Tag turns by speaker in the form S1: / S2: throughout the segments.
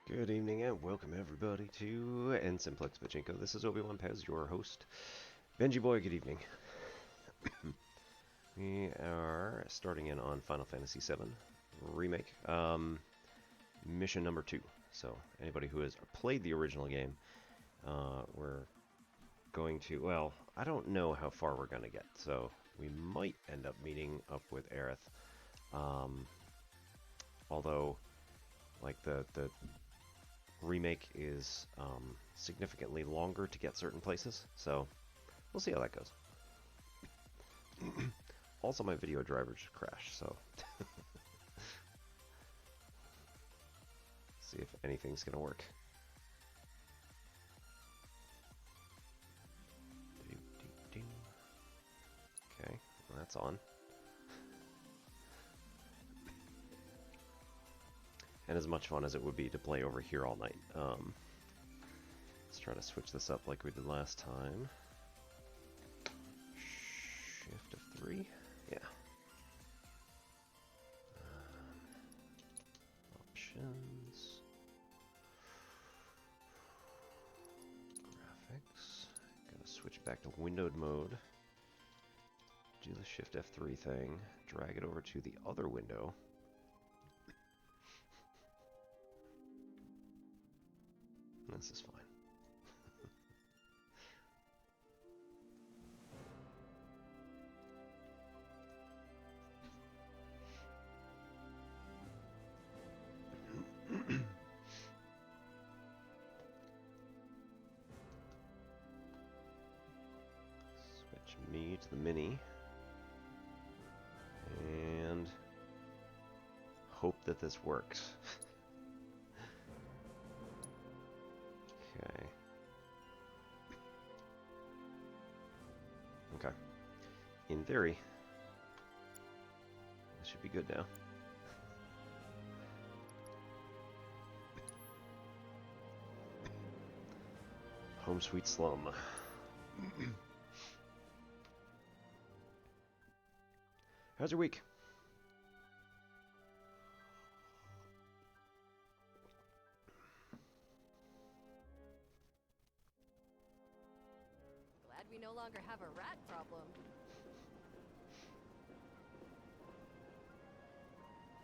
S1: Good evening and welcome everybody to Simplex Pachinko. This is Obi-Wan Pez, your host. Benji Boy, good evening. We are starting in on Final Fantasy VII Remake, mission number 2. So, anybody who has played the original game, we're going to, well, I don't know how far we're going to get, so we might end up meeting up with Aerith. Although, like, the remake is significantly longer to get certain places, so we'll see how that goes. Also, my video driver just crashed, so see if anything's gonna work. Okay, well, that's on. And as much fun as it would be to play over here all night. Let's try to switch this up like we did last time. Shift F3? Yeah. Options. Graphics. Gotta switch back to windowed mode. Do the Shift F3 thing. Drag it over to the other window. This is fine. Switch me to the mini. And hope that this works. Okay. Okay. In theory, this should be good now. Home sweet slum. How's your week?
S2: Glad we no longer have a rat problem.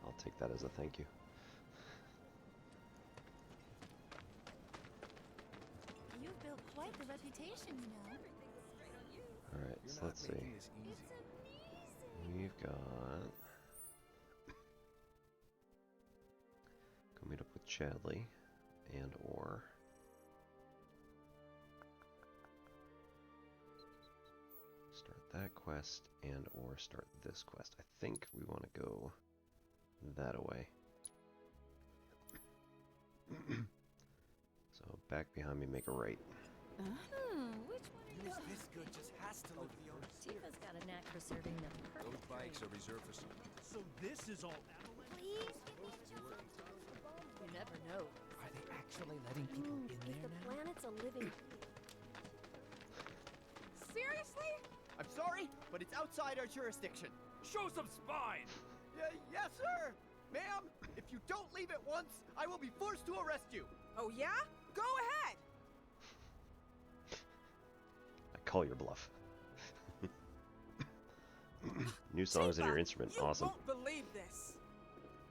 S1: I'll take that as a thank you.
S2: You've built quite the reputation, you know.
S1: Alright, so let's see.
S2: It's amazing.
S1: We've got... Go meet up with Chadley and or... Start that quest and or start this quest. I think we want to go that away. So back behind me, make a right.
S2: Which one are you?
S3: This good just has to live beyond.
S2: Tifa's got a knack for serving the perfect
S3: Those bikes are reserved for some.
S4: So this is all Avalanche?
S2: Please give me a You never know.
S3: Are they actually letting people in
S2: If
S3: there
S2: the
S3: now?
S2: planet's a living...
S5: Seriously?
S6: I'm sorry, but it's outside our jurisdiction.
S4: Show some spine!
S6: Yes, sir! Ma'am, if you don't leave at once, I will be forced to arrest you.
S5: Oh yeah? Go ahead!
S1: I call your bluff. New songs in your
S5: Tifa,
S1: instrument,
S5: you
S1: awesome.
S5: won't believe this.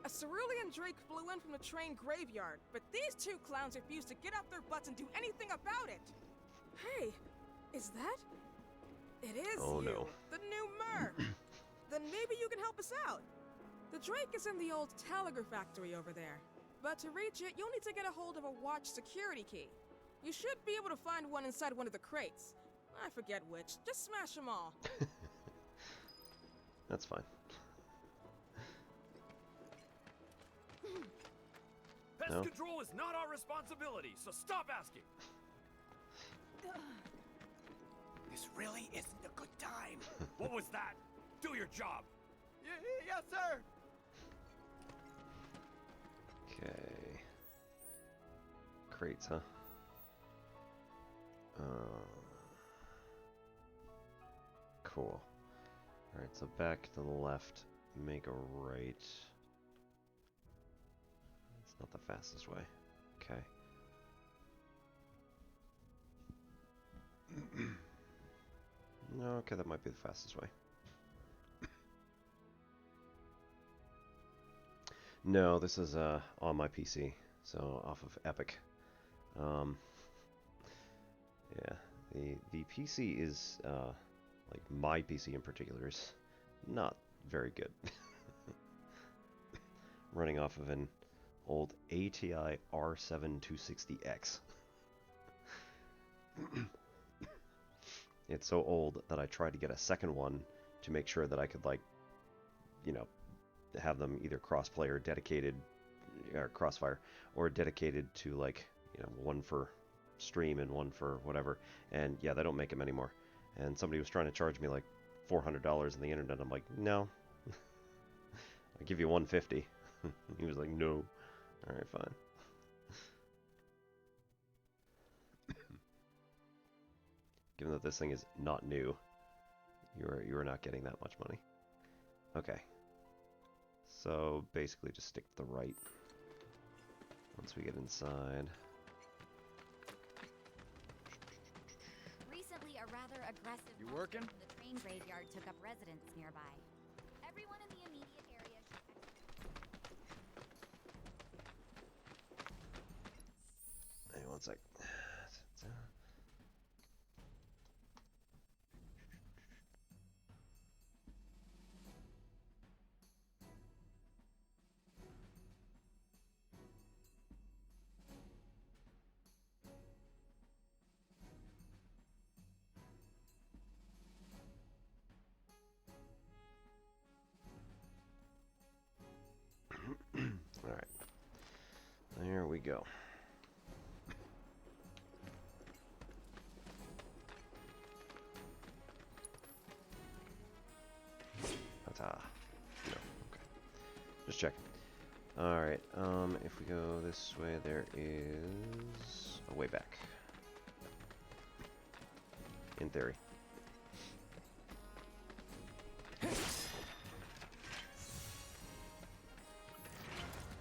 S5: A cerulean drake flew in from the train graveyard, but these two clowns refused to get off their butts and do anything about it. Hey, is that? It is
S1: Oh,
S5: you,
S1: no.
S5: the new Mer. Then maybe you can help us out. The drake is in the old Telegraph factory over there. But to reach it, you'll need to get a hold of a watch security key. You should be able to find one inside one of the crates. I forget which. Just smash them all.
S1: That's fine.
S4: Pest
S1: No?
S4: control is not our responsibility, so stop asking!
S3: This really isn't a good time.
S4: What was that? Do your job!
S6: Yes, sir!
S1: Okay. Crates, huh? Cool. Alright, so back to the left, make a right. It's not the fastest way. Okay. Okay, that might be the fastest way. No, this is on my PC, so off of Epic. Yeah, the PC is like my PC in particular is not very good. Running off of an old ATI R7 260X. It's so old that I tried to get a second one to make sure that I could, like, you know, have them either crossplay or dedicated, or crossfire, or dedicated to, like, you know, one for stream and one for whatever. And yeah, they don't make them anymore. And somebody was trying to charge me like $400 on the internet. I'm like, no, I'll give you $150. He was like, no. All right, fine. Given that this thing is not new, you are not getting that much money. Okay. So basically just stick to the right once we get inside.
S2: Recently, a rather aggressive
S6: You
S2: monster
S6: working?
S2: from the train graveyard took up residence nearby. Everyone in the immediate area should
S1: Hey, one sec. Alright. There we go. Ta-ta. No. Okay. Just checking. Alright, if we go this way, there is a way back. In theory.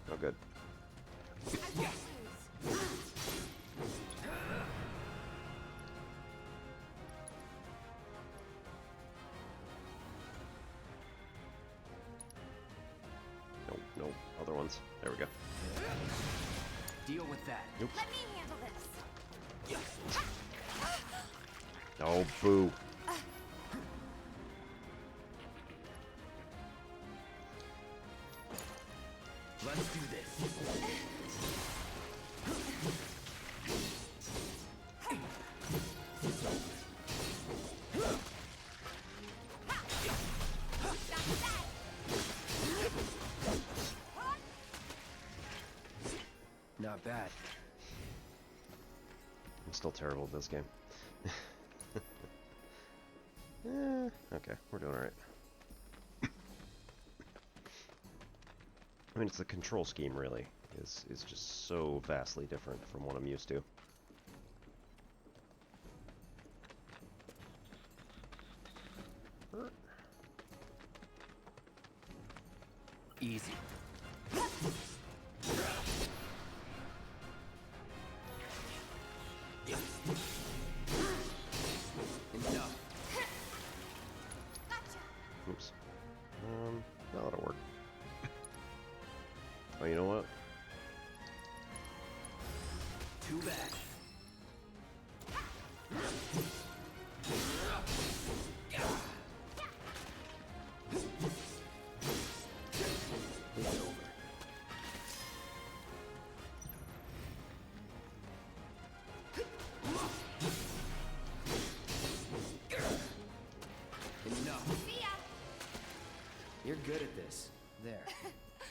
S1: Oh, good. Nope, nope. Other ones. There we go.
S6: Deal with that.
S1: Nope.
S2: let me handle this.
S1: Oh, boo.
S6: Let's do this. Not bad.
S1: I'm still terrible at this game. Okay, we're doing alright. I mean, it's the control scheme, really, is just so vastly different from what I'm used to.
S6: Easy. Enough.
S1: Oops. That'll work. Oh, you know what?
S6: Too bad. It's over. Enough.
S2: See ya.
S6: You're good at this. There.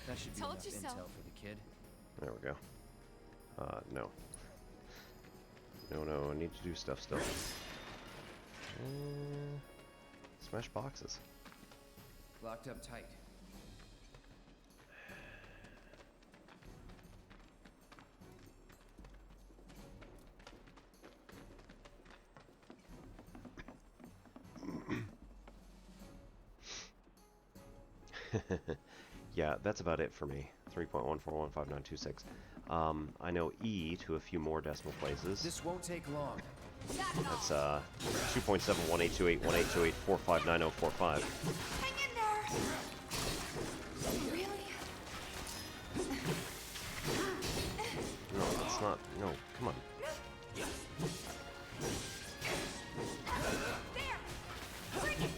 S6: That should be
S2: Told
S6: enough
S2: you so.
S6: intel for the kid.
S1: There we go. No. No, I need to do stuff still. Smash boxes.
S6: Locked up tight.
S1: Yeah, that's about it for me. 3.1415926. I know E to a few more decimal places.
S6: This won't take long.
S1: That's 2.718281828459045.
S2: Hang in there! Really?
S1: No, it's not. No, come on.
S2: There! Bring it!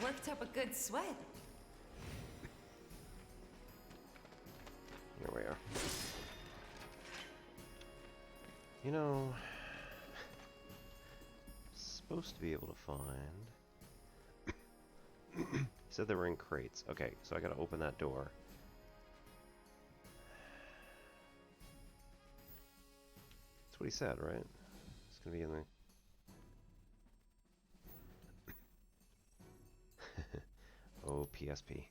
S2: Worked up a good sweat.
S1: Here we are. You know, supposed to be able to find. Said they were in crates. Okay, so I gotta open that door. That's what he said, right? It's gonna be in the. Oh, PSP.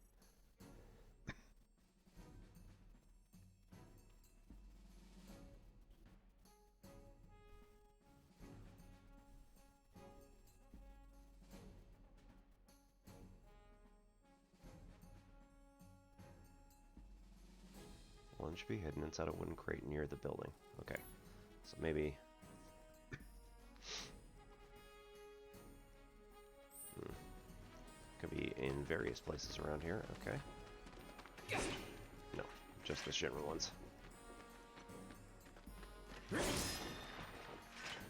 S1: One should be hidden inside a wooden crate near the building. Okay, so maybe. Could be in various places around here. Okay. No, just the Shinra ones.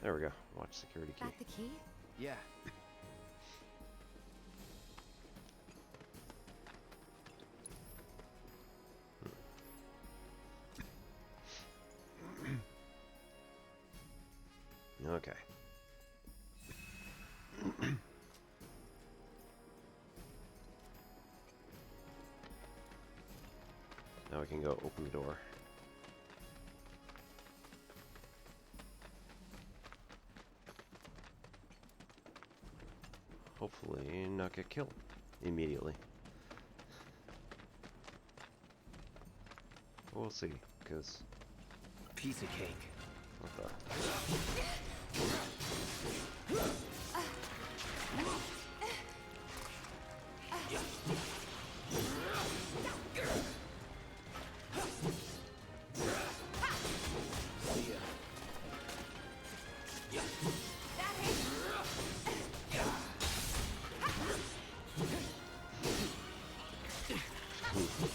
S1: There we go. Watch security key.
S2: Got the key?
S6: Yeah.
S1: Okay. Now we can go open the door. Hopefully not get killed immediately. We'll see, because
S6: Piece of cake.
S1: what the?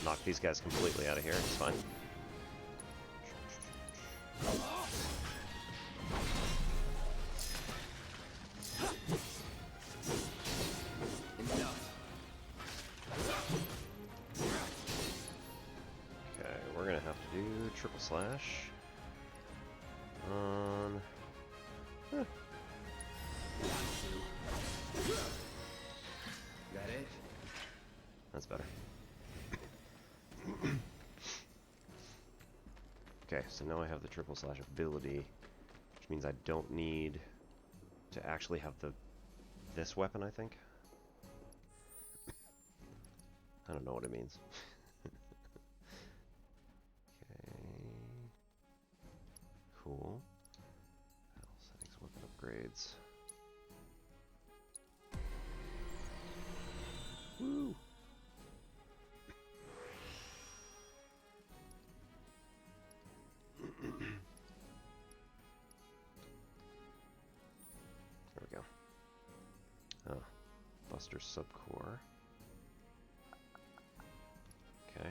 S1: Knock these guys completely out of here. It's fine. Okay, we're gonna have to do triple slash on.
S6: That it?
S1: That's better. Okay, so now I have the triple slash ability, which means I don't need to actually have this weapon, I think. I don't know what it means. Okay. Cool. Battle settings, weapon upgrades. Woo! There we go. Oh, Buster Subcore. Okay.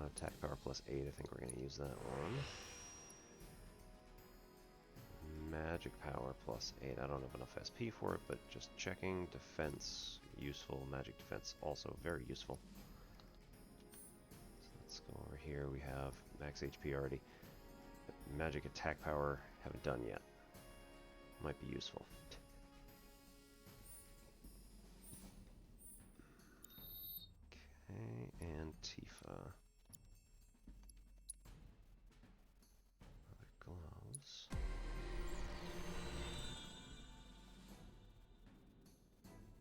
S1: Attack power plus 8. I think we're going to use that one. Magic power plus 8. I don't have enough SP for it, but just checking. Defense, useful. Magic defense, also very useful. So let's go over here. We have max HP already. Magic attack power, haven't done yet. Might be useful. Okay, and Tifa. Other gloves.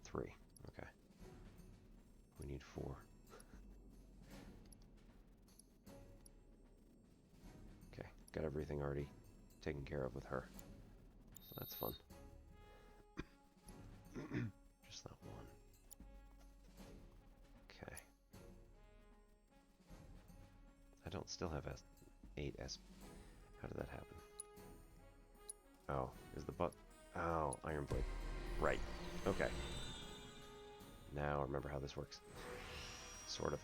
S1: Three. Okay. We need 4. got everything already taken care of with her. So that's fun. Just that one. Okay. I don't still have 8 S. How did that happen? Oh, is the butt? Oh, Iron Blade. Right. Okay. Now I remember how this works. Sort of.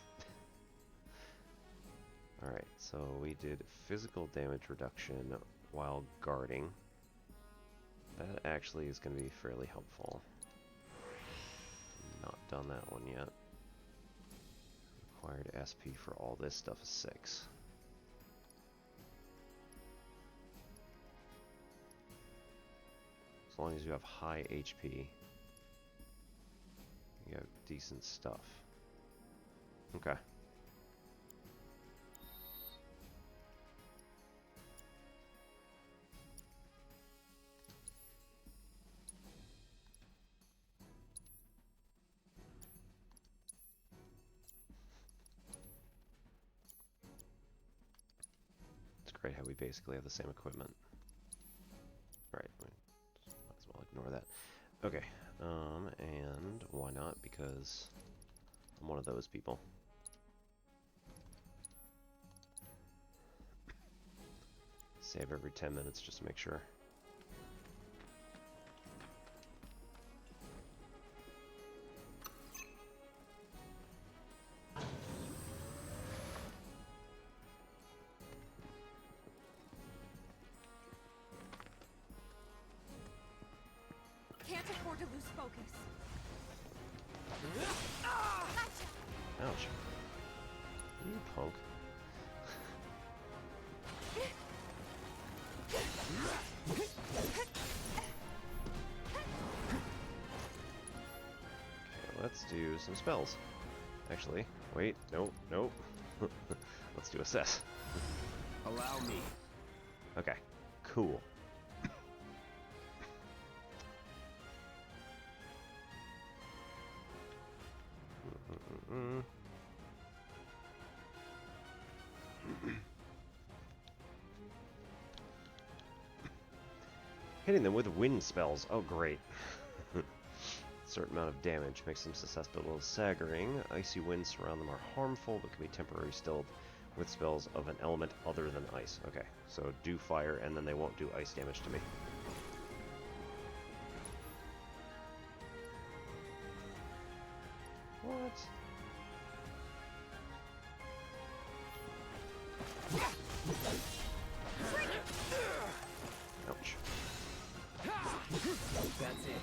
S1: Alright, so we did physical damage reduction while guarding. That actually is going to be fairly helpful. Not done that one yet. Required SP for all this stuff is 6. As long as you have high HP, you have decent stuff. Okay. It's great how we basically have the same equipment. Right, might as well ignore that. Okay, and why not? Because I'm one of those people. Save every 10 minutes just to make sure.
S2: Can't afford to lose focus.
S1: Ouch. You punk. Okay, let's do some spells. Actually, wait, nope, nope. Let's do assess.
S3: Allow me.
S1: Okay, cool. Hitting them with wind spells. Oh, great. Certain amount of damage makes them susceptible to staggering. Icy winds surround them are harmful, but can be temporarily stilled with spells of an element other than ice. Okay, so do fire, and then they won't do ice damage to me. What? Ouch.
S3: That's it.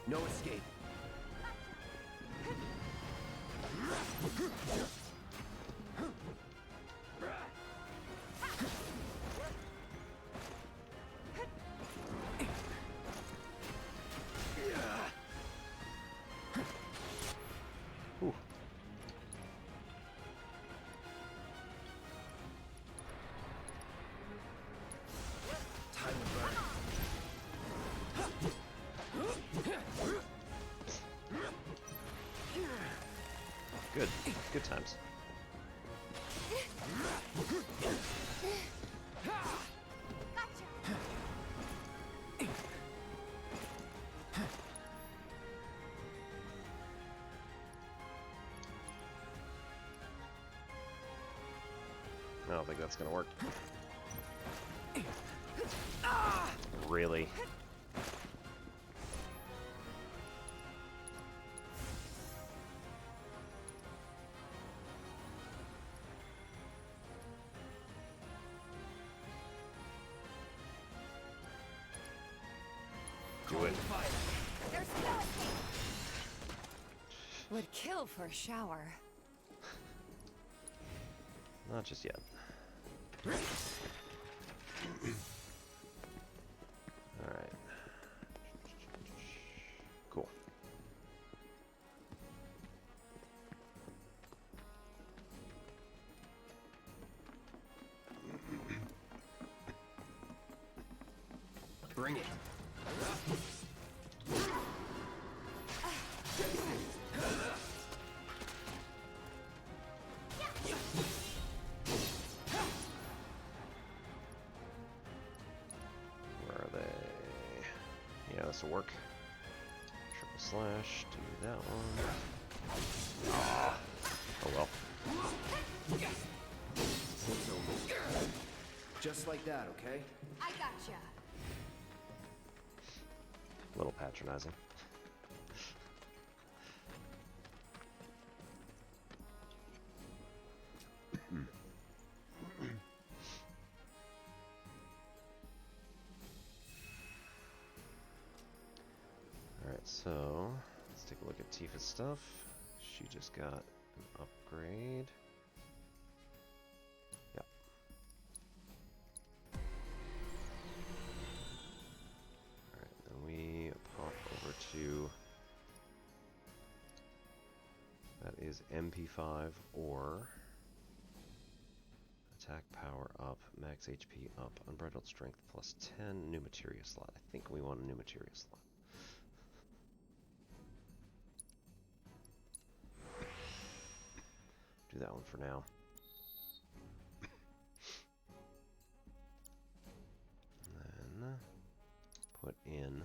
S3: No escape.
S1: Ooh.
S3: Time to burn.
S1: Good. Good times. I don't think that's gonna work. Really? Do it.
S2: There's no escape. Would kill for a shower.
S1: Not just yet. Alright. Cool.
S3: Bring it.
S1: Where are they? Yeah, this will work. Triple slash, do that one. Ah. Oh well.
S6: Just like that, okay?
S2: I gotcha.
S1: A little patronizing. Alright, so let's take a look at Tifa's stuff. She just got an upgrade. Yep. Alright, then we pop over to... That is MP5 or... Attack power up, max HP up, unbridled strength plus 10, new materia slot. I think we want a new materia slot. Do that one for now. And then put in...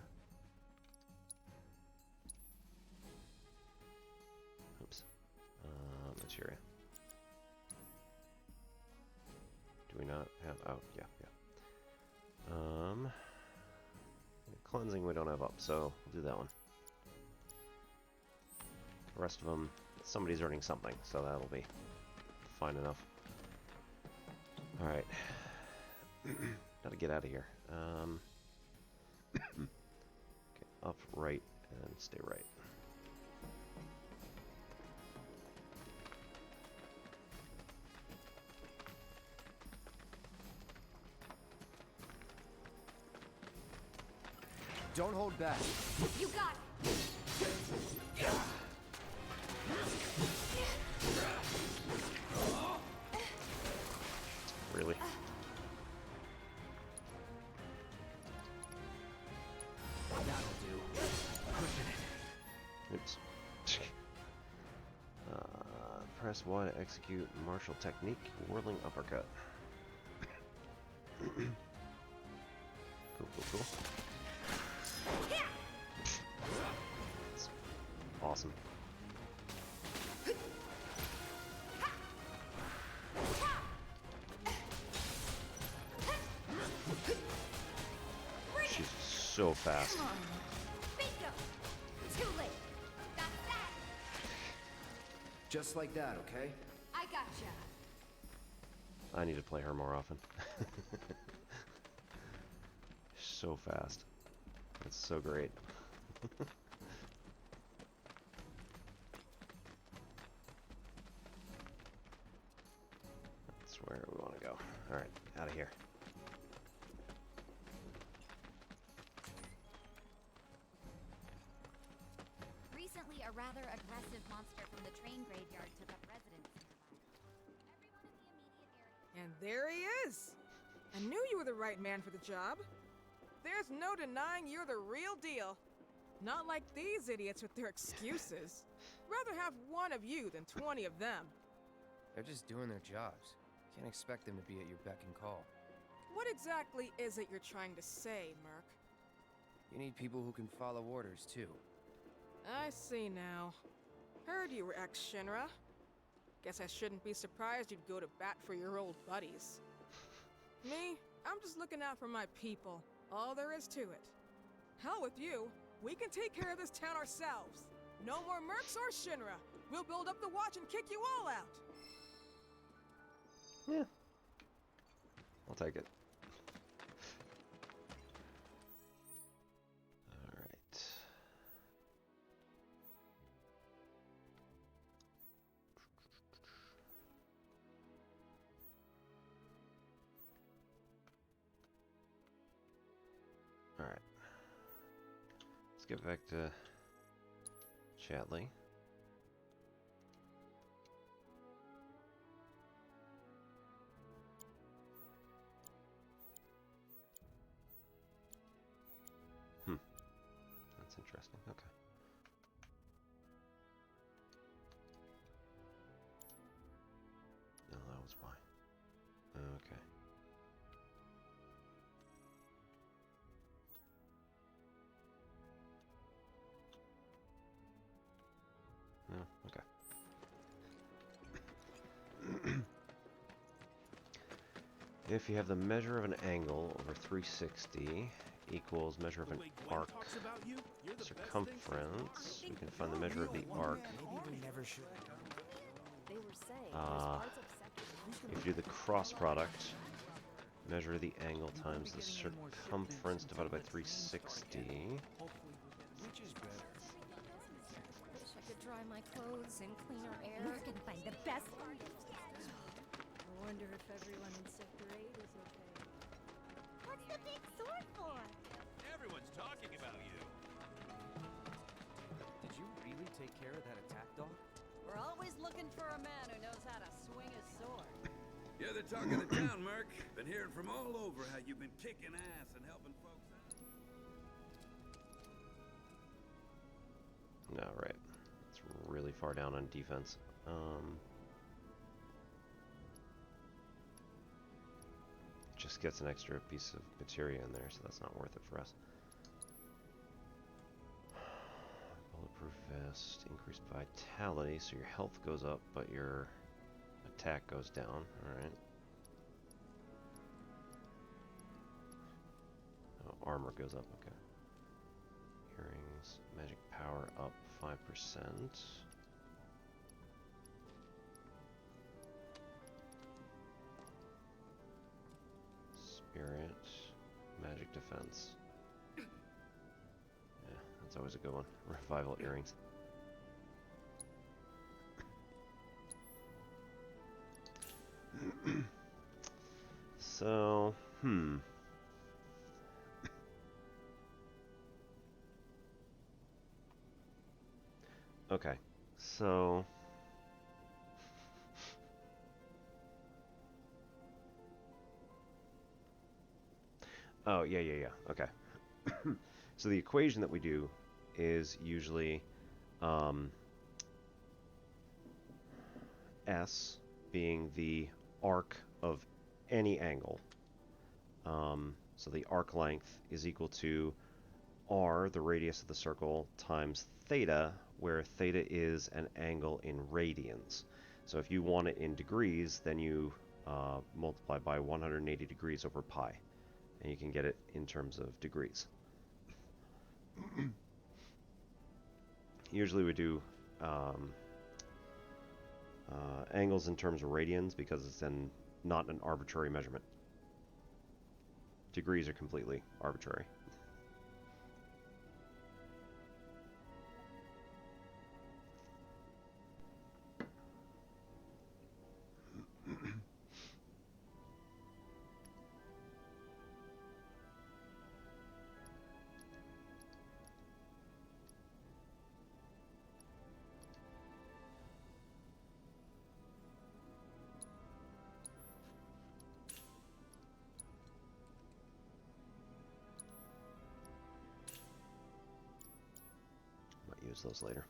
S1: Oops. Materia. Do we not have... Oh, yeah. Cleansing we don't have up, so we'll do that one. The rest of them, somebody's earning something, so that'll be fine enough. Alright. Gotta get out of here. Okay, up, right, and stay right.
S6: Don't hold back.
S2: You got it.
S1: Really?
S6: That'll do. Pushing it.
S1: Oops. Press Y to execute martial technique, whirling uppercut. Cool. That's awesome. She's so fast.
S2: Bingo. Too late. That's that.
S6: Just like that, okay?
S2: I gotcha.
S1: I need to play her more often. So fast. It's so great. That's where we want to go. Alright, out of here.
S2: Recently, a rather aggressive monster from the train graveyard took up residence nearby. Everyone in the immediate area.
S5: And there he is! I knew you were the right man for the job. There's no denying you're the real deal. Not like these idiots with their excuses. Rather have one of you than 20 of them.
S7: They're just doing their jobs. Can't expect them to be at your beck and call.
S5: What exactly is it you're trying to say, Merc?
S7: You need people who can follow orders, too.
S5: I see now. Heard you were ex-Shinra. Guess I shouldn't be surprised you'd go to bat for your old buddies. Me, I'm just looking out for my people. All there is to it. Hell with you. We can take care of this town ourselves. No more mercs or Shinra. We'll build up the watch and kick you all out.
S1: Yeah. I'll take it. Alright. Alright. Let's get back to Chatley. That's interesting. Okay. No, that was why. Okay. Oh, okay. If you have the measure of an angle over 360 equals measure of an arc circumference, we can find the measure of the arc.
S6: Maybe we never should.
S8: They were saying
S1: If you do the cross product, measure the angle times the circumference divided by 360.
S6: Which is better?
S8: wish I could dry my clothes in cleaner air.
S2: We're gonna find the best.
S8: I wonder if everyone in Sector 8 is okay.
S2: What's the big sword for?
S4: Everyone's talking about you.
S7: Did you really take care of that attack dog?
S8: We're always looking for a man who knows how to swing his sword.
S9: Yeah, they're talking of town, Merc. Been hearing from all over how you've been kicking ass and helping folks out.
S1: No, right. It's really far down on defense. Just gets an extra piece of materia in there, so that's not worth it for us. Bulletproof vest, increased vitality, so your health goes up, but your attack goes down. Alright. Oh, armor goes up, okay. Earrings, magic power up 5%. Spirit, magic defense. Yeah, that's always a good one. Revival earrings. So, Okay, so oh, yeah. Okay. So the equation that we do is usually S being the arc of any angle. So the arc length is equal to r, the radius of the circle, times theta, where theta is an angle in radians. So if you want it in degrees, then you multiply by 180 degrees over pi, and you can get it in terms of degrees. Usually we do angles in terms of radians because it's not an arbitrary measurement. Degrees are completely arbitrary. Might use those later.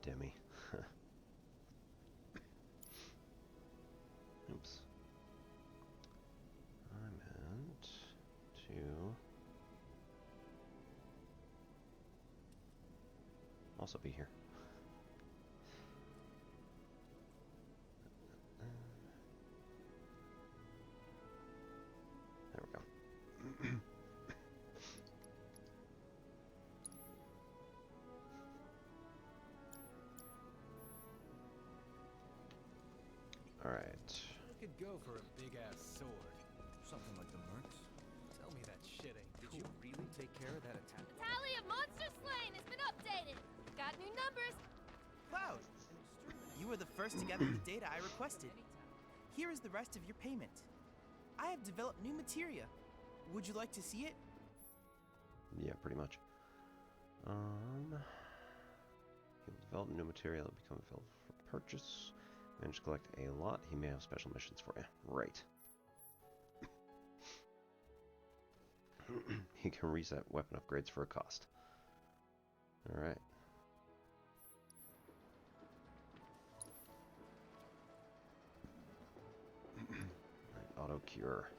S1: Demi. Oops. I meant to also be here. There we go. All right.
S6: I could go for a big-ass sword. Something like the Mercs. Tell me that shit ain't
S7: Did you really take care of that attack?
S2: Tally of monster numbers!
S10: Cloud, you were the first to gather the data I requested. Here is the rest of your payment. I have developed new materia. Would you like to see it?
S1: Yeah, pretty much. He'll develop new material that become available for purchase. Manage to collect a lot. He may have special missions for you. Right. He can reset weapon upgrades for a cost. Alright. Auto cure.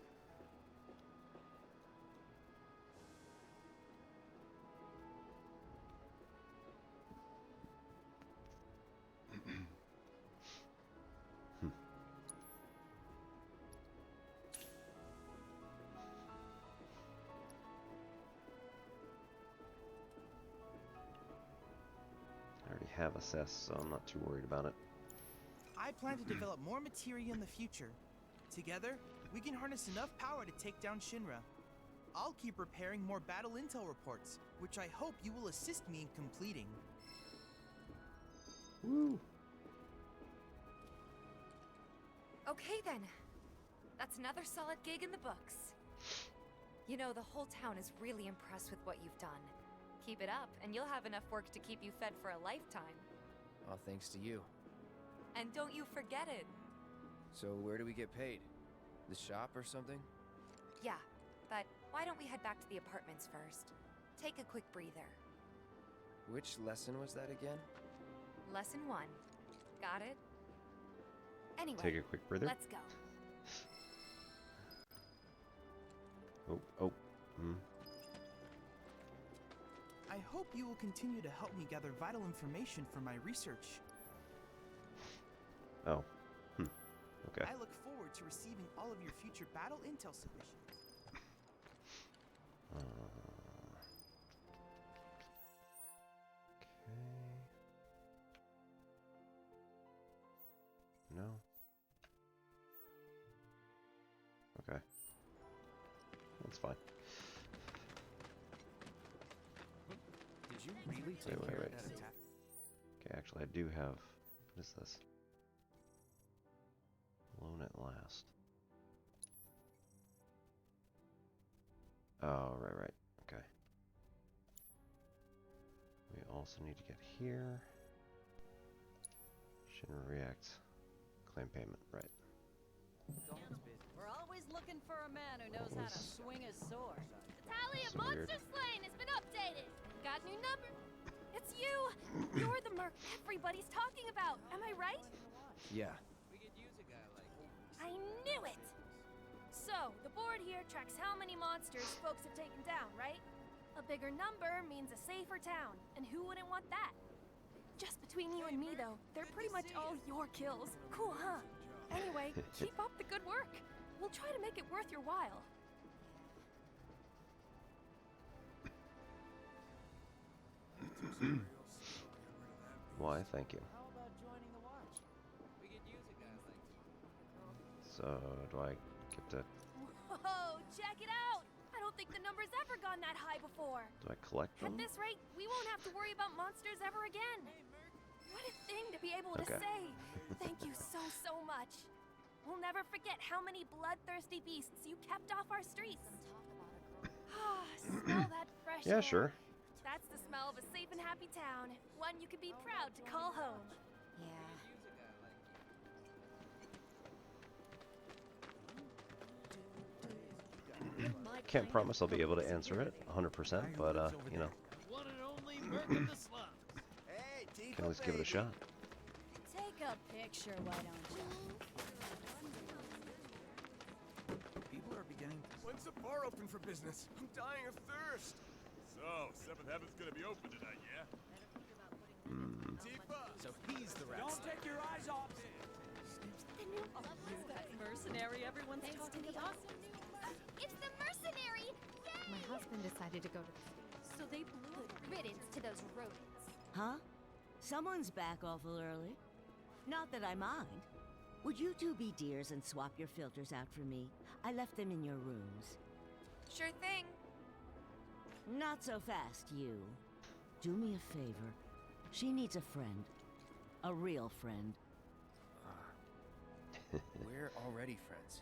S1: I already have assessed, so I'm not too worried about it.
S10: I plan to develop more materia in the future. Together, we can harness enough power to take down Shinra. I'll keep preparing more battle intel reports, which I hope you will assist me in completing.
S1: Woo!
S2: Okay then. That's another solid gig in the books. You know, the whole town is really impressed with what you've done. Keep it up, and you'll have enough work to keep you fed for a lifetime.
S7: All thanks to you.
S2: And don't you forget it.
S7: So where do we get paid? The shop or something?
S2: Yeah, but why don't we head back to the apartments first? Take a quick breather.
S7: Which lesson was that again?
S2: Lesson 1. Got it? Anyway,
S1: Take a quick breather.
S2: let's go.
S1: Oh.
S10: I hope you will continue to help me gather vital information for my research.
S1: Oh. Okay.
S10: I look forward to receiving all of your future battle intel submissions.
S1: Okay. No. Okay. That's fine.
S10: Did you really take
S1: Wait.
S10: care of that attack?
S1: Okay, actually, I do have... What is this? Alone at last. Oh, right. Okay. We also need to get here. Shinra React. Claim payment, right.
S8: We're always looking for a man who knows how to swing his sword.
S2: The tally of
S1: So weird.
S2: monsters slain has been updated. Got new number. It's you. You're the merc everybody's talking about. Am I right?
S7: Yeah.
S2: I knew it. So the board here tracks how many monsters folks have taken down, right? A bigger number means a safer town, and who wouldn't want that? Just between you and me, though, they're pretty much all your kills. Cool, huh? Anyway, keep up the good work. We'll try to make it worth your while.
S1: Why, thank you.
S8: How about joining the watch?
S1: So, do I get to...
S2: Whoa, check it out! I don't think the number's ever gone that high before.
S1: Do I collect
S2: At
S1: them?
S2: this rate, we won't have to worry about monsters ever again. What a thing to be able to
S1: Okay.
S2: say. Thank you so much. We'll never forget how many bloodthirsty beasts you kept off our streets. Smell that fresh
S1: Yeah,
S2: air.
S1: sure.
S2: That's the smell of a safe and happy town. One you can be proud to call home.
S1: Can't promise I'll be able to answer it 100%, but, you know,
S4: One and only Merc of the slums.
S6: Hey, Tifa,
S1: can at least give it a shot.
S8: Take a picture, why don't you?
S10: People are beginning to...
S3: When's the bar open for business? I'm dying of thirst.
S4: So, Seventh Heaven's gonna be open tonight, yeah?
S3: Tifa!
S6: So he's the rest.
S3: Don't take your eyes off it!
S8: That mercenary everyone's talking about.
S2: It's the mercenary! Yay!
S11: My husband decided to go to the States.
S8: So they blew
S2: Good riddance to those rodents.
S12: Huh? Someone's back awful early. Not that I mind. Would you two be dears and swap your filters out for me? I left them in your rooms.
S2: Sure thing.
S12: Not so fast, you. Do me a favor. She needs a friend. A real friend.
S7: We're already friends.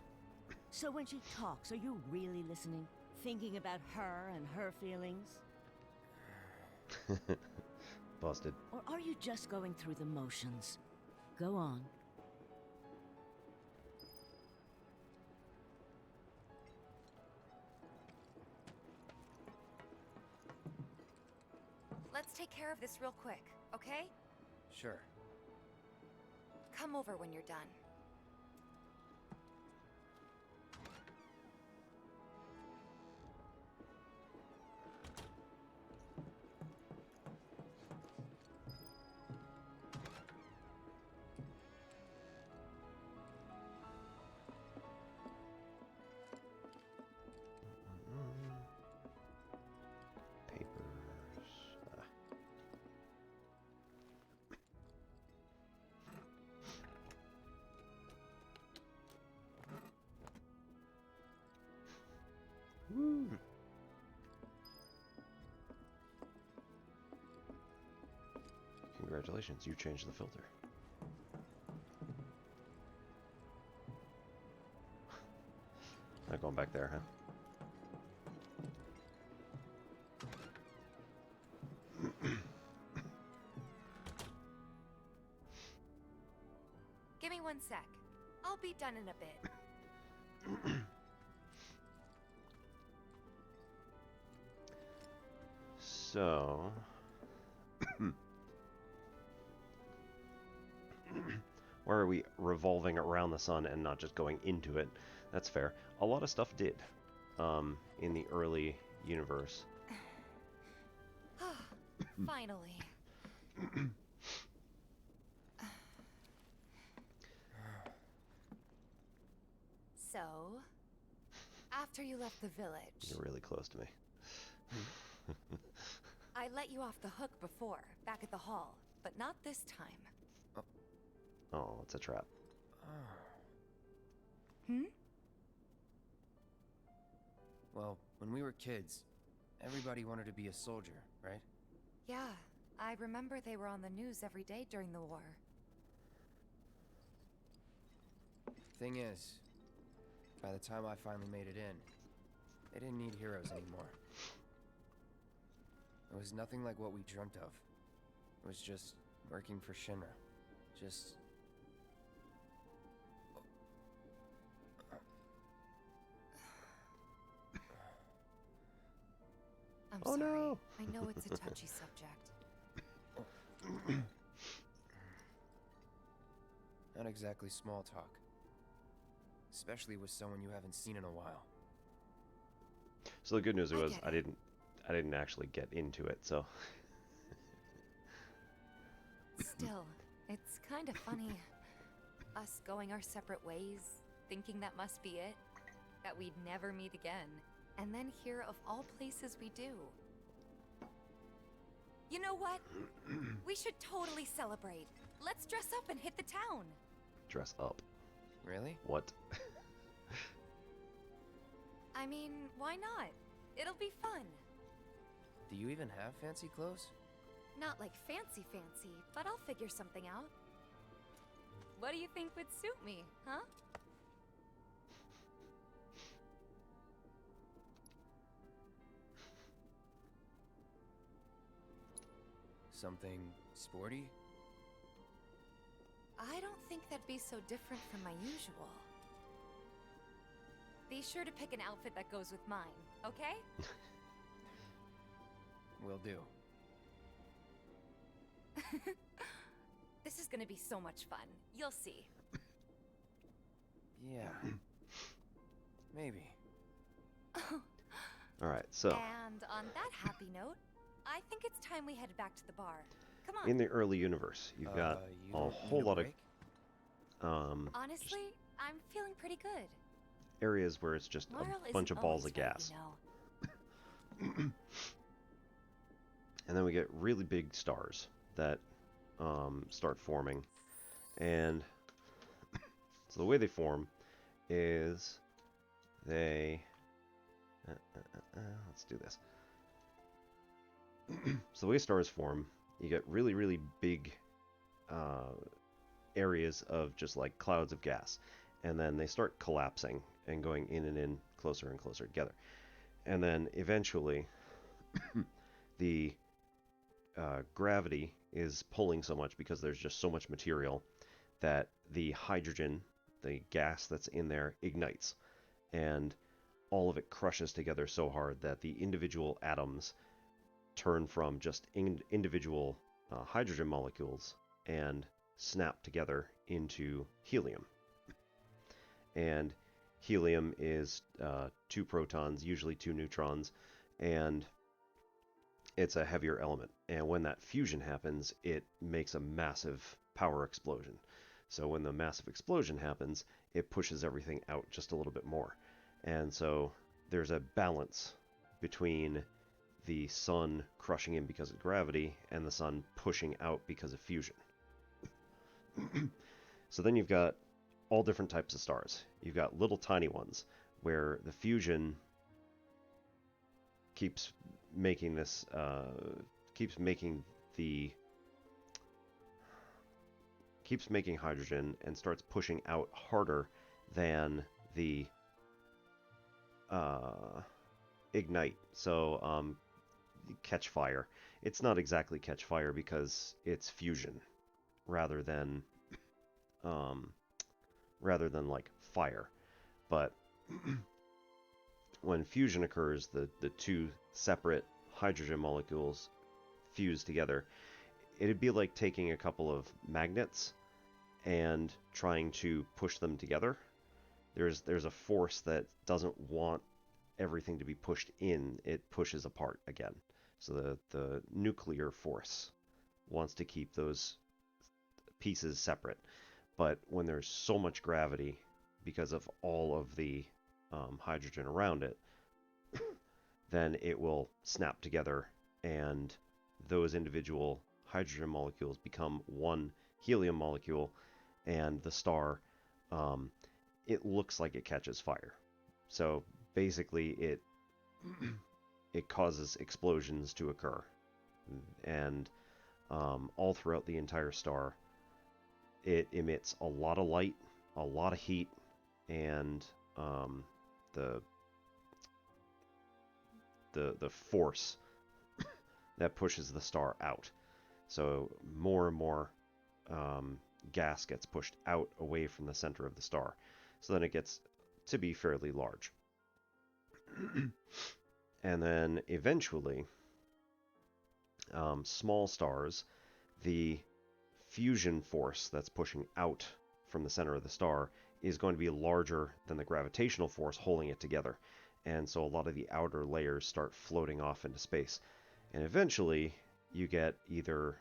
S12: So when she talks, are you really listening? Thinking about her and her feelings?
S1: Busted.
S12: Or are you just going through the motions? Go on.
S13: Let's take care of this real quick, okay?
S7: Sure.
S13: Come over when you're done.
S1: Woo. Congratulations, you changed the filter. Not going back there, huh?
S13: Give me 1 sec. I'll be done in a bit.
S1: So... why are we revolving around the sun and not just going into it? That's fair. A lot of stuff did in the early universe.
S13: Finally. So, after you left the village...
S1: You're really close to me.
S13: I let you off the hook before, back at the hall, but not this time.
S1: Oh, it's a trap.
S13: Hmm?
S7: Well, when we were kids, everybody wanted to be a soldier, right?
S13: Yeah, I remember they were on the news every day during the war.
S7: Thing is, by the time I finally made it in, they didn't need heroes anymore. It was nothing like what we dreamt of. It was just working for Shinra. Just...
S13: I'm
S1: Oh,
S13: sorry.
S1: no.
S13: I know it's a touchy subject.
S7: Not exactly small talk. Especially with someone you haven't seen in a while.
S1: So the good news was
S13: get
S1: I didn't actually get into it, so
S13: Still, it's kind of funny. Us going our separate ways, thinking that must be it. That we'd never meet again. And then here, of all places, we do. You know what? We should totally celebrate. Let's dress up and hit the town.
S1: dress up.
S7: Really?
S1: What?
S13: I mean, why not? It'll be fun.
S7: Do you even have fancy clothes?
S13: Not like fancy, but I'll figure something out. What do you think would suit me, huh?
S7: Something sporty?
S13: I don't think that'd be so different from my usual. Be sure to pick an outfit that goes with mine, okay?
S7: Will do.
S13: This is gonna be so much fun. You'll see.
S7: Yeah. Maybe.
S1: Alright, so...
S13: And on that happy note, I think it's time we headed back to the bar. Come on.
S1: In the early universe, you've got
S7: you
S1: a
S7: don't
S1: whole
S7: need a
S1: lot
S7: break?
S1: of...
S13: Honestly, I'm feeling pretty good.
S1: areas where it's just
S13: Marl
S1: a bunch
S13: isn't
S1: of balls
S13: always
S1: of
S13: right,
S1: gas.
S13: you know.
S1: And then we get really big stars that start forming. And so the way they form is they... let's do this. So the way stars form you get really, really big areas of just like clouds of gas, and then they start collapsing and going in and in closer and closer together. And then eventually the gravity is pulling so much because there's just so much material that the hydrogen, the gas that's in there, ignites, and all of it crushes together so hard that the individual atoms turn from just individual hydrogen molecules and snap together into helium. And helium is 2 protons, usually 2 neutrons, and it's a heavier element. And when that fusion happens, it makes a massive power explosion. So when the massive explosion happens, it pushes everything out just a little bit more. And so there's a balance between the sun crushing in because of gravity and the sun pushing out because of fusion. So then you've got all different types of stars. You've got little tiny ones where the fusion keeps making this, keeps making hydrogen and starts pushing out harder than the ignite. So catch fire. It's not exactly catch fire because it's fusion rather than like fire. But when fusion occurs, the 2 separate hydrogen molecules fuse together. It'd be like taking a couple of magnets and trying to push them together. There's a force that doesn't want everything to be pushed in. It pushes apart again. So the nuclear force wants to keep those pieces separate. But when there's so much gravity because of all of the hydrogen around it, then it will snap together, and those individual hydrogen molecules become one helium molecule, and the star, it looks like it catches fire. So basically it causes explosions to occur, and all throughout the entire star it emits a lot of light, a lot of heat, and the force that pushes the star out. So more and more gas gets pushed out away from the center of the star. So then it gets to be fairly large. And then eventually, small stars, the fusion force that's pushing out from the center of the star is going to be larger than the gravitational force holding it together. And so a lot of the outer layers start floating off into space. And eventually, you get either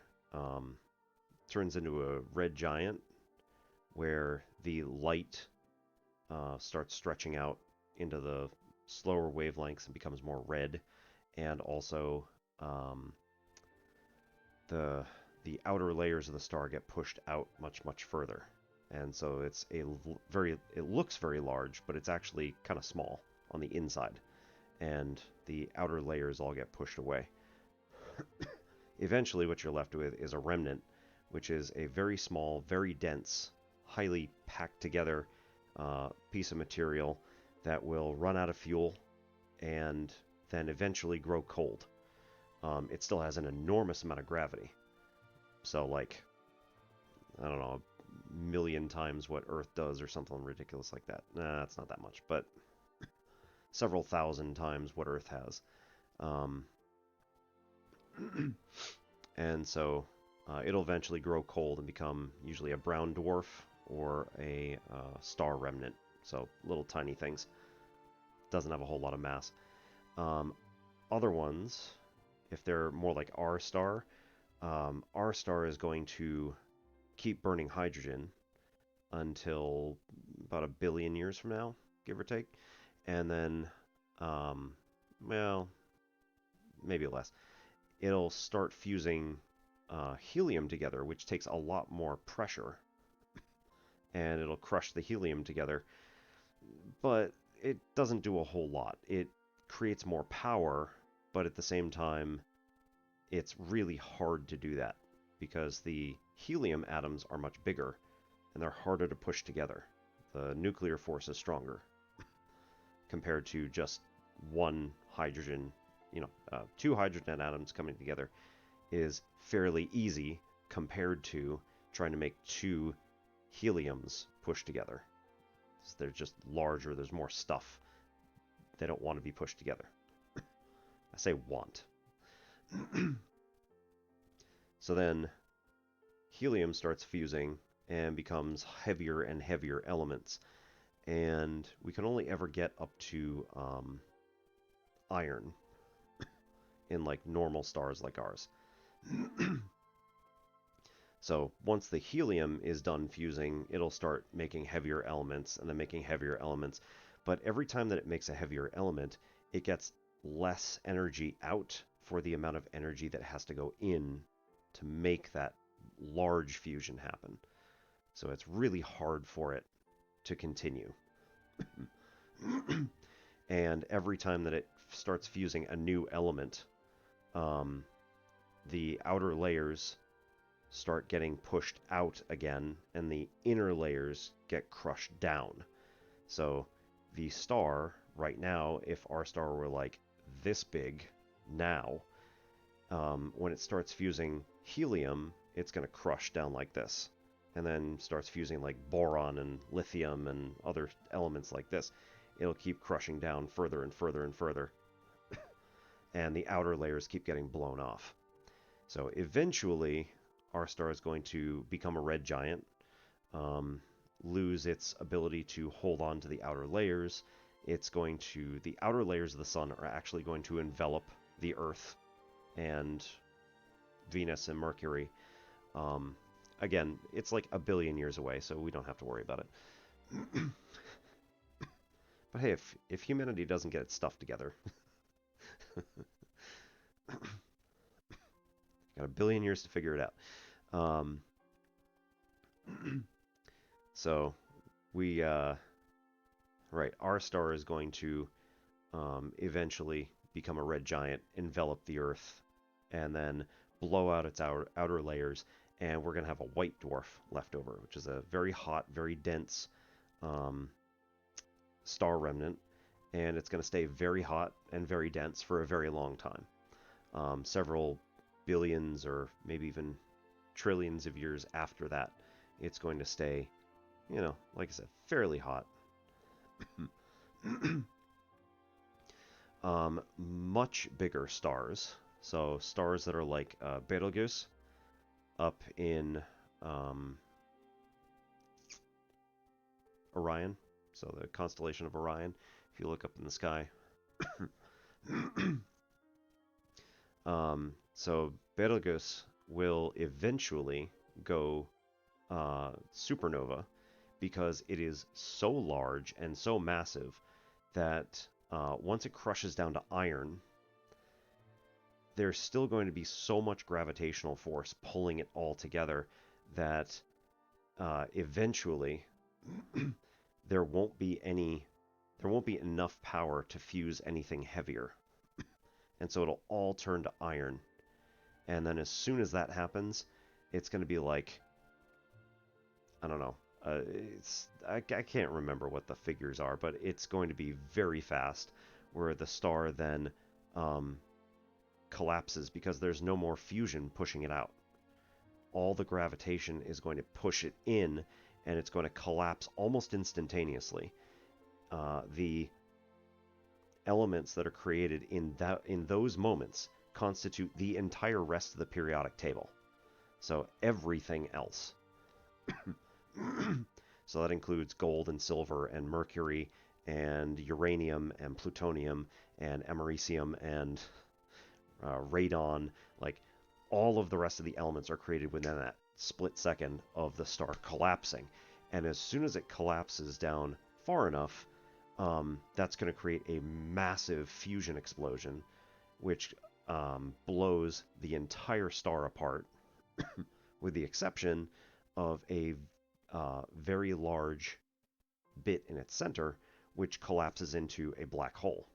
S1: turns into a red giant, where the light starts stretching out into the slower wavelengths and becomes more red, and also the outer layers of the star get pushed out much further, and so it looks very large, but it's actually kind of small on the inside, and the outer layers all get pushed away. Eventually, what you're left with is a remnant, which is a very small, very dense, highly packed together piece of material that will run out of fuel and then eventually grow cold. It still has an enormous amount of gravity. So, like, I don't know, 1,000,000 times what Earth does or something ridiculous like that. Nah, it's not that much, but several thousand times what Earth has. And so it'll eventually grow cold and become usually a brown dwarf or a star remnant. So little tiny things. Doesn't have a whole lot of mass. Other ones, if they're more like our star is going to keep burning hydrogen until about 1 billion years from now, give or take. And then, well, maybe less. It'll start fusing helium together, which takes a lot more pressure. And it'll crush the helium together. But it doesn't do a whole lot. It creates more power, but at the same time, it's really hard to do that because the helium atoms are much bigger and they're harder to push together. The nuclear force is stronger compared to just one hydrogen, two hydrogen atoms coming together is fairly easy compared to trying to make two heliums push together. So they're just larger, there's more stuff. They don't want to be pushed together. I say want. So then helium starts fusing and becomes heavier and heavier elements. And we can only ever get up to iron in like normal stars like ours. So once the helium is done fusing, it'll start making heavier elements and then making heavier elements. But every time that it makes a heavier element, it gets less energy out for the amount of energy that has to go in to make that large fusion happen. So it's really hard for it to continue. And every time that it starts fusing a new element, the outer layers start getting pushed out again, and the inner layers get crushed down. So the star, right now, if our star were like this big now, when it starts fusing helium, it's going to crush down like this. And then starts fusing like boron and lithium and other elements like this. It'll keep crushing down further and further and further. And the outer layers keep getting blown off. So eventually, our star is going to become a red giant, lose its ability to hold on to the outer layers. The outer layers of the sun are actually going to envelop the Earth and Venus and Mercury. Again, it's like a billion years away, so we don't have to worry about it. But hey, if humanity doesn't get its stuff together, got a billion years to figure it out. So we, right, our star is going to eventually become a red giant, envelop the Earth, and then blow out its outer layers, and we're going to have a white dwarf left over, which is a very hot, very dense star remnant, and it's going to stay very hot and very dense for a very long time. Several billions or maybe even trillions of years after that, it's going to stay, like I said, fairly hot. Much bigger stars, so stars that are like Betelgeuse up in Orion, so the constellation of Orion, if you look up in the sky. So Betelgeuse will eventually go supernova because it is so large and so massive that once it crushes down to iron, there's still going to be so much gravitational force pulling it all together that eventually there won't be enough power to fuse anything heavier. And so it'll all turn to iron. And then as soon as that happens, it's going to be like, I don't know, I can't remember what the figures are, but it's going to be very fast, where the star then collapses because there's no more fusion pushing it out. All the gravitation is going to push it in, and it's going to collapse almost instantaneously. The elements that are created in those moments constitute the entire rest of the periodic table. So everything else. So that includes gold and silver and mercury and uranium and plutonium and americium and radon. Like, all of the rest of the elements are created within that split second of the star collapsing. And as soon as it collapses down far enough, that's going to create a massive fusion explosion, which blows the entire star apart, with the exception of a very large bit in its center, which collapses into a black hole.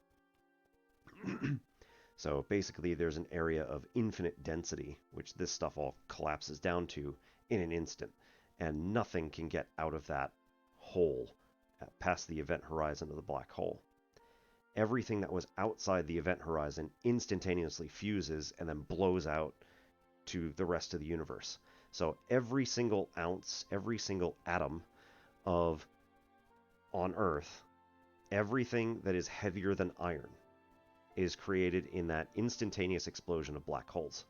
S1: So basically there's an area of infinite density, which this stuff all collapses down to in an instant, and nothing can get out of that hole past the event horizon of the black hole. Everything that was outside the event horizon instantaneously fuses and then blows out to the rest of the universe. So every single ounce, every single atom of on Earth, everything that is heavier than iron is created in that instantaneous explosion of black holes.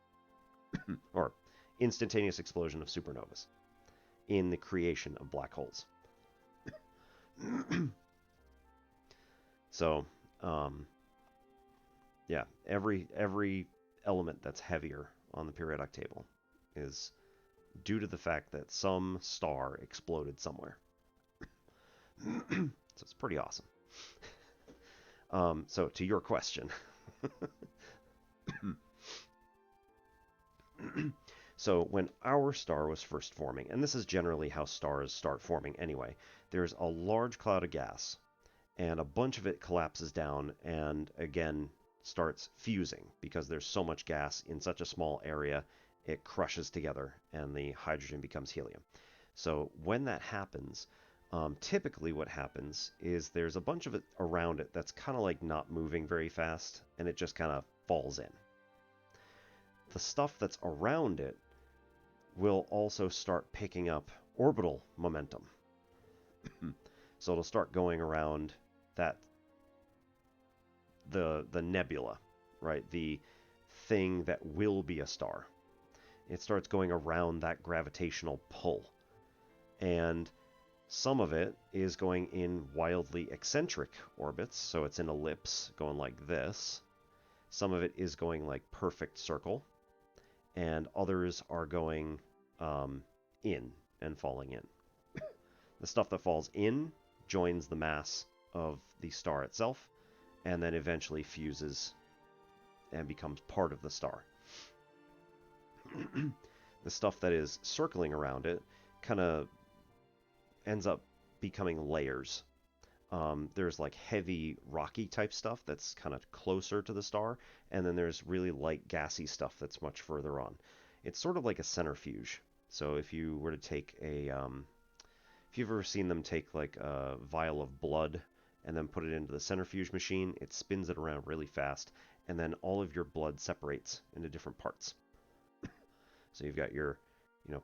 S1: Or instantaneous explosion of supernovas in the creation of black holes. So, yeah, every element that's heavier on the periodic table is due to the fact that some star exploded somewhere. So it's pretty awesome. So to your question. So when our star was first forming, and this is generally how stars start forming anyway, there's a large cloud of gas, and a bunch of it collapses down and again starts fusing because there's so much gas in such a small area, it crushes together and the hydrogen becomes helium. So when that happens, typically what happens is there's a bunch of it around it that's kind of like not moving very fast, and it just kind of falls in. The stuff that's around it will also start picking up orbital momentum. So it'll start going around that the nebula, right? The thing that will be a star. It starts going around that gravitational pull. And some of it is going in wildly eccentric orbits, so it's an ellipse going like this. Some of it is going like perfect circle, and others are going in and falling in. The stuff that falls in joins the mass of the star itself, and then eventually fuses and becomes part of the star. The stuff that is circling around it kind of ends up becoming layers. There's like heavy rocky type stuff that's kind of closer to the star, and then there's really light gassy stuff that's much further on. It's sort of like a centrifuge. So if you were to take a if you've ever seen them take like a vial of blood and then put it into the centrifuge machine, it spins it around really fast, and then all of your blood separates into different parts. So you've got your,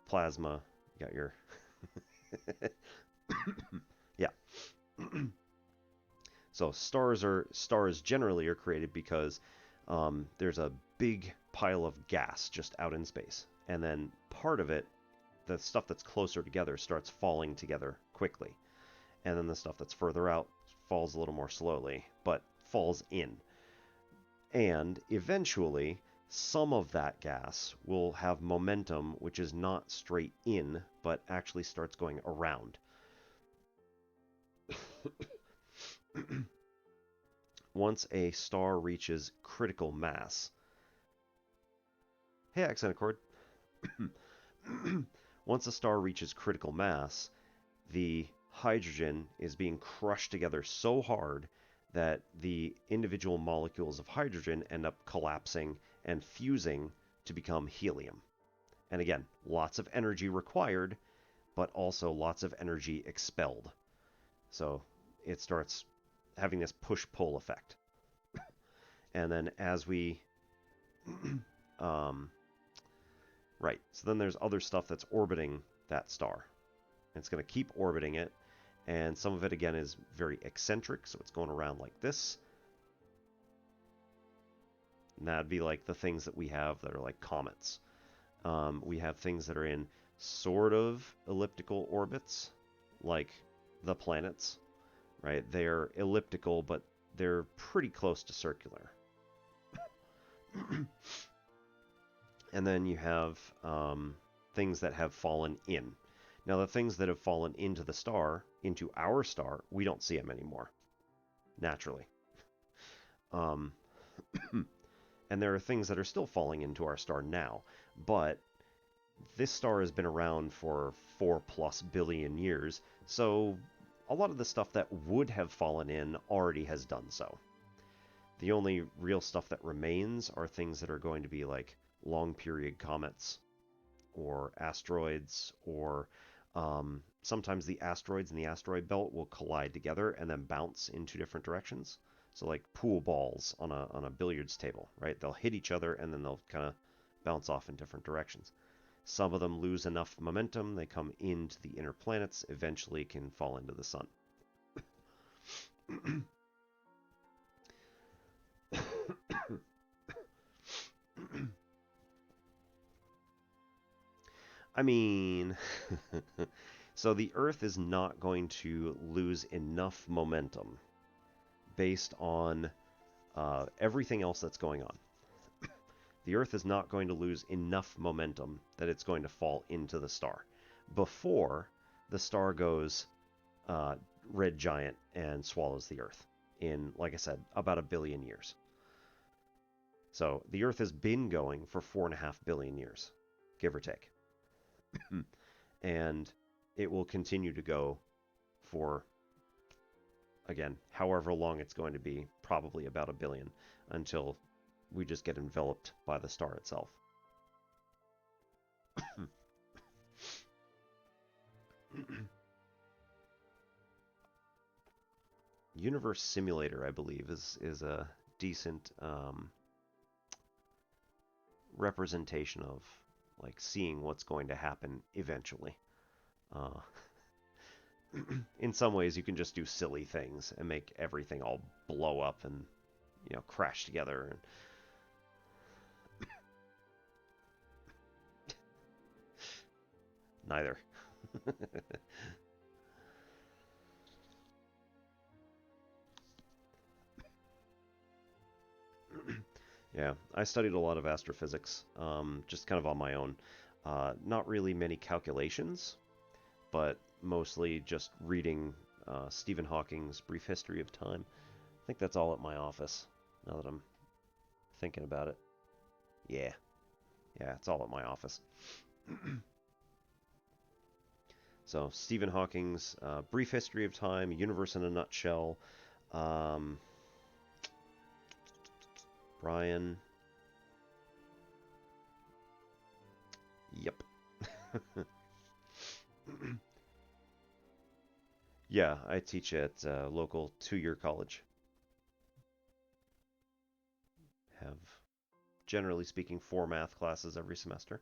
S1: plasma, you got your yeah. So stars generally are created because there's a big pile of gas just out in space, and then part of it, the stuff that's closer together, starts falling together quickly, and then the stuff that's further out falls a little more slowly, but falls in. And eventually, some of that gas will have momentum, which is not straight in, but actually starts going around. Once a star reaches critical mass... Hey, accent accord. Once a star reaches critical mass, the hydrogen is being crushed together so hard that the individual molecules of hydrogen end up collapsing and fusing to become helium. And again, lots of energy required, but also lots of energy expelled. So it starts having this push-pull effect. And then as we... right, so then there's other stuff that's orbiting that star. It's going to keep orbiting it, and some of it, again, is very eccentric, so it's going around like this. And that'd be like the things that we have that are like comets. We have things that are in sort of elliptical orbits, like the planets, right? They're elliptical, but they're pretty close to circular. And then you have things that have fallen in. Now, the things that have fallen into the star, into our star, we don't see them anymore, naturally. And there are things that are still falling into our star now, but this star has been around for 4+ billion years, so a lot of the stuff that would have fallen in already has done so. The only real stuff that remains are things that are going to be like long period comets or asteroids, or sometimes the asteroids in the asteroid belt will collide together and then bounce in 2 different directions. So like pool balls on a billiards table, right? They'll hit each other and then they'll kind of bounce off in different directions. Some of them lose enough momentum, they come into the inner planets, eventually can fall into the sun. I mean, so the Earth is not going to lose enough momentum based on everything else that's going on. The Earth is not going to lose enough momentum that it's going to fall into the star before the star goes red giant and swallows the Earth in, like I said, about 1 billion years. So the Earth has been going for 4.5 billion years, give or take. And it will continue to go for, again, however long it's going to be, probably about 1 billion, until we just get enveloped by the star itself. Universe Simulator, I believe, is a decent representation of like seeing what's going to happen eventually. In some ways, you can just do silly things and make everything all blow up and, you know, crash together. And neither. Yeah, I studied a lot of astrophysics, just kind of on my own. Not really many calculations, but mostly just reading Stephen Hawking's Brief History of Time. I think that's all at my office, now that I'm thinking about it. Yeah, it's all at my office. So, Stephen Hawking's Brief History of Time, Universe in a Nutshell, Brian. Yep. Yeah, I teach at a local 2-year college. Have, generally speaking, 4 math classes every semester.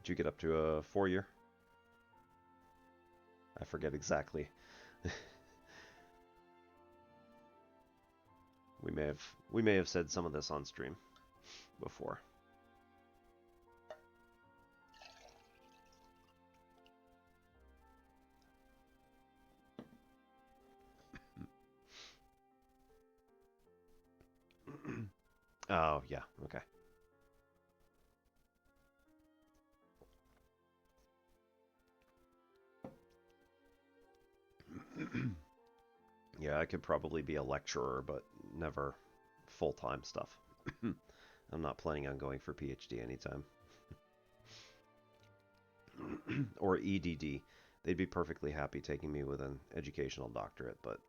S1: Did you get up to a 4-year? I forget exactly. We may have said some of this on stream before. Oh, yeah, okay. Yeah, I could probably be a lecturer, but never full-time stuff. I'm not planning on going for PhD anytime. Or EDD. They'd be perfectly happy taking me with an educational doctorate, but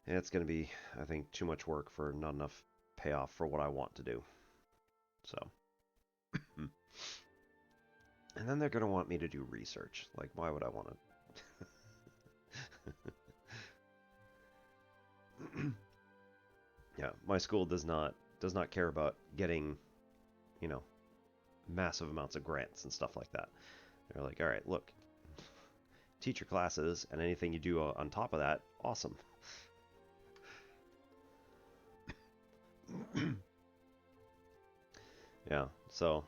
S1: it's going to be, I think, too much work for not enough payoff for what I want to do. So. And then they're going to want me to do research. Like, why would I want to? Yeah, my school does not care about getting, you know, massive amounts of grants and stuff like that. They're like, all right, look, teach your classes, and anything you do on top of that, awesome. Yeah, so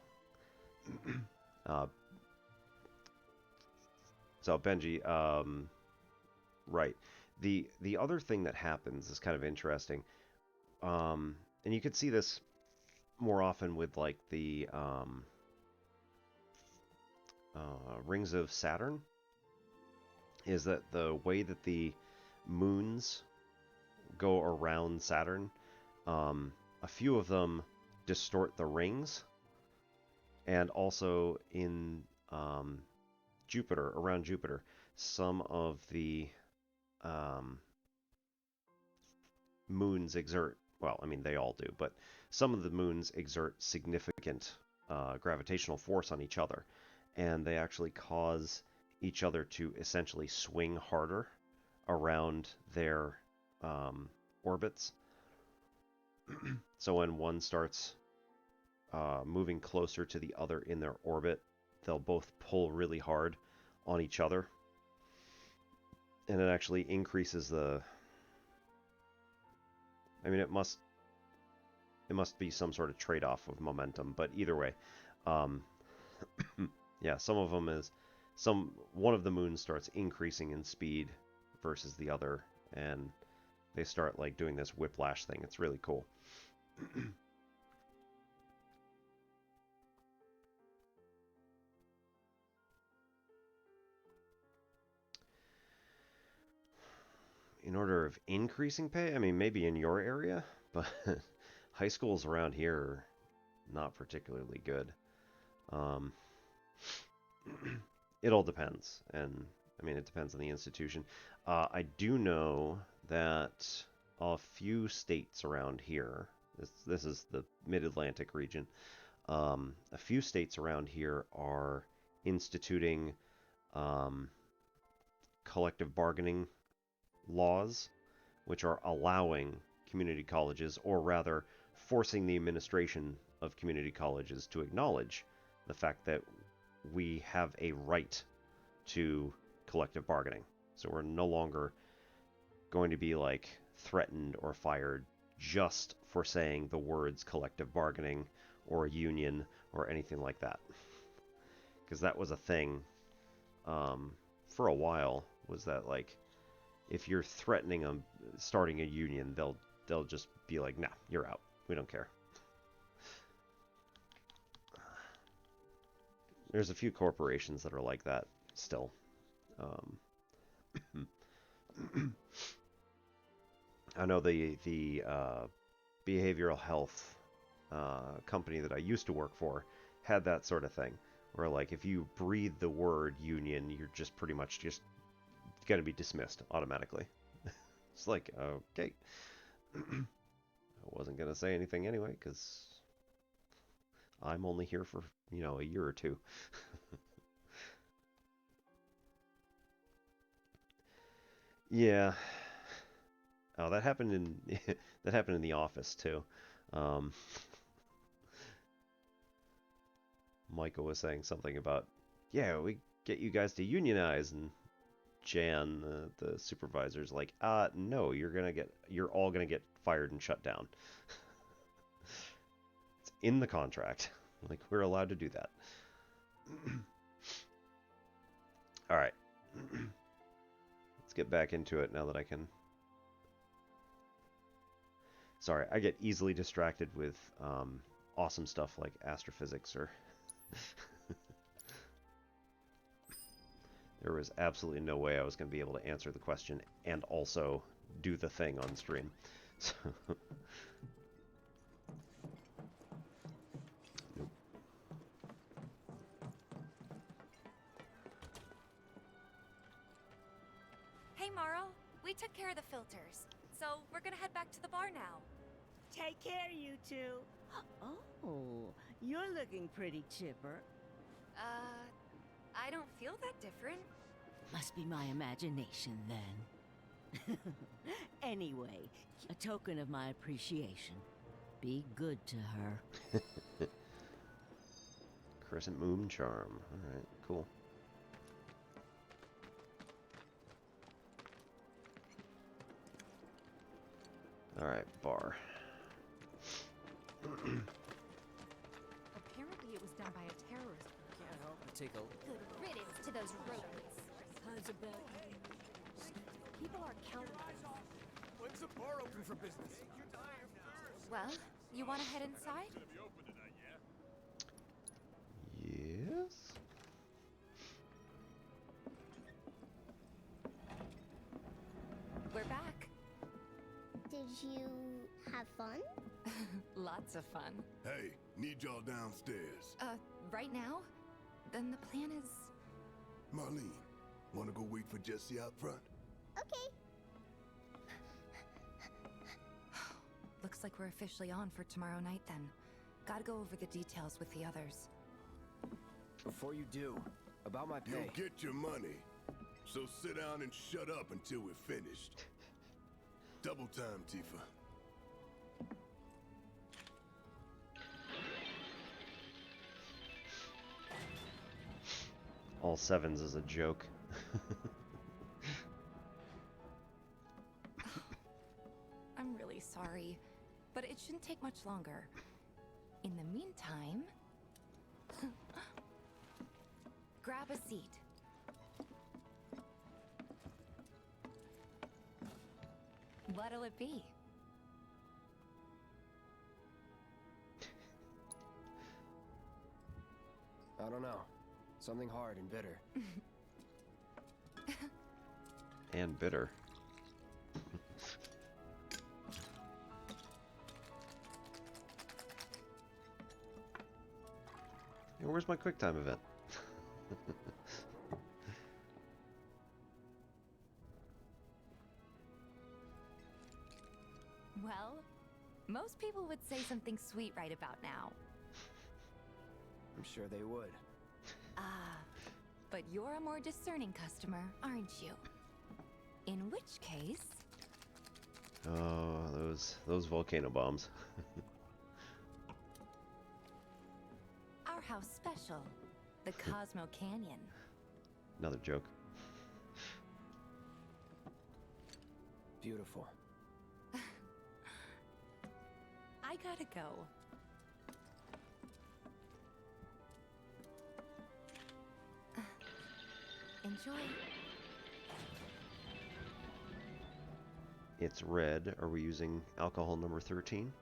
S1: so Benji, right. The other thing that happens is kind of interesting. And you could see this more often with like the rings of Saturn is that the way that the moons go around Saturn, a few of them distort the rings, and also in Jupiter, around Jupiter, some of the moons exert, well, I mean, they all do, but some of the moons exert significant gravitational force on each other, and they actually cause each other to essentially swing harder around their orbits. So when one starts moving closer to the other in their orbit, they'll both pull really hard on each other, and it actually increases the, I mean, it must be some sort of trade-off of momentum, but either way, yeah, some of them is, one of the moons starts increasing in speed versus the other, and they start like doing this whiplash thing. It's really cool. In order of increasing pay, I mean, maybe in your area, but high schools around here are not particularly good. It all depends, and I mean, it depends on the institution. I do know that a few states around here, this is the Mid-Atlantic region, a few states around here are instituting collective bargaining laws, which are allowing community colleges, or rather forcing the administration of community colleges to acknowledge the fact that we have a right to collective bargaining. So we're no longer going to be like threatened or fired just for saying the words collective bargaining or union or anything like that. Because that was a thing for a while, was that like if you're threatening them starting a union, they'll just be like, nah, you're out. We don't care. There's a few corporations that are like that still. I know the behavioral health company that I used to work for had that sort of thing, where like if you breathe the word union, you're just pretty much just going to be dismissed automatically. It's like, okay. I wasn't going to say anything anyway, because I'm only here for, a year or two. Yeah. Oh, that happened in that happened in the office too. Michael was saying something about, yeah, we get you guys to unionize, and Jan, the supervisor's like, no, you're all gonna get fired and shut down. It's in the contract. Like, we're allowed to do that. All right. Let's get back into it now that I can. Sorry, I get easily distracted with awesome stuff like astrophysics or. There was absolutely no way I was going to be able to answer the question and also do the thing on stream. So nope.
S2: Hey, Morrow. We took care of the filters, so we're gonna head back to the bar now.
S12: Take care, you two. Oh, you're looking pretty chipper.
S13: I don't feel that different.
S12: Must be my imagination, then. Anyway, a token of my appreciation. Be good to her.
S1: Crescent Moon Charm. Alright, cool. Alright, bar.
S11: Apparently it was done by a terrorist.
S7: Can't help but take a
S2: Good riddance to those rodents.
S8: How's about you?
S2: People are counting.
S3: When's the bar open for business?
S2: Well,
S13: You want to head inside?
S4: Gonna be open tonight, yeah?
S1: Yes.
S13: We're back.
S14: Did you have fun?
S13: Lots of fun.
S15: Hey, need y'all downstairs.
S13: Right now? Then the plan is...
S15: Marlene, wanna go wait for Jesse out front?
S14: Okay.
S13: Looks like we're officially on for tomorrow night then. Gotta go over the details with the others.
S7: Before you do, about my pay.
S15: You'll get your money. So sit down and shut up until we're finished. Double time, Tifa.
S1: All sevens is a joke.
S13: I'm really sorry, but it shouldn't take much longer. In the meantime... grab a seat. What'll it be?
S7: I don't know. Something hard and bitter.
S1: And bitter. Hey, where's my QuickTime event?
S13: Well, most people would say something sweet right about now.
S7: I'm sure they would.
S13: But you're a more discerning customer, aren't you? In which case...
S1: Oh, those volcano bombs.
S13: Our house special, the Cosmo Canyon.
S1: Another joke.
S7: Beautiful.
S13: I gotta go. Enjoy.
S1: It's red. Are we using alcohol number 13?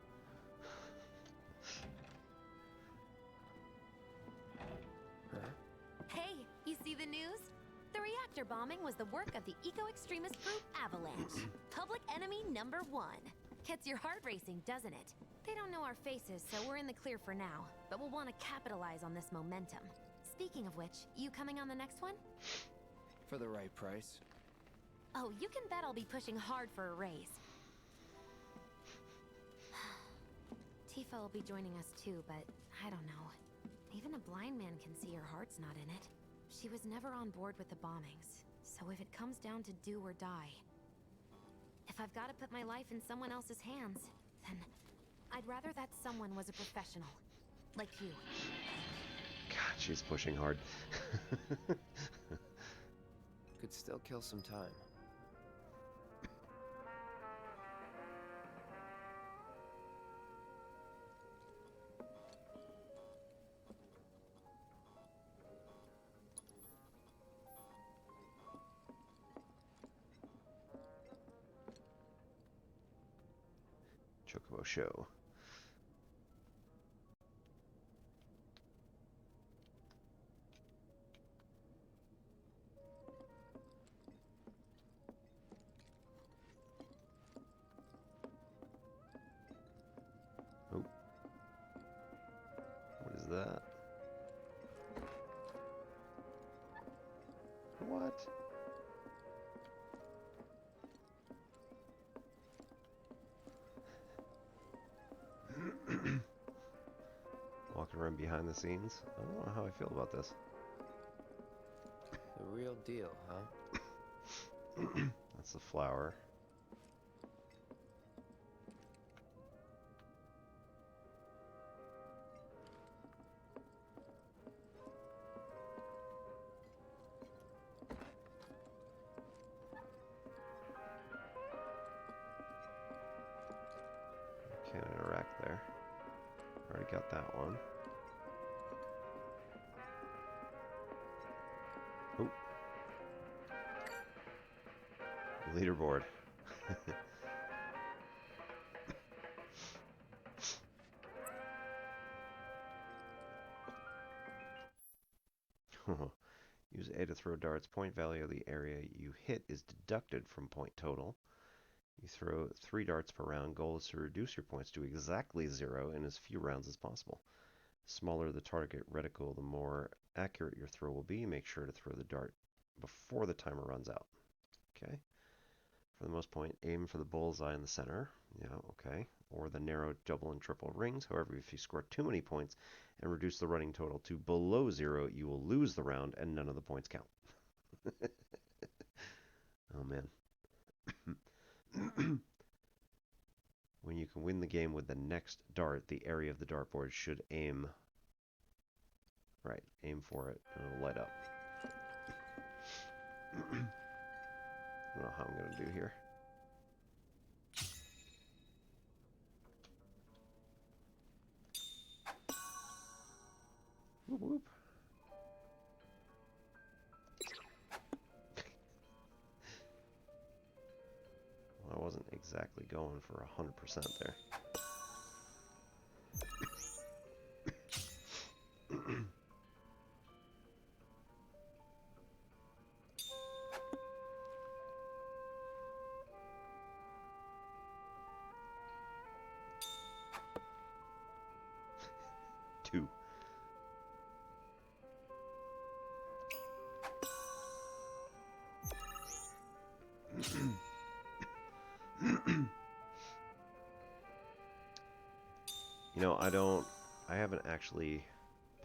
S2: Hey, you see the news? The reactor bombing was the work of the eco-extremist group Avalanche. Public enemy number 1. Gets your heart racing, doesn't it? They don't know our faces, so we're in the clear for now. But we'll want to capitalize on this momentum. Speaking of which, you coming on the next one?
S7: For the right price.
S2: Oh, you can bet I'll be pushing hard for a raise. Tifa will be joining us too, but I don't know. Even a blind man can see her heart's not in it. She was never on board with the bombings, so if it comes down to do or die, if I've got to put my life in someone else's hands, then I'd rather that someone was a professional, like you.
S1: God, she's pushing hard.
S7: Could still kill some time.
S1: Chocobo Show. Oh. What is that? What? Walking around behind the scenes. I don't know how I feel about this.
S7: The real deal, huh?
S1: That's the flower. Can't interact there. Already got that one. Oh. Leaderboard. throw darts, point value of the area you hit is deducted from point total. You throw 3 darts per round. Goal is to reduce your points to exactly 0 in as few rounds as possible. The smaller the target reticle, the more accurate your throw will be. Make sure to throw the dart before the timer runs out. Okay. For the most point, aim for the bullseye in the center. Yeah, okay. Or the narrow double and triple rings. However, if you score too many points and reduce the running total to below 0, you will lose the round and none of the points count. Oh, man. When you can win the game with the next dart, the area of the dartboard should aim. Right, aim for it and it'll light up. I don't know how I'm going to do here. Whoop whoop. Well, I wasn't exactly going for 100% there. Two. You know, I haven't actually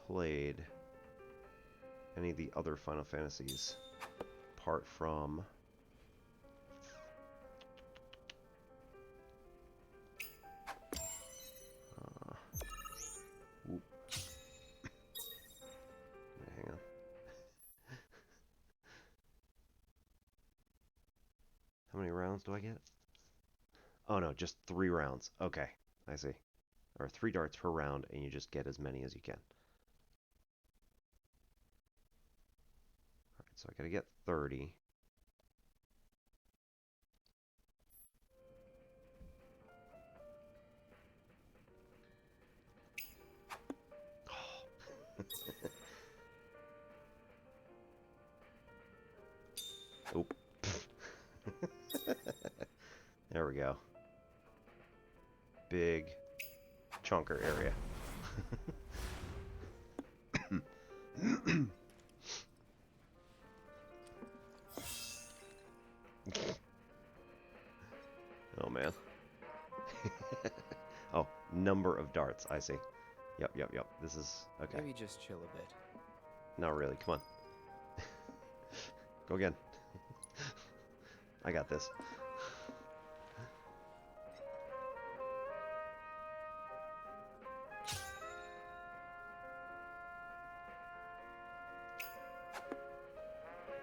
S1: played any of the other Final Fantasies apart from whoop. Hang on. How many rounds do I get? Oh no, just 3 rounds. Okay, I see. Or 3 darts per round, and you just get as many as you can. Alright, so I gotta get 30. Oh. There we go. Big chunker area. Oh man. Oh, number of darts. I see. Yep. This is okay.
S7: Maybe just chill a bit.
S1: Not really. Come on. Go again. I got this.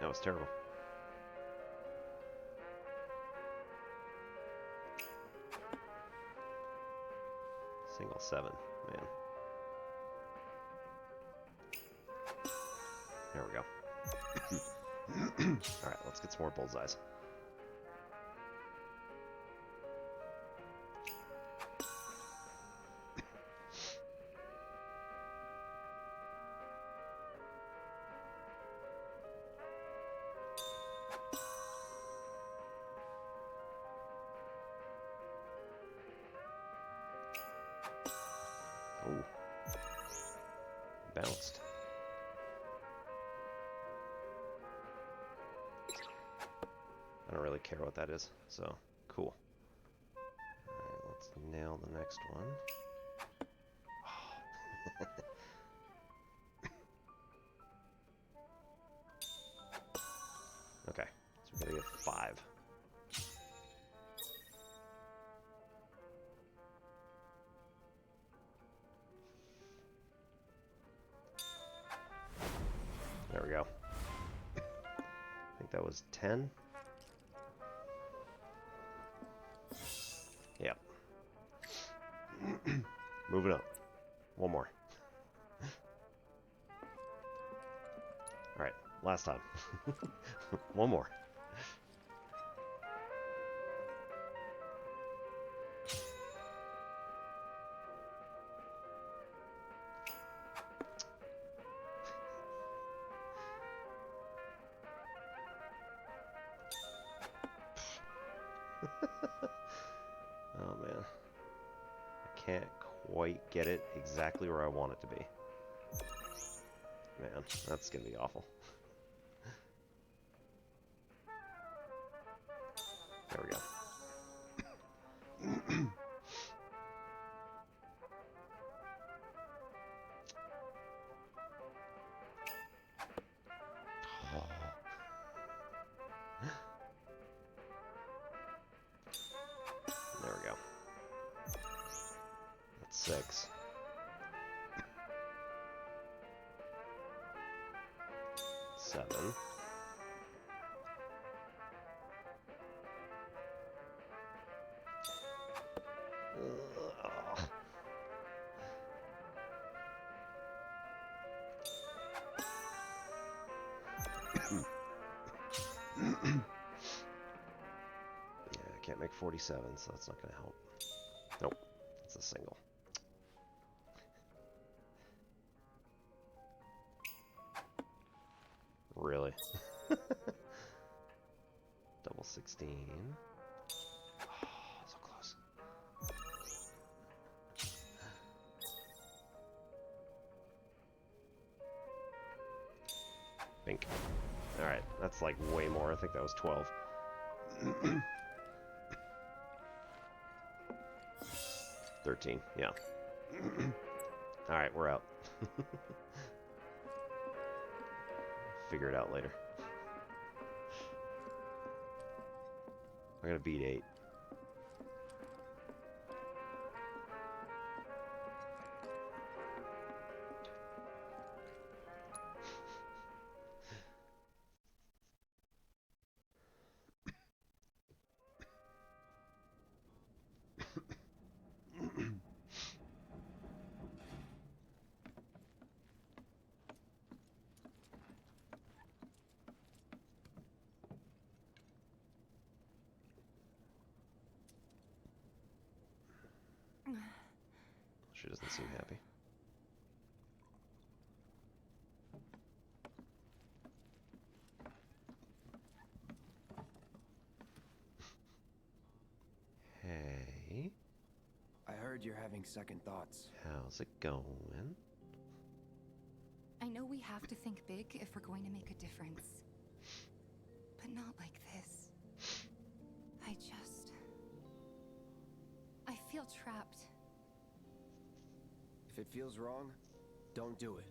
S1: That was terrible. Single 7, man. There we go. Alright, let's get some more bullseyes. Oh. Bounced. I don't really care what that is, so cool. Alright, let's nail the next one. Okay, so we gotta get 5. There we go. I think that was 10. Yep. Moving up. One more. Alright, last time. One more. Oh man. I can't quite get it exactly where I want it to be. Man, that's gonna be awful. There we go. There we go. That's 6. 7. Ugh. Yeah, I can't make 47, so that's not going to help. Nope, it's a single. Really? Double 16. Oh, so close. Bink. Alright, that's like way more. I think that was 12. 13, yeah. Alright, we're out. Figure it out later. I'm gonna beat 8. She doesn't seem happy. Hey.
S7: I heard you're having second thoughts.
S1: How's it going?
S13: I know we have to think big if we're going to make a difference. But not like this. I feel trapped.
S7: If it feels wrong, don't do it.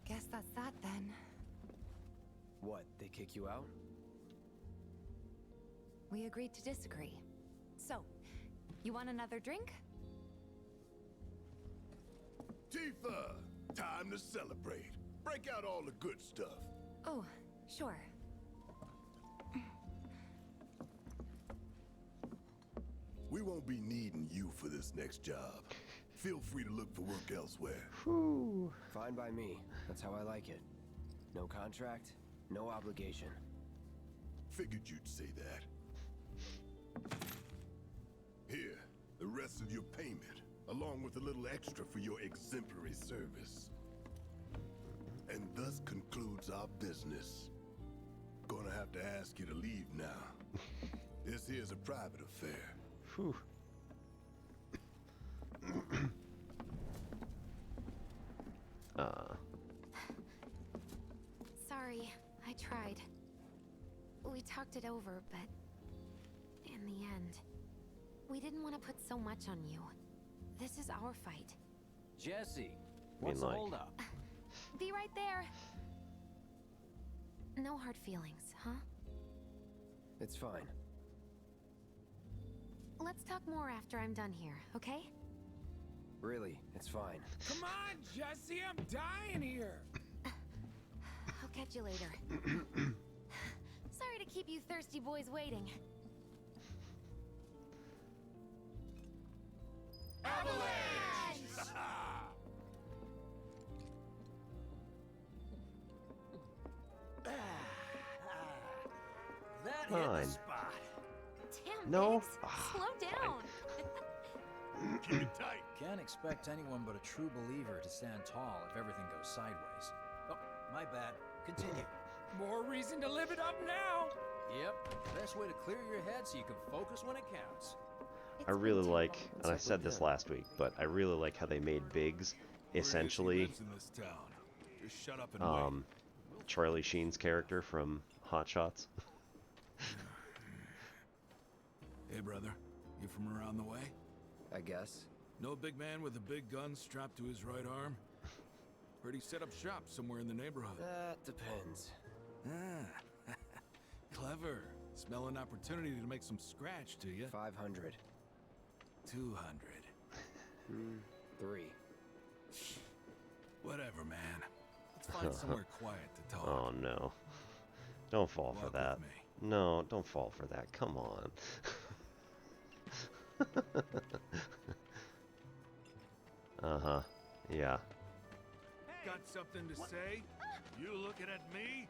S13: Guess that's that then.
S7: What, they kick you out?
S13: We agreed to disagree. So, you want another drink?
S15: Tifa! Time to celebrate. Break out all the good stuff.
S13: Oh, sure.
S15: We won't be needing you for this next job. Feel free to look for work elsewhere.
S7: Whew. Fine by me. That's how I like it. No contract, no obligation.
S15: Figured you'd say that. Here, the rest of your payment, along with a little extra for your exemplary service. And thus concludes our business. Gonna have to ask you to leave now. This here's a private affair.
S1: Whew.
S13: Sorry, I tried. We talked it over, but in the end, we didn't want to put so much on you. This is our fight.
S16: Jesse, what's the holdup?
S13: Be right there. No hard feelings, huh?
S7: It's fine.
S13: Let's talk more after I'm done here, okay?
S7: Really, it's fine.
S3: Come on, Jesse, I'm dying here.
S13: I'll catch you later. Sorry to keep you thirsty boys waiting.
S3: Avalanche!
S1: Fine.
S2: Damn,
S1: No.
S2: Biggs, slow down.
S4: Keep it tight.
S16: Can't expect anyone but a true believer to stand tall if everything goes sideways. Oh, my bad. Continue.
S4: More reason to live it up now.
S16: Yep. Best way to clear your head so you can focus when it counts.
S1: I really like, and I said this last week, but I really like how they made Biggs essentially Charlie Sheen's character from Hot Shots.
S9: Hey, brother. You from around the way?
S7: I guess.
S9: Know a big man with a big gun strapped to his right arm? Heard he set up shop somewhere in the neighborhood.
S7: That depends.
S9: Ah, clever. Smell an opportunity to make some scratch, do you?
S7: 500.
S9: 200.
S7: 3.
S9: Whatever, man. Let's find somewhere quiet to talk.
S1: Oh no. Don't fall for
S9: Walk
S1: that.
S9: with me.
S1: No, don't fall for that. Come on. Uh-huh. Yeah.
S4: Got something to say? You looking at me?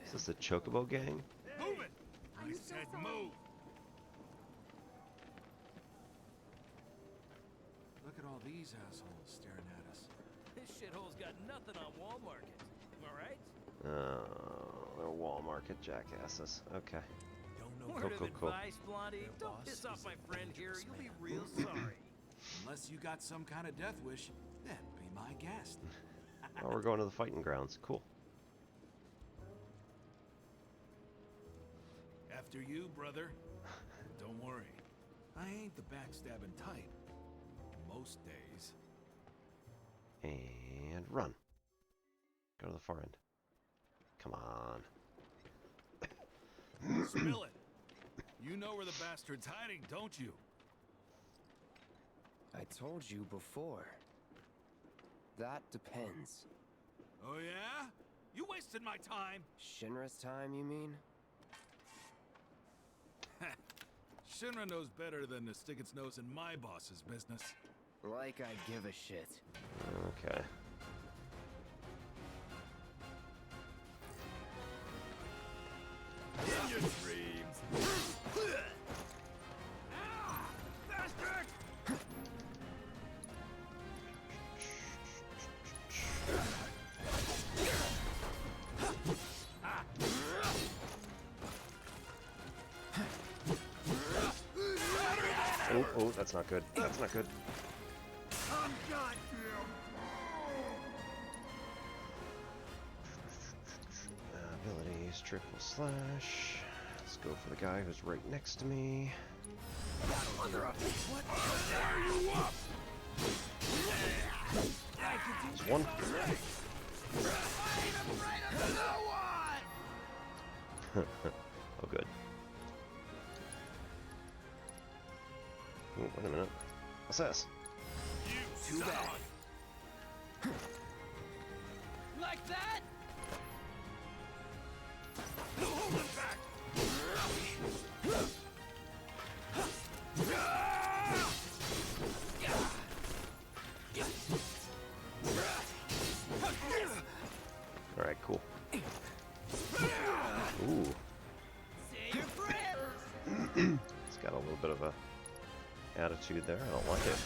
S1: Is this the Chocobo gang?
S4: Move it! I said move!
S9: Look at all these assholes staring at us.
S4: This shithole's got nothing on Walmart. Am I right?
S1: They're Wall Market jackasses. Okay.
S4: Word
S1: Cool,
S4: of
S1: cool.
S4: advice, Blondie. Don't piss off my friend here. You'll be real sorry.
S9: Unless you got some kind of death wish, then be my guest.
S1: Oh, we're going to the fighting grounds. Cool.
S9: After you, brother. Don't worry. I ain't the backstabbing type. Most days.
S1: And run. Go to the far end. Come on.
S9: Spill it. You know where the bastard's hiding, don't you?
S7: I told you before. That depends.
S9: Oh yeah? You wasted my time.
S7: Shinra's time, you mean?
S9: Shinra knows better than to stick its nose in my boss's business.
S7: Like I give a shit.
S1: Okay.
S9: In your dreams. Bastard!
S1: Oh, that's not good. That's not good.
S3: I'm got you.
S1: Abilities, triple slash. Let's go for the guy who's right next to me.
S3: What are you up?
S1: There's one. Oh, good. Oh, wait a minute. What's this?
S3: Too bad.
S4: Like that? No holding back!
S1: Alright, cool. Ooh. It's got a little bit of a attitude there. I don't like it.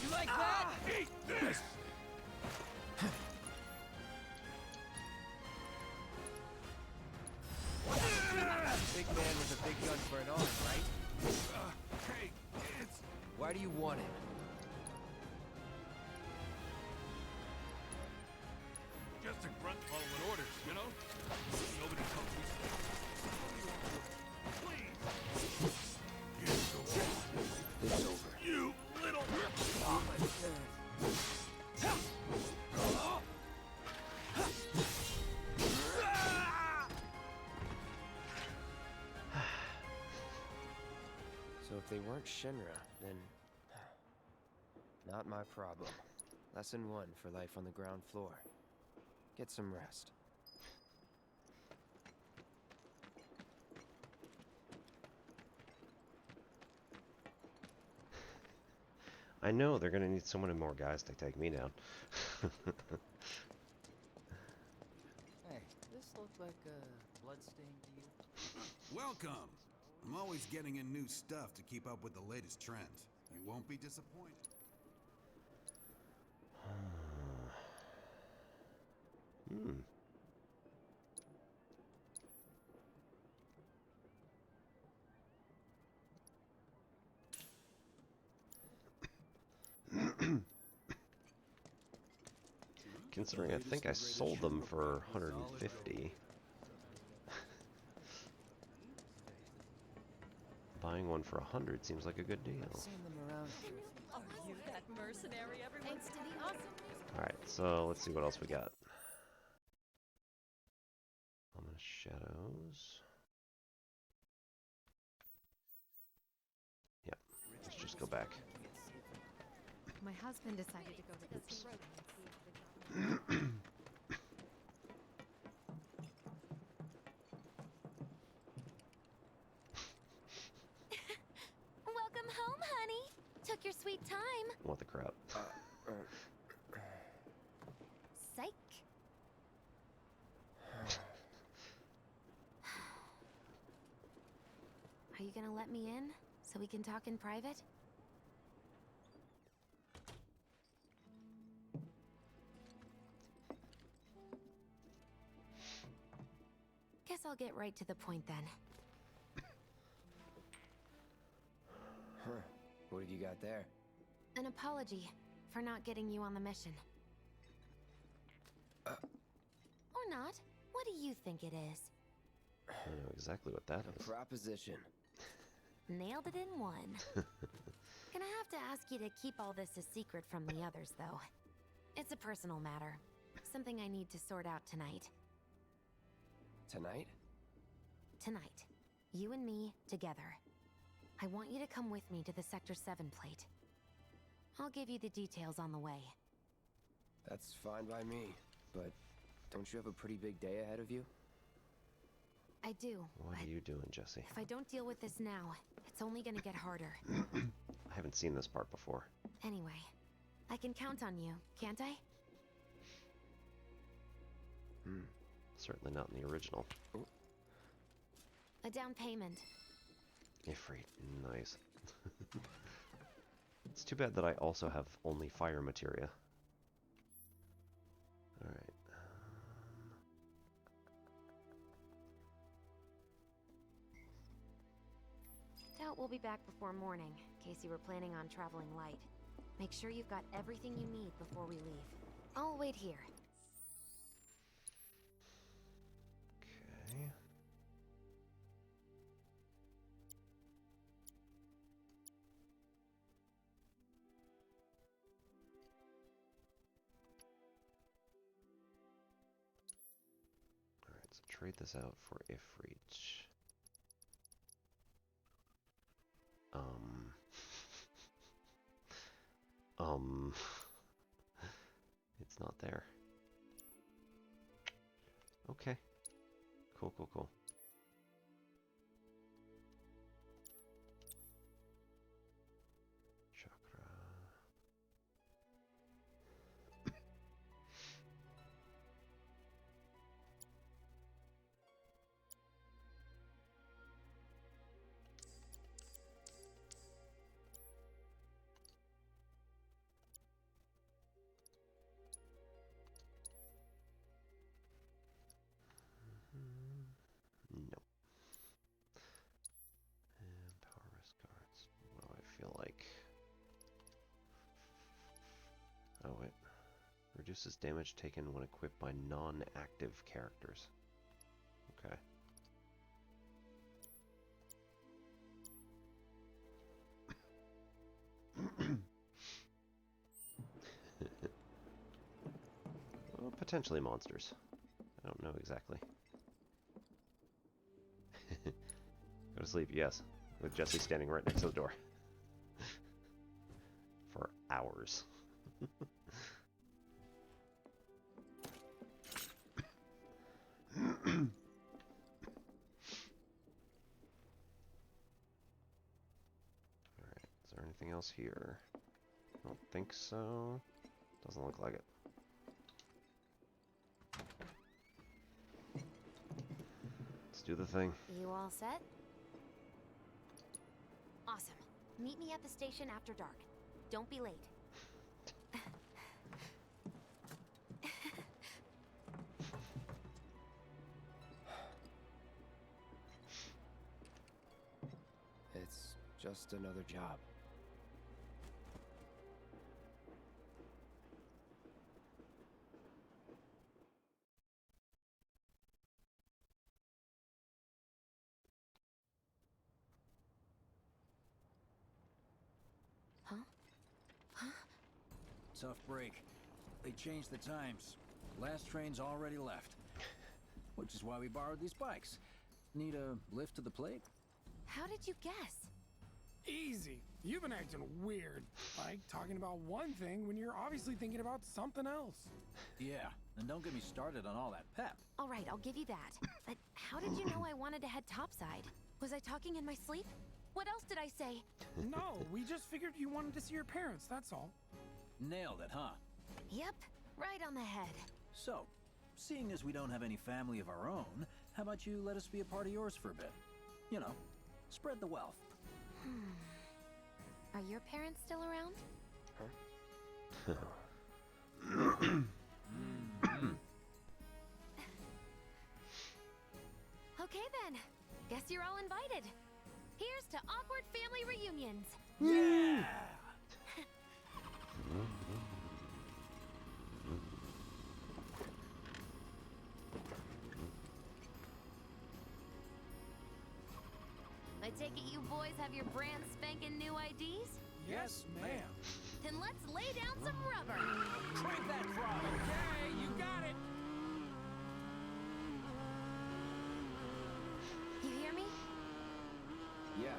S4: You like that? Eat this!
S10: Big man with a big gun for an arm, right?
S9: Hey, it's...
S10: Why do you want it?
S9: just a grunt following orders, you know? Nobody tells me. Please!
S7: It's over.
S9: You little...
S7: So if they weren't Shinra, then... Not my problem. Lesson 1 for life on the ground floor. Get some rest.
S1: I know, they're gonna need so many more guys to take me down.
S7: Hey, this look like a bloodstain to you?
S9: Welcome! I'm always getting in new stuff to keep up with the latest trends. You won't be disappointed.
S1: Hmm. Considering I think I sold them for 150. Buying one for 100 seems like a good deal.
S7: I've seen them around here.
S8: Are you that mercenary everyone? Thanks to the awesome.
S1: Alright, so let's see what else we got. Ominous Shadows. Yeah, let's just go back.
S11: My husband decided to go to the sea.
S2: Welcome home, honey. Took your sweet time.
S1: What the crap?
S2: Psych. Are you gonna let me in so we can talk in private? Guess I'll get right to the point then.
S7: Huh. What have you got there?
S2: An apology for not getting you on the mission. Or not. What do you think it is?
S1: I don't know exactly what that is.
S7: Proposition.
S2: Nailed it in one. Gonna have to ask you to keep all this a secret from the others, though. It's a personal matter. Something I need to sort out tonight.
S7: Tonight?
S2: Tonight. You and me, together. I want you to come with me to the Sector 7 plate. I'll give you the details on the way.
S7: That's fine by me, but don't you have a pretty big day ahead of you?
S2: I do.
S1: What are you doing, Jesse?
S2: If I don't deal with this now, it's only gonna get harder.
S1: I haven't seen this part before.
S2: Anyway, I can count on you, can't I?
S1: Certainly not in the original.
S2: A down payment.
S1: Ifrit, nice. It's too bad that I also have only fire materia. Alright.
S2: Doubt we'll be back before morning, in case you were planning on traveling light. Make sure you've got everything you need before we leave. I'll wait here.
S1: Okay. Alright, so trade this out for Ifrit. It's not there. Okay. Cool, cool, cool. Chakra. No. And power wrist guards. What do I feel like? Oh wait. Reduces damage taken when equipped by non-active characters. Okay. Well, potentially monsters. I don't know exactly. Go to sleep, yes. With Jesse standing right next to the door. For hours. Alright, is there anything else here? Don't think so. Doesn't look like it. Let's do the thing.
S13: You all set? Awesome. Meet me at the station after dark. Don't be late.
S7: It's just another job.
S13: Huh? Huh?
S16: Tough break. They changed the times. Last train's already left. Which is why we borrowed these bikes. Need a lift to the plate?
S13: How did you guess?
S17: Easy. You've been acting weird. Like talking about one thing when you're obviously thinking about something else.
S16: Yeah, and don't get me started on all that pep.
S13: All right, I'll give you that. But how did you know I wanted to head topside? Was I talking in my sleep? What else did I say?
S17: No, we just figured you wanted to see your parents, that's all.
S16: Nailed it, huh?
S13: Yep, right on the head.
S16: So, seeing as we don't have any family of our own, how about you let us be a part of yours for a bit? You know, spread the wealth.
S13: Are your parents still around? Okay then. Guess you're all invited. Here's to awkward family reunions.
S16: Yeah!
S13: I take it you boys have your brand spanking new IDs?
S17: Yes, ma'am.
S13: Then let's lay down some rubber.
S16: Crank that throttle!
S17: Okay, you got it.
S13: You hear me?
S7: Yeah.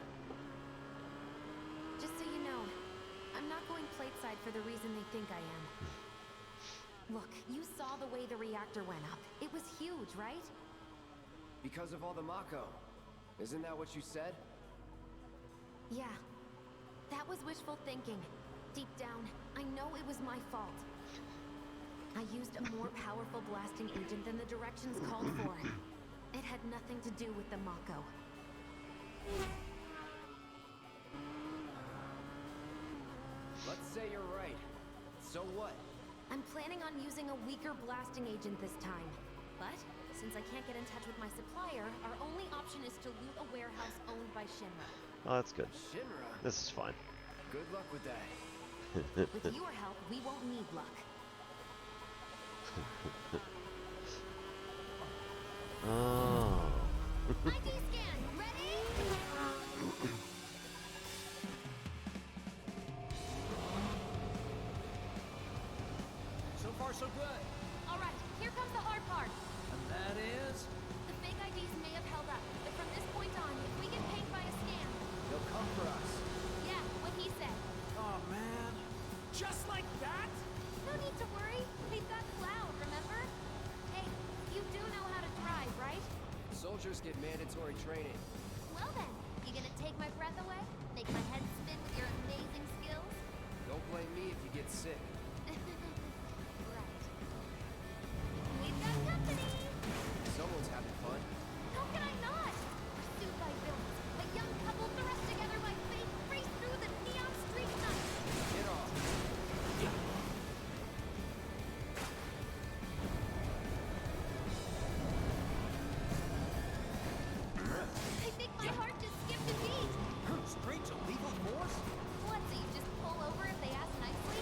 S13: Just so you know, I'm not going plateside for the reason they think I am. Look, you saw the way the reactor went up. It was huge, right?
S7: Because of all the Mako. Isn't that what you said?
S13: Yeah. That was wishful thinking. Deep down, I know it was my fault. I used a more powerful blasting agent than the directions called for. It had nothing to do with the Mako.
S7: Let's say you're right. So what?
S13: I'm planning on using a weaker blasting agent this time. But, since I can't get in touch with my supplier, our only option is to loot a warehouse owned by Shinra.
S1: Oh, that's good.
S7: Shinra?
S1: This is fine.
S7: Good luck with that.
S13: With your help, we won't need luck.
S1: Oh.
S13: ID scan, ready?
S16: So far, so good.
S13: All right, here comes the hard part.
S16: And that is...
S13: The fake IDs may have held up, but from this point on, if we get pinged by a scan...
S7: They'll come for us.
S13: Yeah, what he said.
S16: Oh, man.
S17: Just like that?
S13: No need to worry. We've got Cloud, remember? Hey, you do know how to drive, right?
S7: Soldiers get mandatory training.
S13: Well then, you gonna take my breath away? Make my head spin with your amazing skills?
S7: Don't blame me if you get sick.
S13: Right. We've got company!
S7: Someone's having fun.
S13: How can I not? Pursued by villains, a young couple thrust together by fate race through the neon street night.
S7: Get off.
S13: I think my heart just skipped a beat.
S16: Straight to lethal force?
S13: What, so you just pull over if they ask nicely?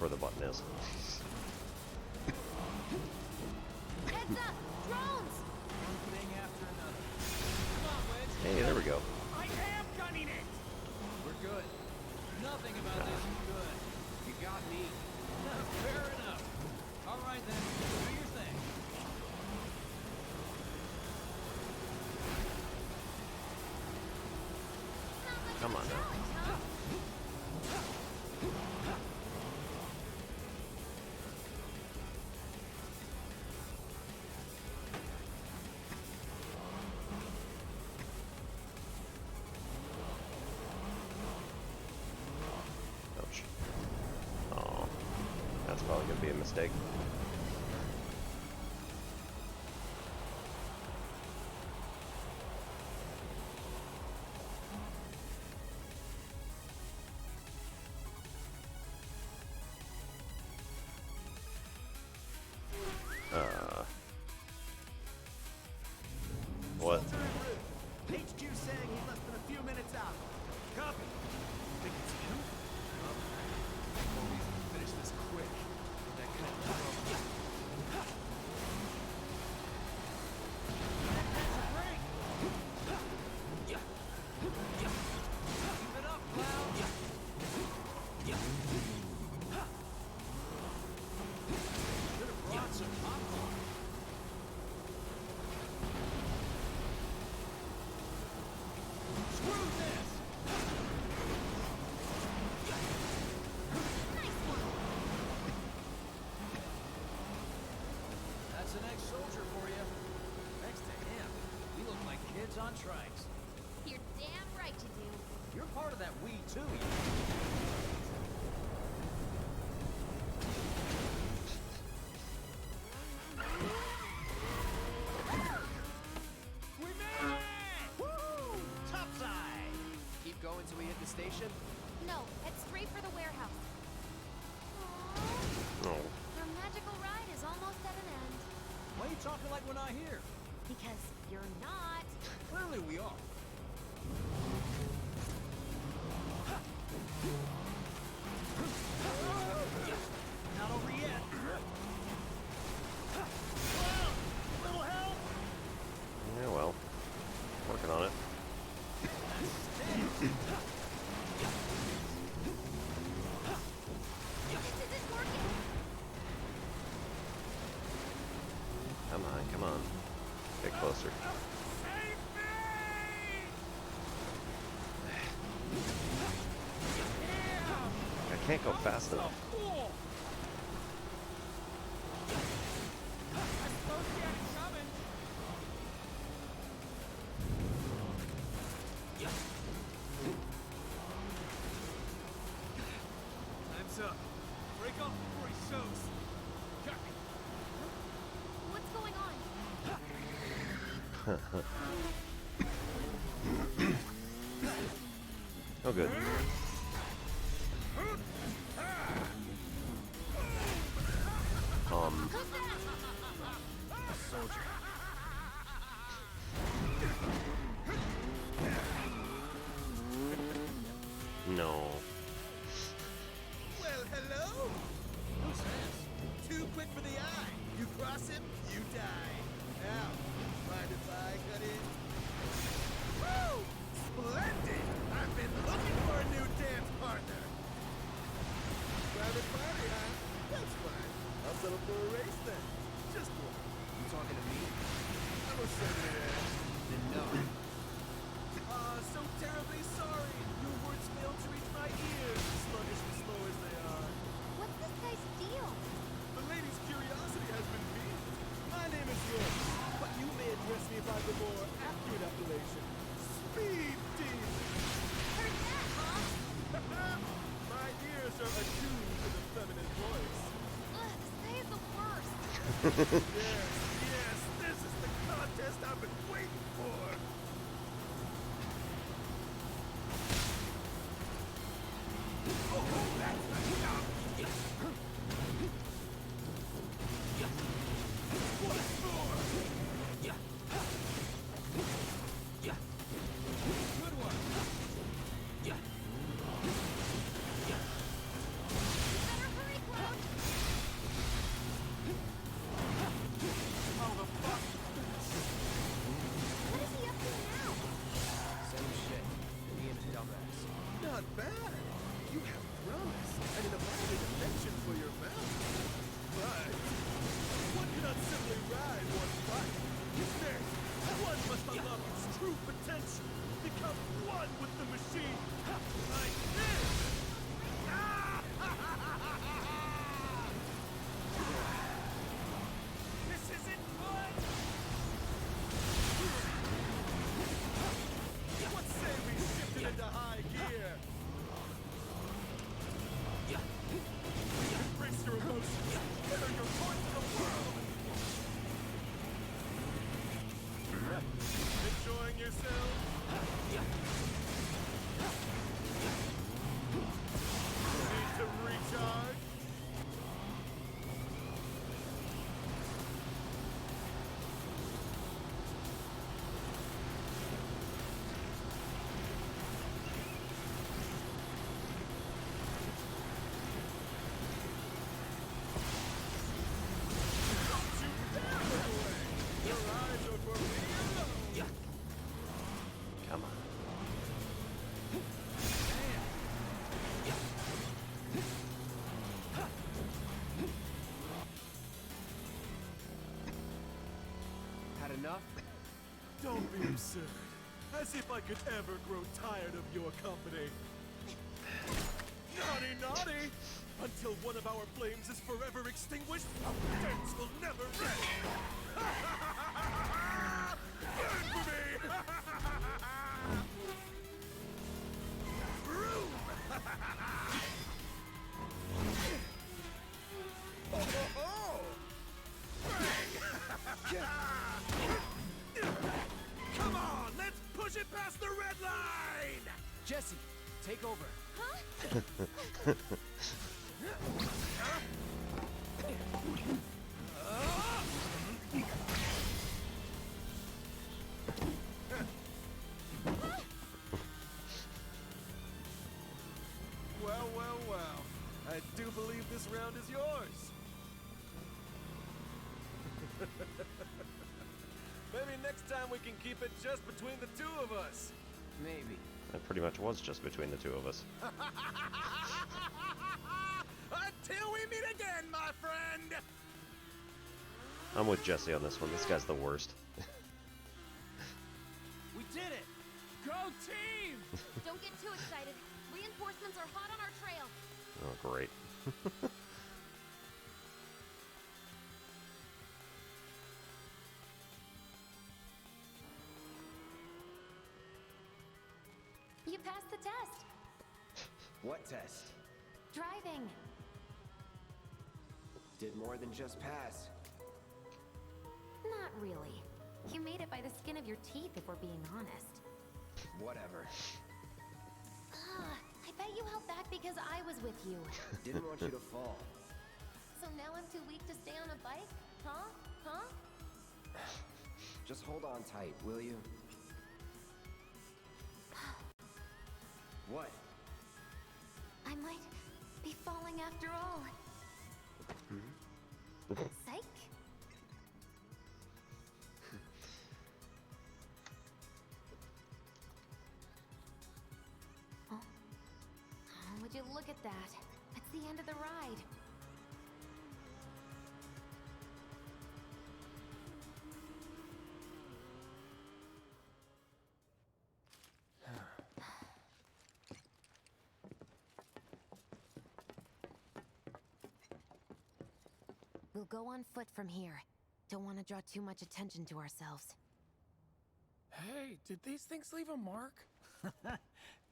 S1: That's where the button is.
S2: Heads up! Drones!
S16: One thing after another. Come on, Wedge.
S1: Hey, there we go.
S6: I am gunning it!
S16: We're good. Nothing about this is good. You got me. Fair enough. All right then, do your thing.
S1: Come on now. Ouch. Oh, that's probably gonna be a mistake. What?
S6: HQ saying he's less than a few minutes out. Copy. Think it's him? No reason to finish this quick. That kind of
S16: Keep it up, Cloud. Should have brought some popcorn. Screw this! That's an ex-soldier for you. Next to him, we look like kids on trikes.
S2: You're damn right you do.
S16: You're part of that we too, you
S6: We made it! Woo! Topside!
S7: Keep going till we hit the station?
S2: No, head straight for the warehouse.
S1: Oh.
S2: Your magical ride is almost at an end.
S16: Why are you talking like we're not here?
S2: Because you're not.
S16: Clearly we are.
S6: Not over yet. Whoa! Little help!
S1: Yeah, well, working on it.
S2: This isn't working.
S1: Come on, come on. Get closer. I can't go fast enough.
S6: Cool! I suppose Daddy's coming.
S4: Time's up. Break off before he shows. Copy.
S2: What's going on?
S1: Oh, good.
S7: Soldier.
S1: No.
S6: Well, hello? Who's this? Too quick for the eye. You cross him, you die. Now, mind if I cut in? Woo! Splendid! I've been looking for a new dance partner. Private party, huh? That's fine. I'll settle for a race then. Just one.
S7: You talking to me?
S6: I'm a senator.
S7: Then no.
S6: So terribly sorry. Your words failed to reach my ears, sluggish and slow as they are.
S2: What's this guy's deal?
S6: The lady's curiosity has been piqued. My name is Royce, but you may address me by the more accurate appellation. Speed Demon.
S2: Heard that, huh?
S6: My ears are attuned to the feminine voice.
S2: Ugh, this guy is the worst.
S6: Yes, this is the contest I've been waiting for. Oh, that's the job. What for? Good one.
S2: Better hurry, Cloud.
S6: punch, become one with the machine. Like this. This isn't good. What say we shift it into high gear? Embrace your emotions. Gather your points in the world. Enjoying yourself? Need to recharge?
S1: Come on.
S7: Had enough?
S6: Don't be absurd. As if I could ever grow tired of your company. Naughty, naughty! Until one of our flames is forever extinguished, our dance will never end! Burn for me! Vroom! Oh, oh, oh! Bang! Come on, let's push it past the red line!
S7: Jesse, take over.
S6: Well, well, well. I do believe this round is yours. Maybe next time we can keep it just between the two of us.
S7: Maybe.
S1: It pretty much was just between the two of us.
S6: Until we meet again, my friend!
S1: I'm with Jesse on this one. This guy's the worst.
S10: We did it! Go team!
S2: Don't get too excited. Reinforcements are hot on our trail.
S1: Oh, great.
S13: You passed the test.
S7: What test?
S13: Driving.
S7: Did more than just pass.
S13: Not really. You made it by the skin of your teeth, if we're being honest.
S7: Whatever.
S13: I bet you held back because I was with you.
S7: Didn't want you to fall.
S2: So now I'm too weak to stay on a bike? Huh? Huh?
S7: Just hold on tight, will you? What?
S13: I might be falling after all. Psych? Oh. Would you look at that? It's the end of the ride. We'll go on foot from here. Don't want to draw too much attention to ourselves.
S17: Hey, did these things leave a mark?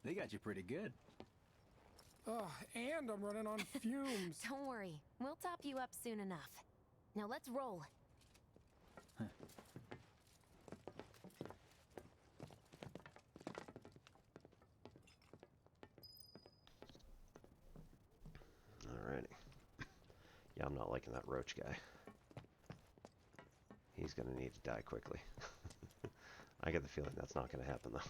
S16: They got you pretty good.
S17: Ugh, and I'm running on fumes.
S13: Don't worry. We'll top you up soon enough. Now let's roll.
S1: Alrighty. Yeah, I'm not liking that roach guy. He's gonna need to die quickly. I get the feeling that's not gonna happen though.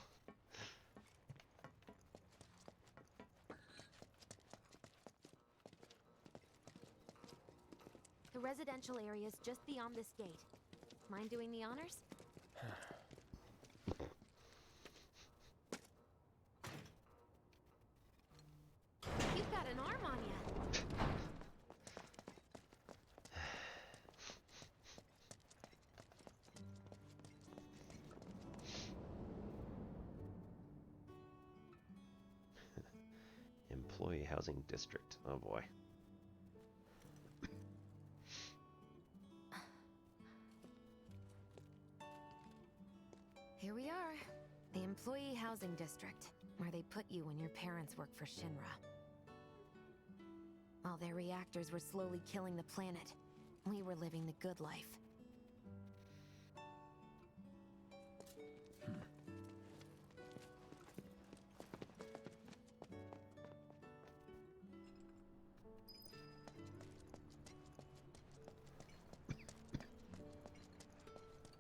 S13: The residential area's just beyond this gate. Mind doing the honors? You've got an arm on you.
S1: housing district. Oh boy.
S13: Here we are. The employee housing district, where they put you when your parents work for Shinra. While their reactors were slowly killing the planet, we were living the good life.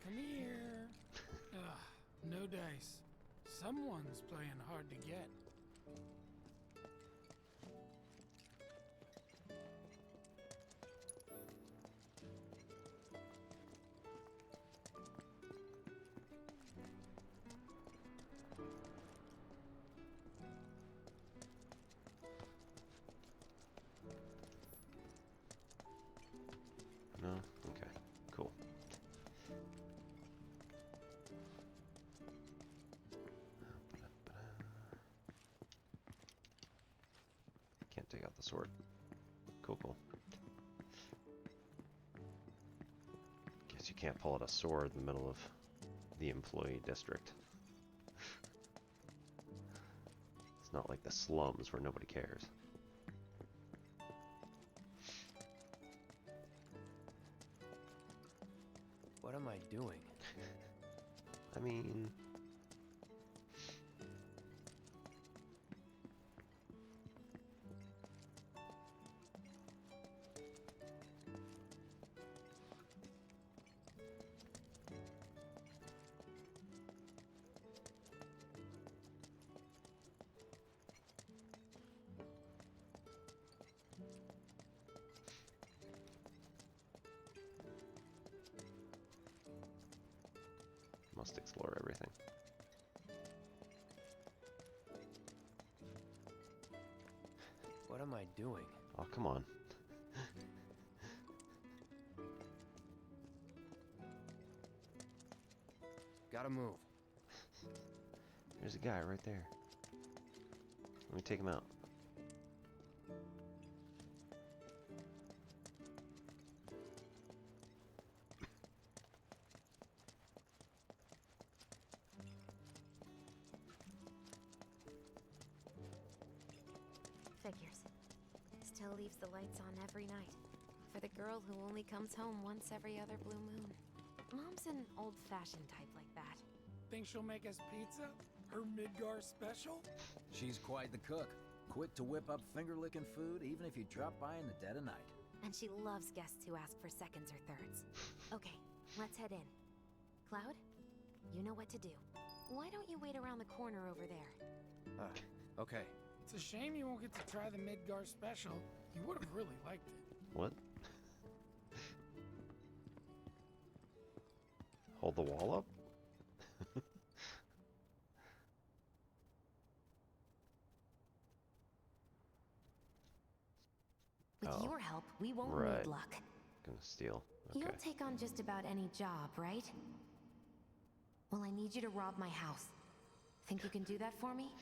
S17: Come here. Ugh, no dice. Someone's playing hard to get.
S1: No? Okay. Cool. Can't take out the sword. Cool, cool. Guess you can't pull out a sword in the middle of the employee district. It's not like the slums where nobody cares.
S7: What am I doing?
S1: I mean... must explore everything.
S7: What am I doing?
S1: Oh, come on.
S7: Gotta move.
S1: There's a guy right there. Let me take him out.
S13: Figures. Still leaves the lights on every night. For the girl who only comes home once every other blue moon. Mom's an old-fashioned type like that.
S17: Think she'll make us pizza? Her Midgar special?
S16: She's quite the cook. Quick to whip up finger-licking food, even if you drop by in the dead of night.
S13: And she loves guests who ask for seconds or thirds. Okay, let's head in. Cloud, you know what to do. Why don't you wait around the corner over there?
S7: Okay.
S17: It's a shame you won't get to try the Midgar special. You would have really liked it.
S1: What? Hold the wall up?
S13: With your help, we won't
S1: right.
S13: need luck.
S1: Gonna steal. Okay.
S13: You'll take on just about any job, right? Well, I need you to rob my house. Think you can do that for me?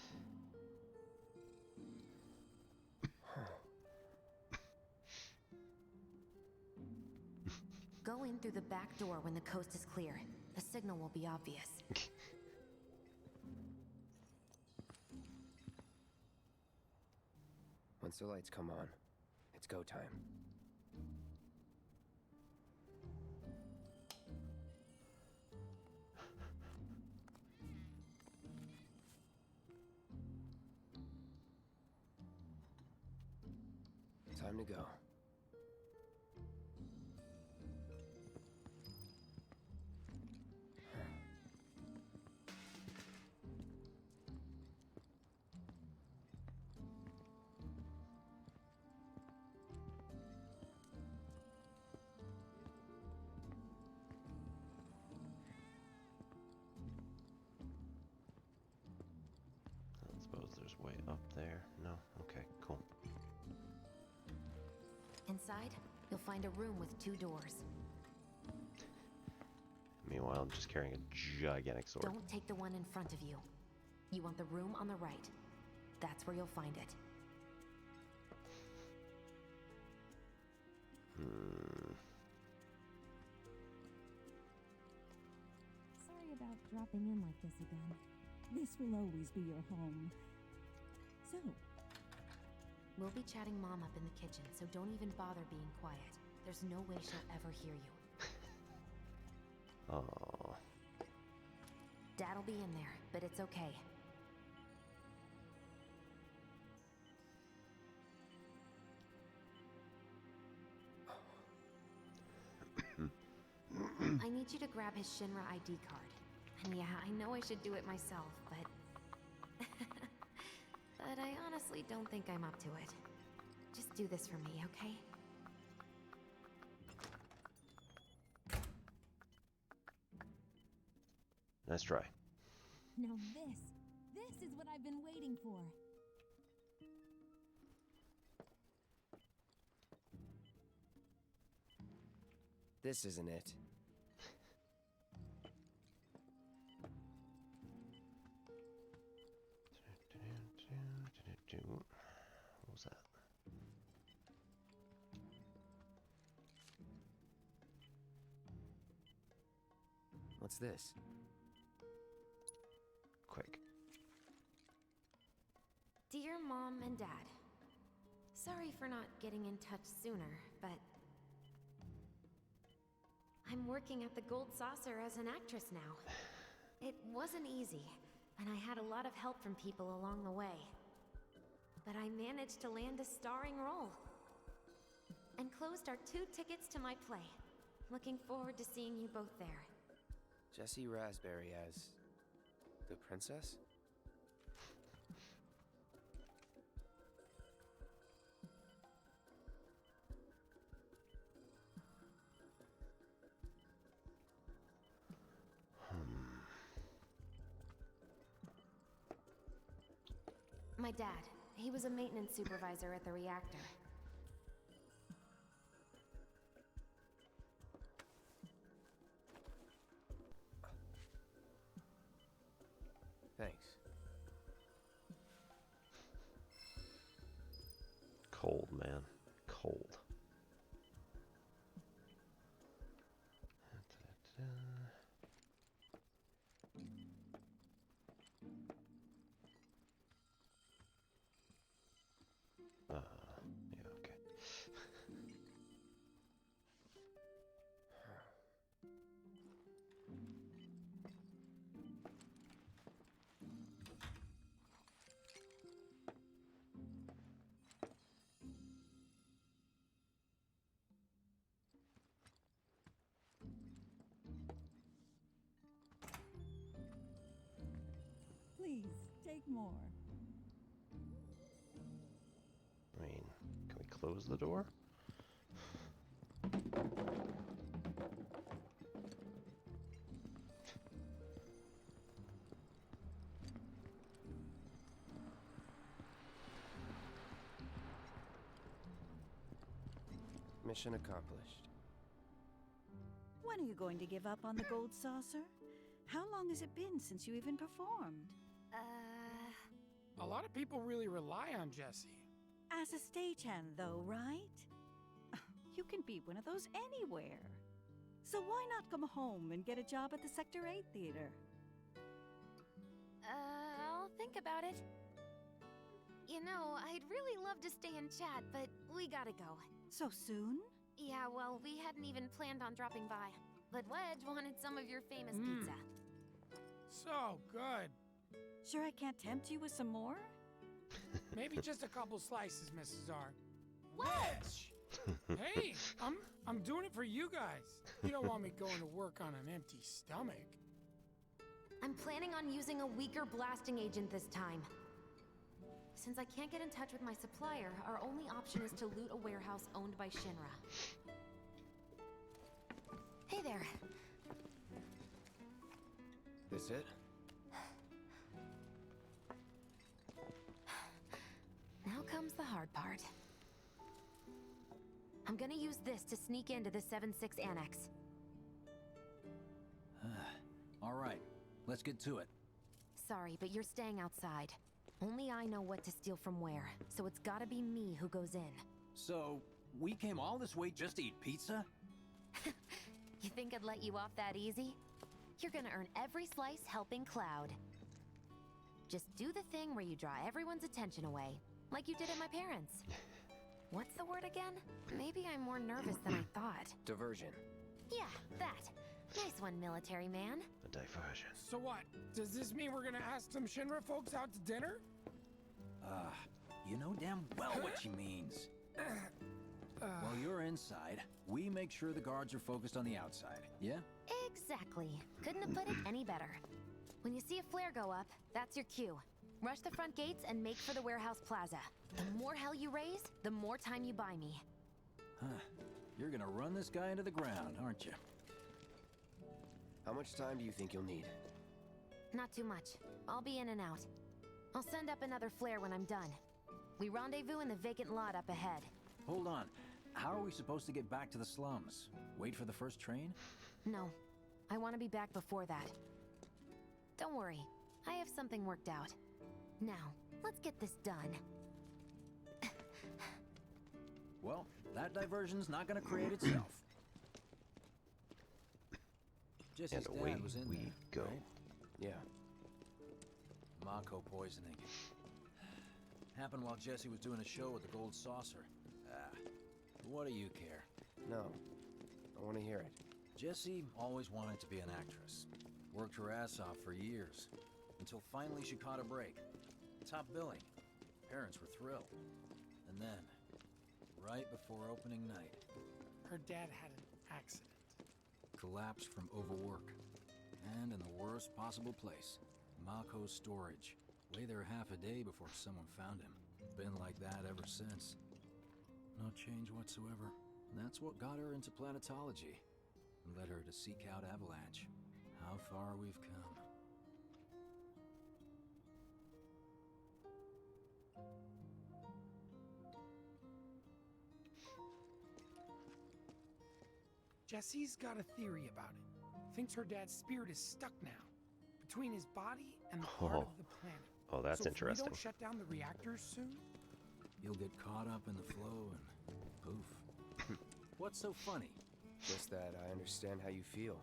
S13: Go in through the back door when the coast is clear. The signal will be obvious.
S7: Once the lights come on, it's go time. Time to go.
S1: I suppose there's way up there. No? Okay, cool.
S13: Inside, you'll find a room with 2 doors.
S1: Meanwhile, I'm just carrying a gigantic sword.
S13: Don't take the one in front of you. You want the room on the right. That's where you'll find it.
S18: Sorry about dropping in like this again. This will always be your home. So,
S13: We'll be chatting Mom up in the kitchen, so don't even bother being quiet. There's no way she'll ever hear you.
S1: Aww.
S13: Dad'll be in there, but it's okay. I need you to grab his Shinra ID card. And yeah, I know I should do it myself, but... but I honestly don't think I'm up to it. Just do this for me, okay?
S1: Nice try.
S18: now this is what I've been waiting for.
S7: This isn't it.
S1: What was that?
S7: What's this?
S1: Quick.
S13: Dear Mom and Dad, sorry for not getting in touch sooner, but I'm working at the Gold Saucer as an actress now. It wasn't easy, and I had a lot of help from people along the way. But I managed to land a starring role. And closed our 2 tickets to my play. Looking forward to seeing you both there.
S7: Jessie Raspberry as the princess?
S13: My dad, he was a maintenance supervisor at the reactor.
S7: Thanks.
S1: Cold, man. Cold. Yeah, okay.
S18: Please, take more.
S1: I mean, can we close the door?
S7: Mission accomplished.
S19: When are you going to give up on the Gold Saucer? How long has it been since you even performed?
S17: A lot of people really rely on Jessie.
S19: As a stagehand, though, right? You can be one of those anywhere. So why not come home and get a job at the Sector 8 theater?
S13: I'll think about it. You know, I'd really love to stay and chat, but we gotta go.
S19: So soon?
S13: Yeah, well, we hadn't even planned on dropping by. But Wedge wanted some of your famous pizza.
S17: So good.
S19: Sure I can't tempt you with some more?
S17: Maybe just a couple slices, Mrs. R.
S13: Wedge!
S17: Hey, I'm doing it for you guys. You don't want me going to work on an empty stomach.
S13: I'm planning on using a weaker blasting agent this time. Since I can't get in touch with my supplier, our only option is to loot a warehouse owned by Shinra. Hey there.
S7: This it?
S13: Now comes the hard part. I'm gonna use this to sneak into the 7-6 annex.
S16: All right, let's get to it.
S13: Sorry, but you're staying outside. Only I know what to steal from where, so it's gotta be me who goes in.
S16: So, We came all this way just to eat pizza?
S13: You think I'd let you off that easy? You're gonna earn every slice helping Cloud. Just do the thing where you draw everyone's attention away, like you did at my parents'. What's the word again? Maybe I'm more nervous than I thought.
S7: Diversion.
S13: Yeah, that. Nice one, military man.
S1: A diversion.
S17: So what? Does this mean we're gonna ask some Shinra folks out to dinner?
S16: You know damn well what she means. While you're inside, we make sure the guards are focused on the outside, yeah?
S13: Exactly. Couldn't have put it any better. When you see a flare go up, that's your cue. Rush the front gates and make for the warehouse plaza. The more hell you raise, the more time you buy me.
S16: Huh. You're gonna run this guy into the ground, aren't you?
S7: How much time do you think you'll need?
S13: Not too much. I'll be in and out. I'll send up another flare when I'm done. We rendezvous in the vacant lot up ahead.
S16: Hold on. How are we supposed to get back to the slums? Wait for the first train?
S13: No. I want to be back before that. Don't worry. I have something worked out. Now, let's get this done.
S16: Well, that diversion's not gonna create itself. Jesse's
S1: And away
S16: dad was in
S1: we
S16: there,
S1: go.
S16: right?
S7: Yeah.
S16: Mako poisoning. Happened while Jesse was doing a show with the Gold Saucer. What do you care?
S7: No. I want to hear it.
S16: Jessie always wanted to be an actress. Worked her ass off for years. Until finally she caught a break. Top billing. Parents were thrilled. And then, right before opening night,
S17: Her dad had an accident.
S16: collapsed from overwork. And in the worst possible place, Mako's storage. Lay there half a day before someone found him. Been like that ever since. No change whatsoever. And that's what got her into planetology. And led her to seek out Avalanche. How far we've come.
S17: Jessie's got a theory about it. Thinks her dad's spirit is stuck now, between his body and the heart of the planet.
S1: Oh, that's
S17: so
S1: interesting.
S17: If we don't shut down the reactors soon,
S16: You'll get caught up in the flow and poof. What's so funny?
S7: Just that I understand how you feel.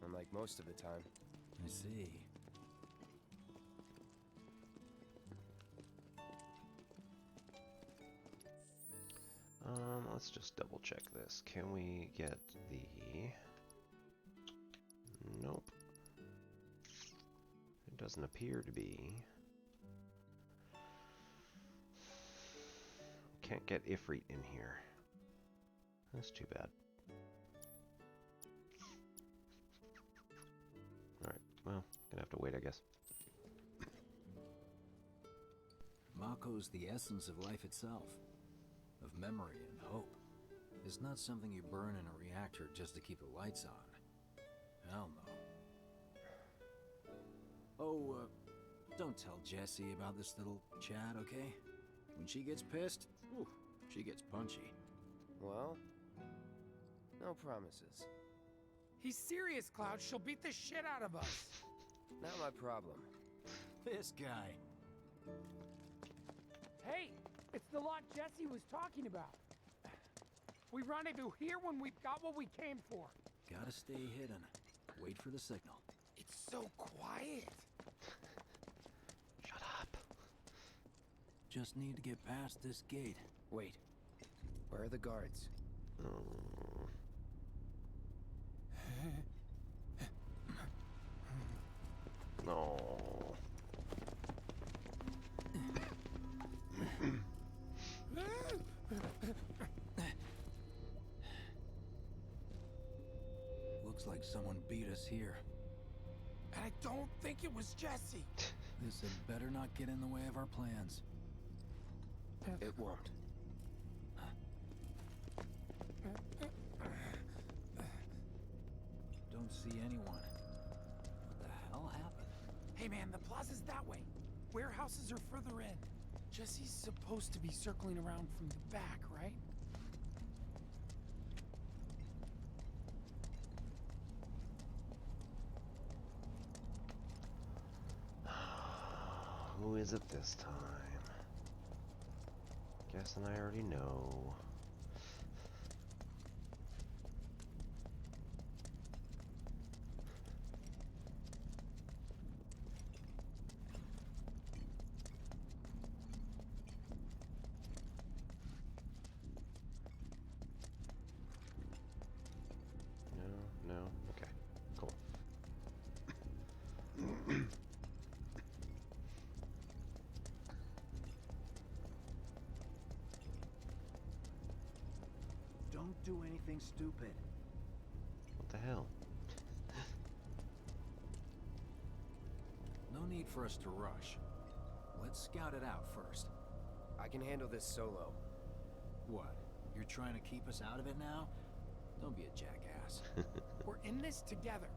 S7: Unlike most of the time.
S16: I see.
S1: Let's just double check this. Can we get the... Nope. It doesn't appear to be. Can't get Ifrit in here. That's too bad. Alright, well, gonna have to wait, I guess.
S16: Mako's the essence of life itself. Of memory and hope. It's not something you burn in a reactor just to keep the lights on. Hell no. Oh, don't tell Jessie about this little chat, okay? When she gets pissed, ooh, she gets punchy.
S7: Well, no promises.
S17: he's serious, Cloud. She'll beat the shit out of us.
S7: Not my problem.
S16: This guy.
S17: Hey, it's the lot Jesse was talking about. We rendezvous here when we've got what we came for.
S16: Gotta stay hidden. Wait for the signal.
S17: It's so quiet.
S1: Shut up.
S16: Just need to get past this gate.
S7: Wait. Where are the guards?
S1: No.
S16: Looks like someone beat us here.
S17: And I don't think it was Jesse.
S16: This had better not get in the way of our plans.
S7: It won't.
S16: Don't see anyone. What the hell happened?
S17: Hey man, the plaza's that way. Warehouses are further in. Jesse's supposed to be circling around from the back, right?
S1: Who is it this time? Guessing I already know.
S6: Don't do anything stupid.
S1: What the hell?
S16: No need for us to rush. Let's scout it out first.
S7: I can handle this solo.
S16: What? You're trying to keep us out of it now? Don't be a jackass.
S17: We're in this together.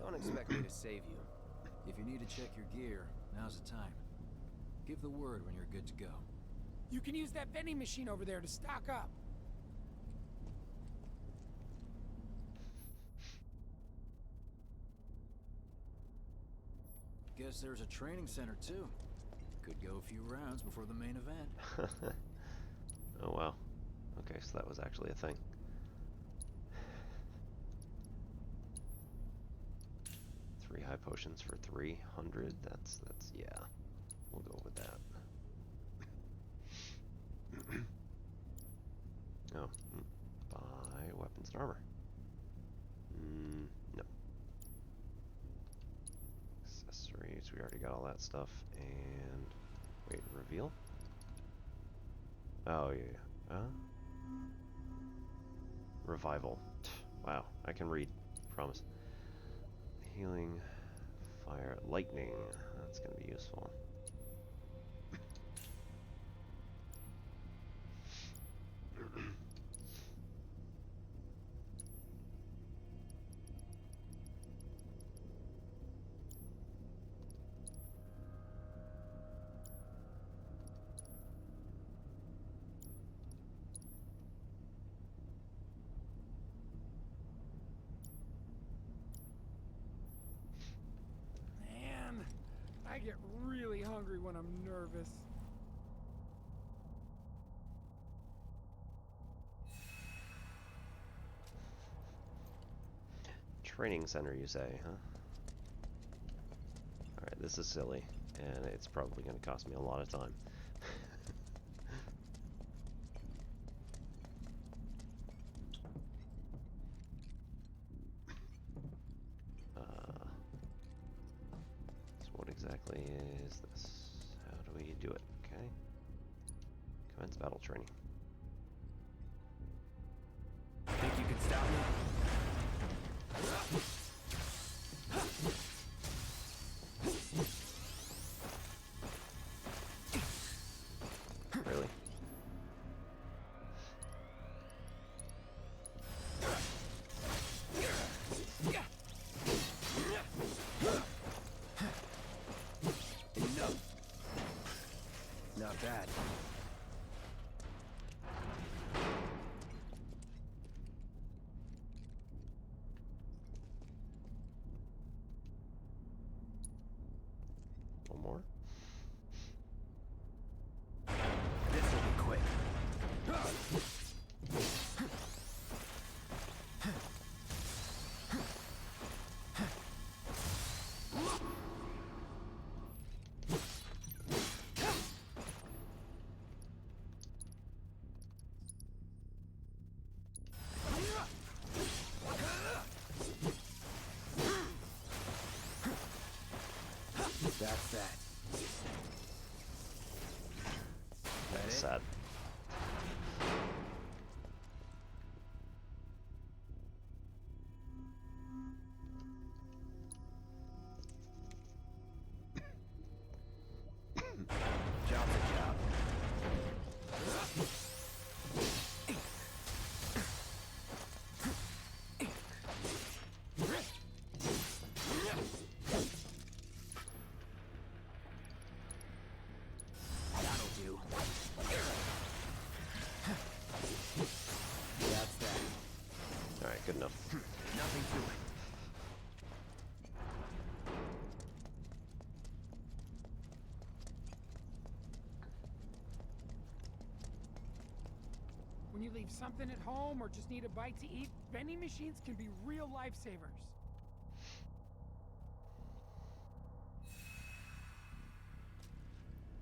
S7: Don't expect me to save you.
S16: If you need to check your gear, now's the time. Give the word when you're good to go.
S17: You can use that vending machine over there to stock up.
S16: Guess there's a training center too. Could go a few rounds before the main event.
S1: Oh wow. Okay, so that was actually a thing. Three high potions for 300. That's yeah. We'll go with that. Oh, buy weapons and armor. No. Accessories, we already got all that stuff. And wait, reveal? Oh yeah. Revival. Wow, I can read. Promise. Healing, fire, lightning. That's gonna be useful.
S17: Man, I get really hungry when I'm nervous.
S1: Training center, you say, huh? Alright, this is silly, and it's probably going to cost me a lot of time. So what exactly is this? How do we do it? Okay. Commence battle training.
S6: Think you can stop me?
S1: Really?
S7: Enough. Not bad.
S1: One more?
S6: This will be quick. That's that.
S1: That's sad.
S6: Job's a job. That'll do. That's that.
S1: Alright, good enough.
S6: Nothing to it.
S17: When you leave something at home or just need a bite to eat, vending machines can be real lifesavers.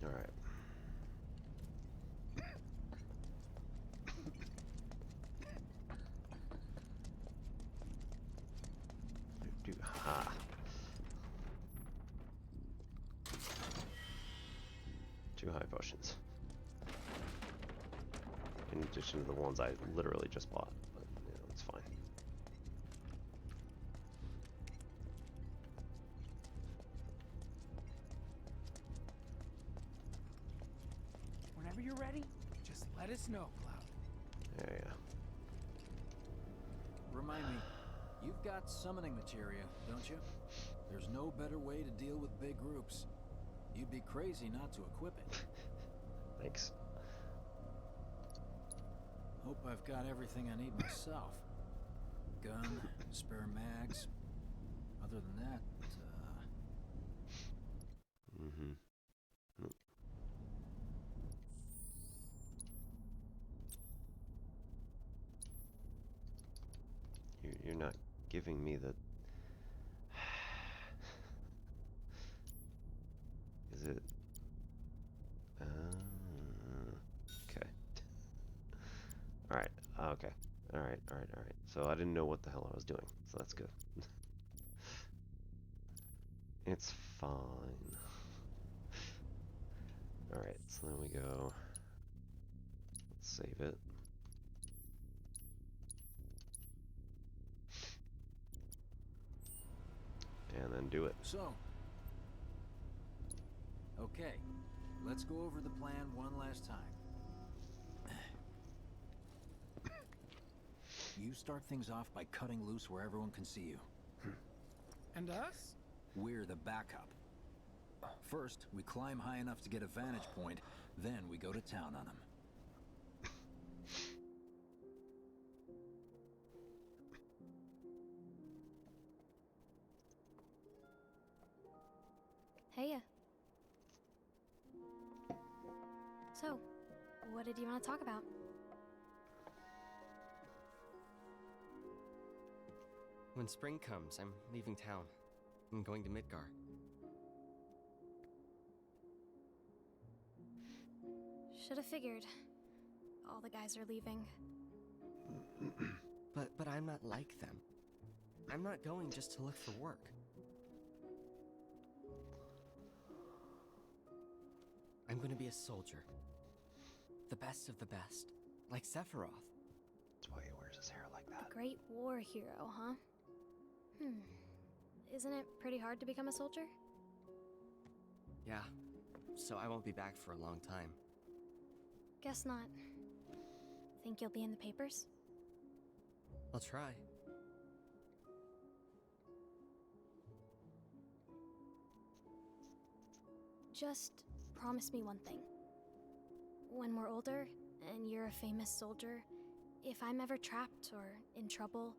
S1: Alright. Ha. Two high potions. in addition to the ones I literally just bought. But, you know, it's fine.
S17: Whenever you're ready, just let us know, Cloud.
S1: Yeah.
S16: Remind me, you've got summoning materia, don't you? There's no better way to deal with big groups. You'd be crazy not to equip it.
S1: Thanks.
S16: Hope I've got everything I need myself. Gun, spare mags. Other than that,
S1: You're not giving me the... Is it... okay. Alright, okay. Alright. So I didn't know what the hell I was doing, so that's good. It's fine. Alright, so then we go... Let's save it. And then do it.
S16: So, okay, let's go over the plan one last time. You start things off by cutting loose where everyone can see you.
S17: And us?
S16: We're the backup. First, we climb high enough to get a vantage point, then we go to town on them.
S2: Heya. So, what did you want to talk about?
S20: When spring comes, I'm leaving town. I'm going to Midgar.
S2: Should have figured. All the guys are leaving.
S20: But I'm not like them. I'm not going just to look for work. I'm going to be a soldier. The best of the best. Like Sephiroth.
S1: That's why he wears his hair like that.
S2: A great war hero, huh? Isn't it pretty hard to become a soldier?
S20: Yeah. So I won't be back for a long time.
S2: Guess not. Think you'll be in the papers?
S20: I'll try.
S2: Just promise me one thing. When we're older, and you're a famous soldier, if I'm ever trapped or in trouble,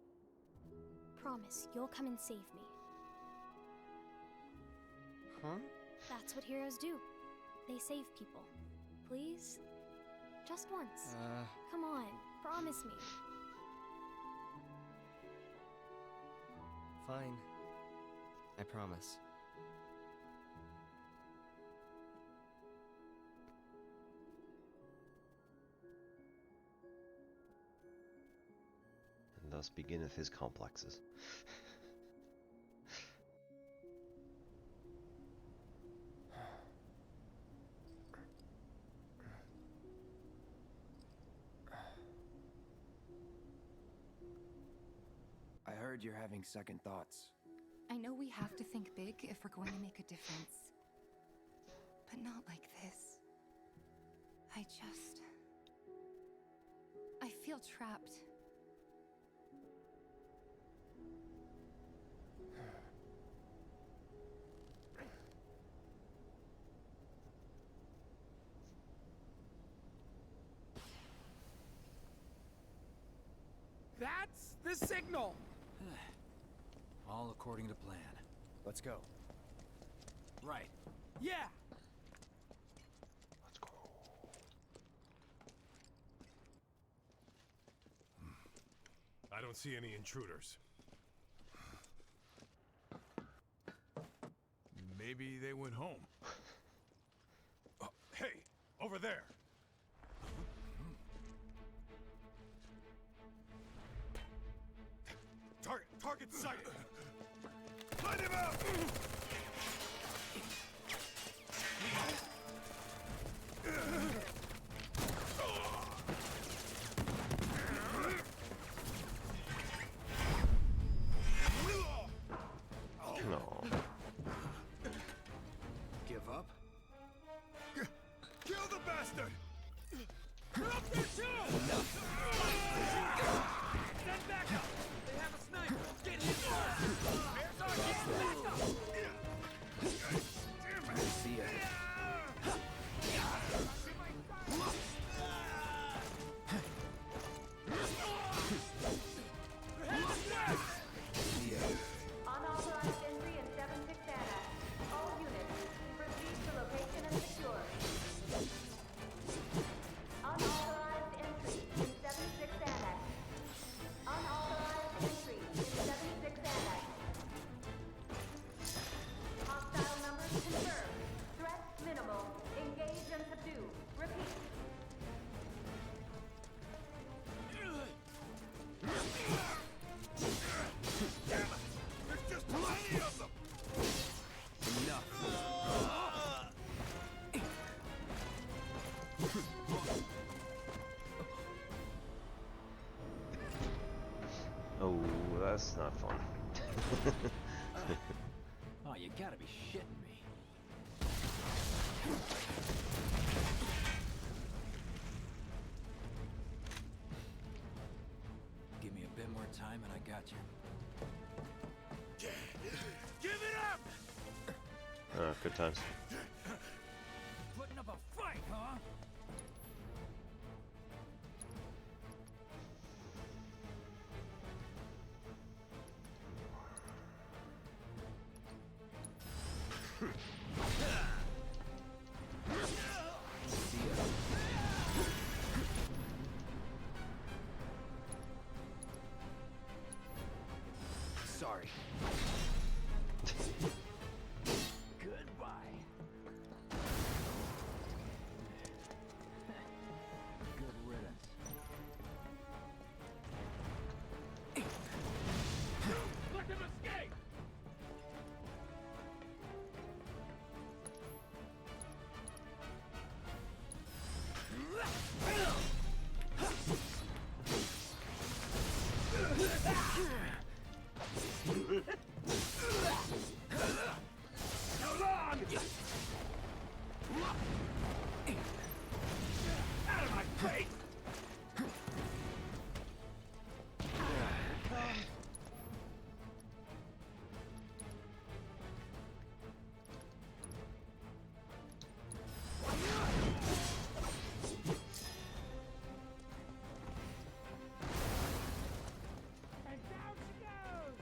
S2: promise you'll come and save me.
S20: Huh?
S2: That's what heroes do. They save people. Please? Just once. Come on, promise me.
S20: Fine. I promise.
S1: And thus beginneth his complexes.
S7: I heard you're having second thoughts.
S13: I know we have to think big if we're going to make a difference. But not like this. I feel trapped.
S17: That's the signal!
S16: All according to plan.
S7: Let's go.
S16: Right.
S17: Yeah!
S1: Let's go.
S4: I don't see any intruders. Maybe they went home. Oh, hey, over there. Target sighted. Light him up. bastard! You're up there too! Stand back up! They have a sniper! Get him first! Where's our get back up! Damn it!
S7: See ya.
S21: Unauthorized entry in 7-6 Annex. All units, proceed to location and secure. Unauthorized entry in 7-6 Annex. Unauthorized entry in 7-6 Annex. Hostile numbers confirmed. Threat minimal. Engage and subdue. Repeat.
S4: Damn it! There's just plenty of them!
S1: Oh, that's not fun.
S16: Oh, you gotta be shitting me. Give me a bit more time and I got you.
S4: Give it up!
S1: Good times.
S4: Putting up a fight, huh?
S7: Sorry.
S16: Goodbye. Good riddance.
S4: Let them escape! Hold on! Out of my face! And down she goes!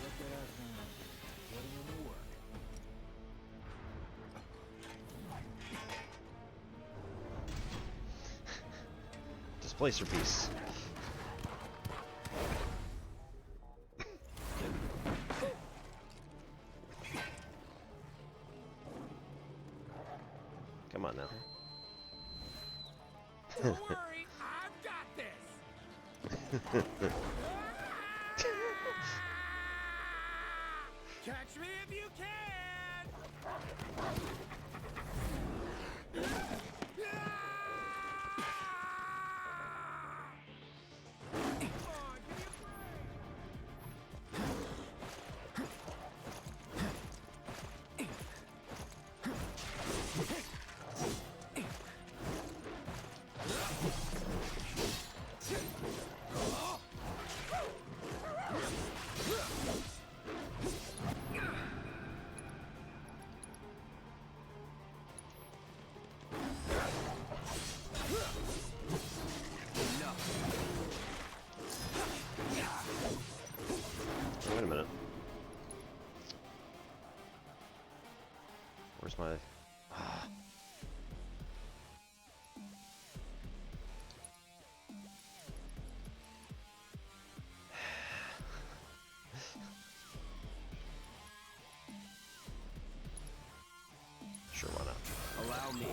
S16: Look at us now. Putting in the work.
S1: Displacer piece. Come on now.
S4: Don't worry, I've got this! Catch me if you can!
S1: Wait a minute. Where's my... Sure, why not?
S7: Allow me.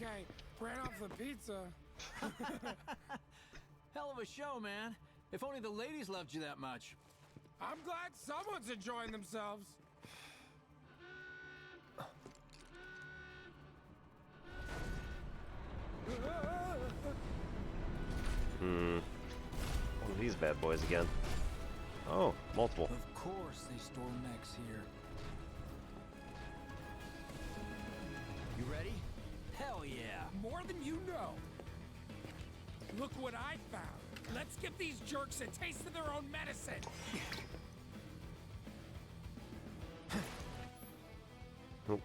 S17: okay. Ran off the pizza.
S16: Hell of a show, man. If only the ladies loved you that much.
S17: I'm glad someone's enjoying themselves.
S1: One of these bad boys again. Oh, multiple.
S16: Of course they store mechs here. You ready? Hell yeah.
S17: More than you know. Look what I found. Let's give these jerks a taste of their own medicine.
S1: Nope.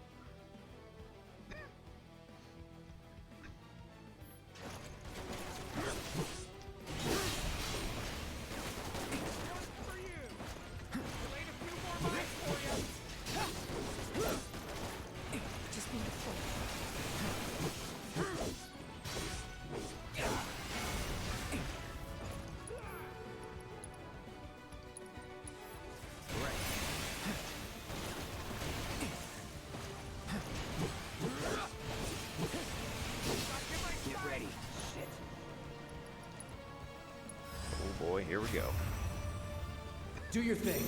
S16: Get ready. Shit.
S1: Oh boy, here we go.
S16: Do your thing.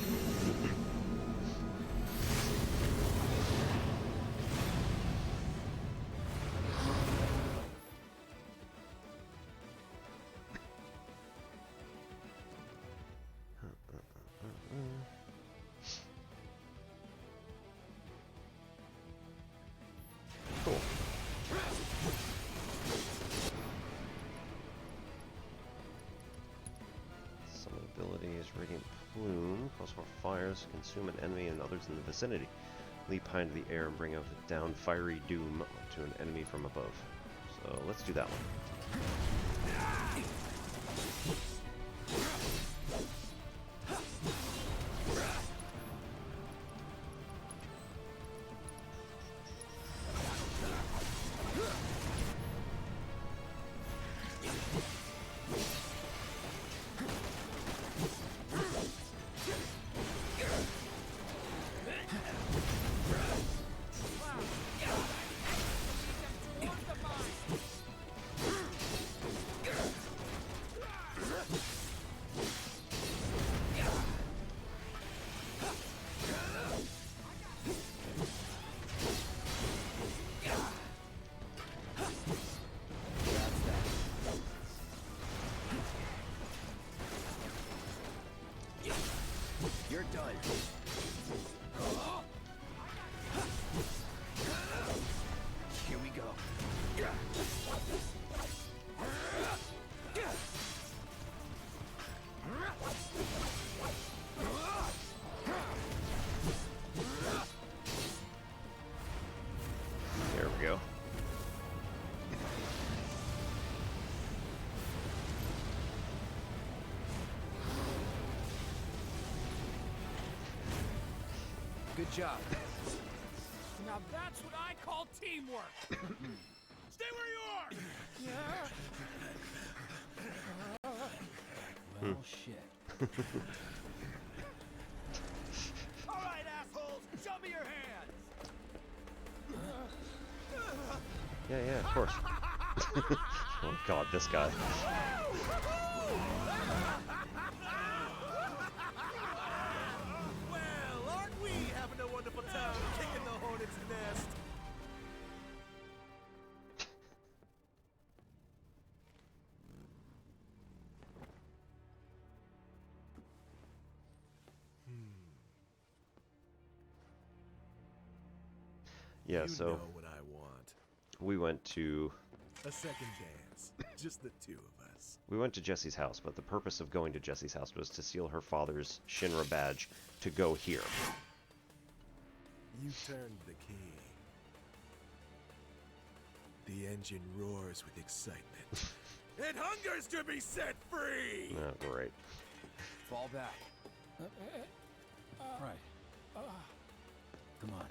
S1: Cool. Summon abilities, Radiant Plume, cause more fires, consume an enemy and others in the vicinity. Leap high into the air and bring down fiery doom to an enemy from above. So let's do that one.
S16: You're done. Here we go.
S1: There we go.
S16: Good job.
S17: Now that's what I call teamwork. Stay where you are. Yeah.
S16: Well, shit.
S4: All right, assholes, show me your hands.
S1: Yeah, of course. Oh god, this guy.
S6: Well, aren't we having a wonderful time kicking the hornet's nest?
S1: Yeah,
S6: You
S1: so
S6: know what I want.
S1: we went to
S6: A second dance. Just the two of us.
S1: We went to Jesse's house, but the purpose of going to Jesse's house was to steal her father's Shinra badge to go here.
S6: You turned the key. The engine roars with excitement. It hungers to be set free!
S1: Oh, great.
S16: Fall back. Right. Come on.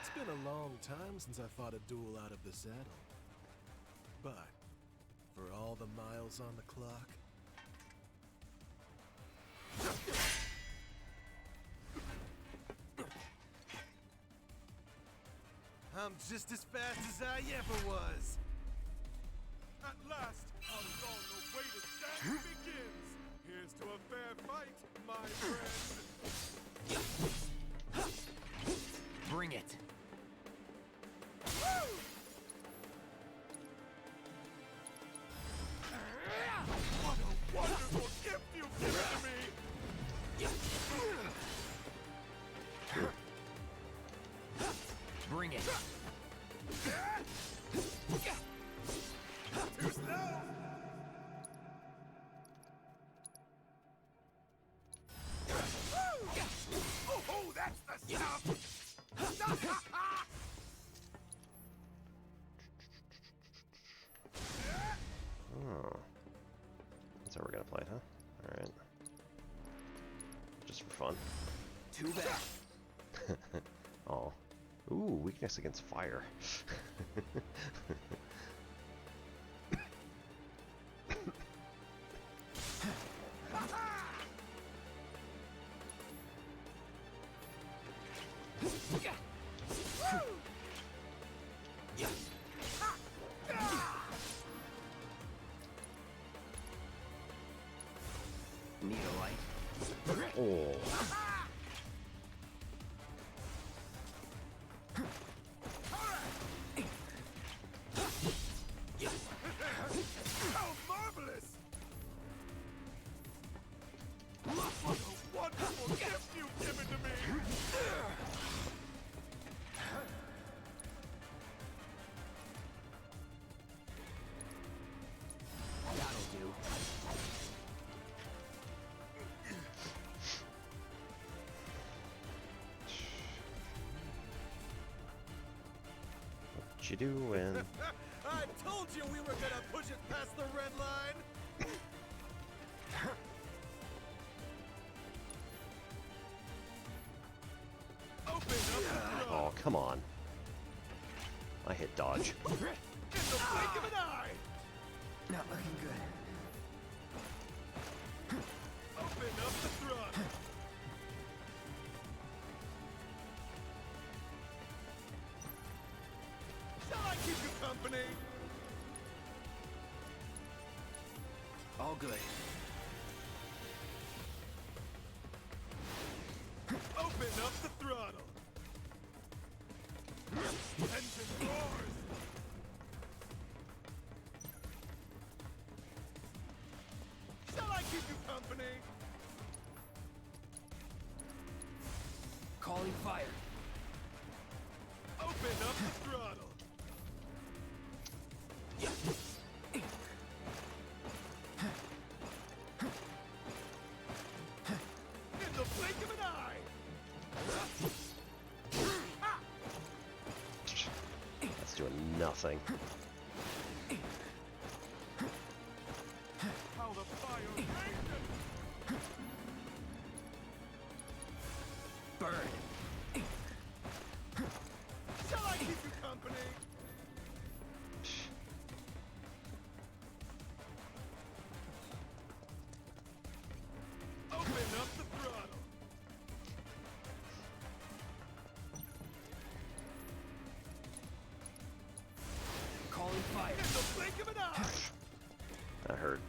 S6: It's been a long time since I fought a duel out of the saddle. But, for all the miles on the clock... I'm just as fast as I ever was.
S4: At last, our long-awaited dance begins. Here's to a fair fight, my friend.
S20: Bring it.
S4: What a wonderful gift you've given to me!
S20: Bring it.
S4: Too slow! Oh, that's the stuff!
S1: Oh. That's how we're gonna play it, huh? Alright. Just for fun.
S20: Too bad.
S1: Oh. Ooh, weakness against fire.
S20: Need a light?
S1: Oh.
S4: How marvelous! What a wonderful gift you've given to me!
S20: That'll do.
S1: What you doing?
S6: I told you we were gonna push it past the red line.
S4: Open up the throne!
S1: Oh, come on. I hit dodge.
S6: In the blink of an eye.
S7: Not looking good.
S4: Open up the throne!
S6: Shall I keep you company?
S7: All good.
S4: Open up the throttle! Engine roars!
S6: Shall I keep you company?
S7: Calling fire.
S4: Open up the throttle!
S6: In the blink of an eye.
S1: That's doing nothing.
S4: How the fire rages!
S7: Burn.
S6: Shall I keep you company?
S4: Open up the throttle!
S7: Calling fire.
S6: In the blink of an eye.
S1: That hurt.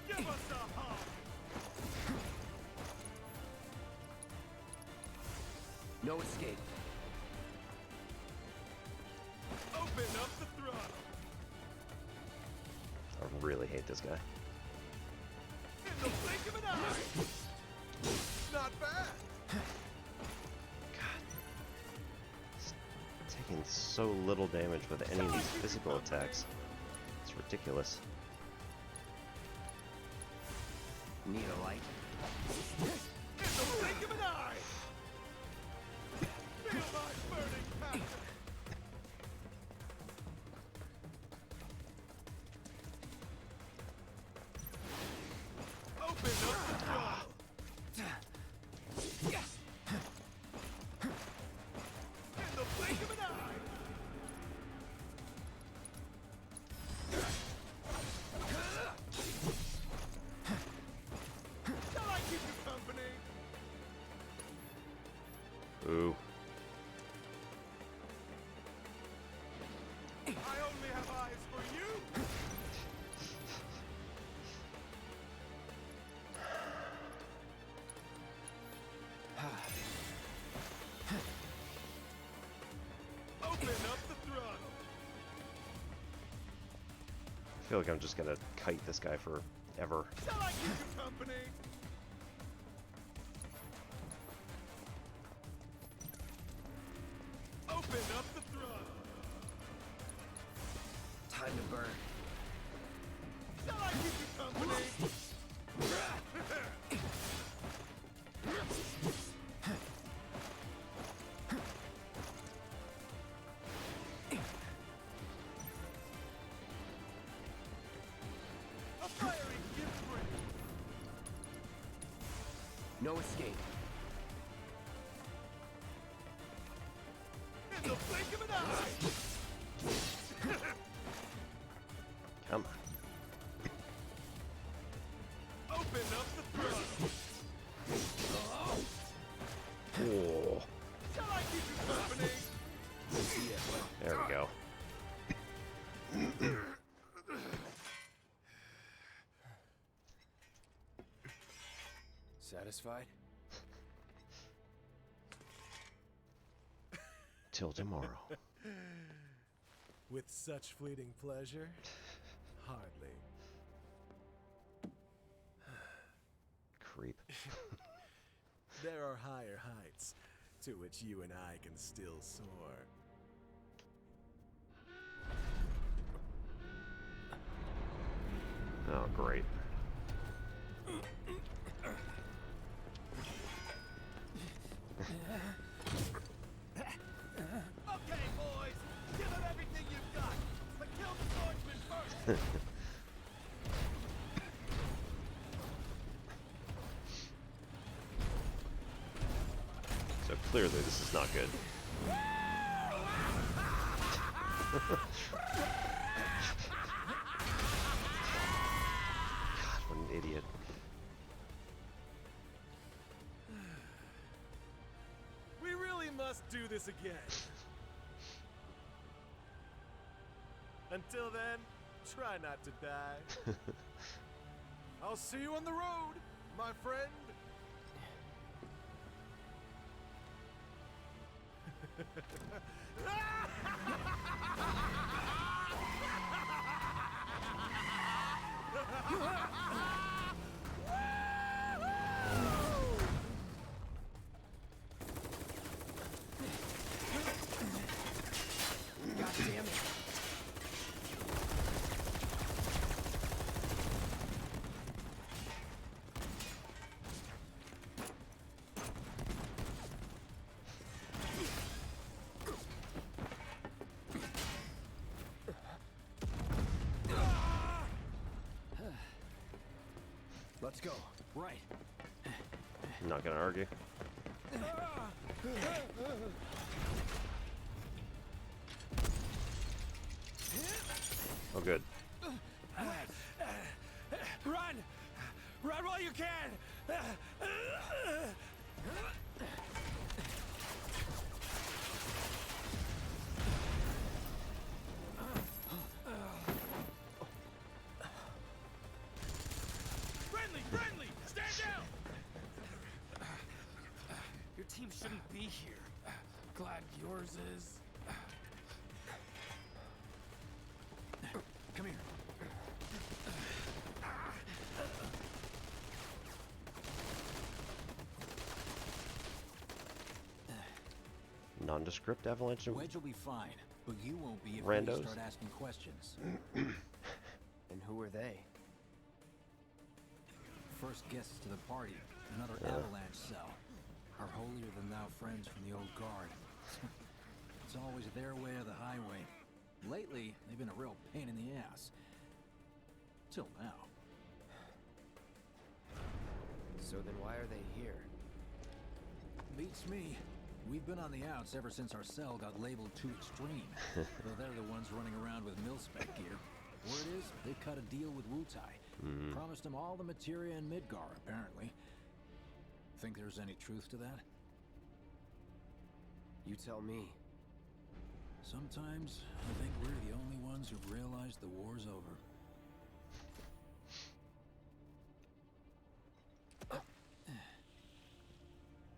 S4: Give us a hug!
S7: No escape.
S4: Open up the throttle!
S1: I really hate this guy.
S6: In the blink of an eye. Not bad.
S1: It's taking so little damage with any of these physical attacks. It's ridiculous.
S7: Need a light?
S6: In the blink of an eye.
S4: Feel my burning passion! Open up the throttle! In the blink of an eye!
S1: Ooh.
S4: I only have eyes for you. Open up the throttle.
S1: I feel like I'm just gonna kite this guy forever.
S4: Shall I keep you company? Open up the throttle.
S7: Time to burn.
S4: Shall I keep you company? A fiery gift bring.
S7: No escape.
S4: In the blink of an eye.
S1: Come on.
S4: Open up the throttle.
S1: Oh.
S4: Shall I keep you company?
S1: There we go.
S7: Satisfied?
S1: Till tomorrow.
S4: With such fleeting pleasure? Hardly.
S1: Creep.
S4: There are higher heights to which you and I can still soar.
S1: Oh, great.
S4: Okay, boys, give him everything you've got, but kill the swordsman first.
S1: So clearly this is not good. God, what an idiot.
S4: We really must do this again. Until then, try not to die. I'll see you on the road, my friend.
S7: God damn it. Let's go. Right.
S1: I'm not gonna argue. Oh, good.
S4: Run! Run while you can! Friendly! Friendly! Stand down! Your team shouldn't be here. Glad yours is.
S7: Come here.
S1: Nondescript avalanche of
S16: Wedge will be fine, but you won't be if
S1: randos.
S16: we start asking questions.
S7: And who are they?
S16: First guests to the party, another avalanche cell. Our holier-than-thou friends from the old guard. It's always their way or the highway. Lately, they've been a real pain in the ass. Till now.
S7: So then why are they here?
S16: Beats me. We've been on the outs ever since our cell got labeled too extreme. Though they're the ones running around with mil-spec gear. Word is, they cut a deal with Wutai. Promised them all the materia in Midgar, apparently. Think there's any truth to that?
S7: You tell me.
S16: Sometimes I think we're the only ones who've realized the war's over.